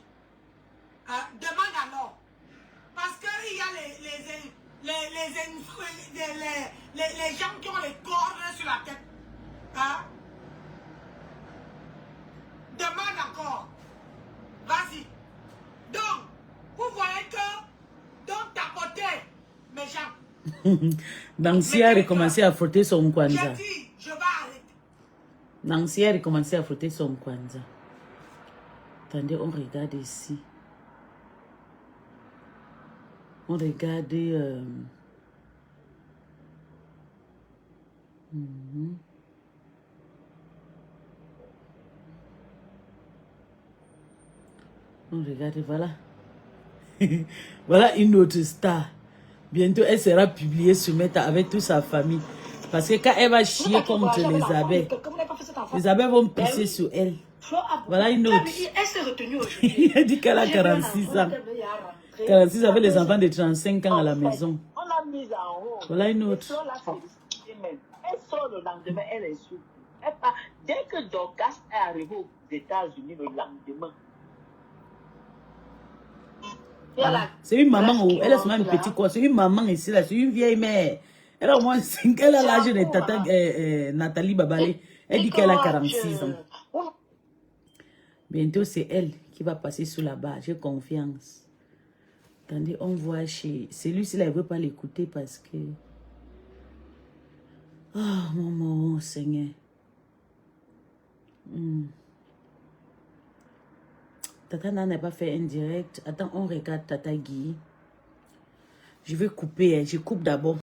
Demande alors. Parce qu'il y a les gens qui ont les cordes sur la tête. Hein? Demande encore. Vas-y. Donc, vous voyez que donc tapoter mes gens. Nancy a recommencé à frotter son kwanza. J'ai dit, je vais arrêter. Nancy a recommencé à frotter son kwanza. Attendez, on regarde ici. On regarde... On regarde, voilà. Voilà une autre star. Bientôt, elle sera publiée sur Meta avec toute sa famille. Parce que quand elle va chier contre les abeilles, les abeilles vont pisser sur elle. Voilà une autre. Elle s'est retenue aujourd'hui. Elle dit qu'elle a 46 ans. 46 avec les enfants de 35 ans à la maison. On l'a mise en haut. Voilà une autre. Elle sort le lendemain, elle insulte. Dès que Dorcas est arrivé aux États-Unis le lendemain, voilà. C'est une maman, elle a seulement un petit quoi. C'est une maman ici, là. C'est une vieille mère. Elle a au moins 5 ans. Elle a l'âge de Tata Nathalie Babalé. Elle dit qu'elle a 46 ans. Bientôt, c'est elle qui va passer sous la barre. J'ai confiance. Attendez, on voit chez... Celui-ci, là, il ne veut pas l'écouter parce que... Oh, mon Seigneur. Tata n'a pas fait un direct. Attends, on regarde Tata Guy. Je vais couper, je coupe d'abord.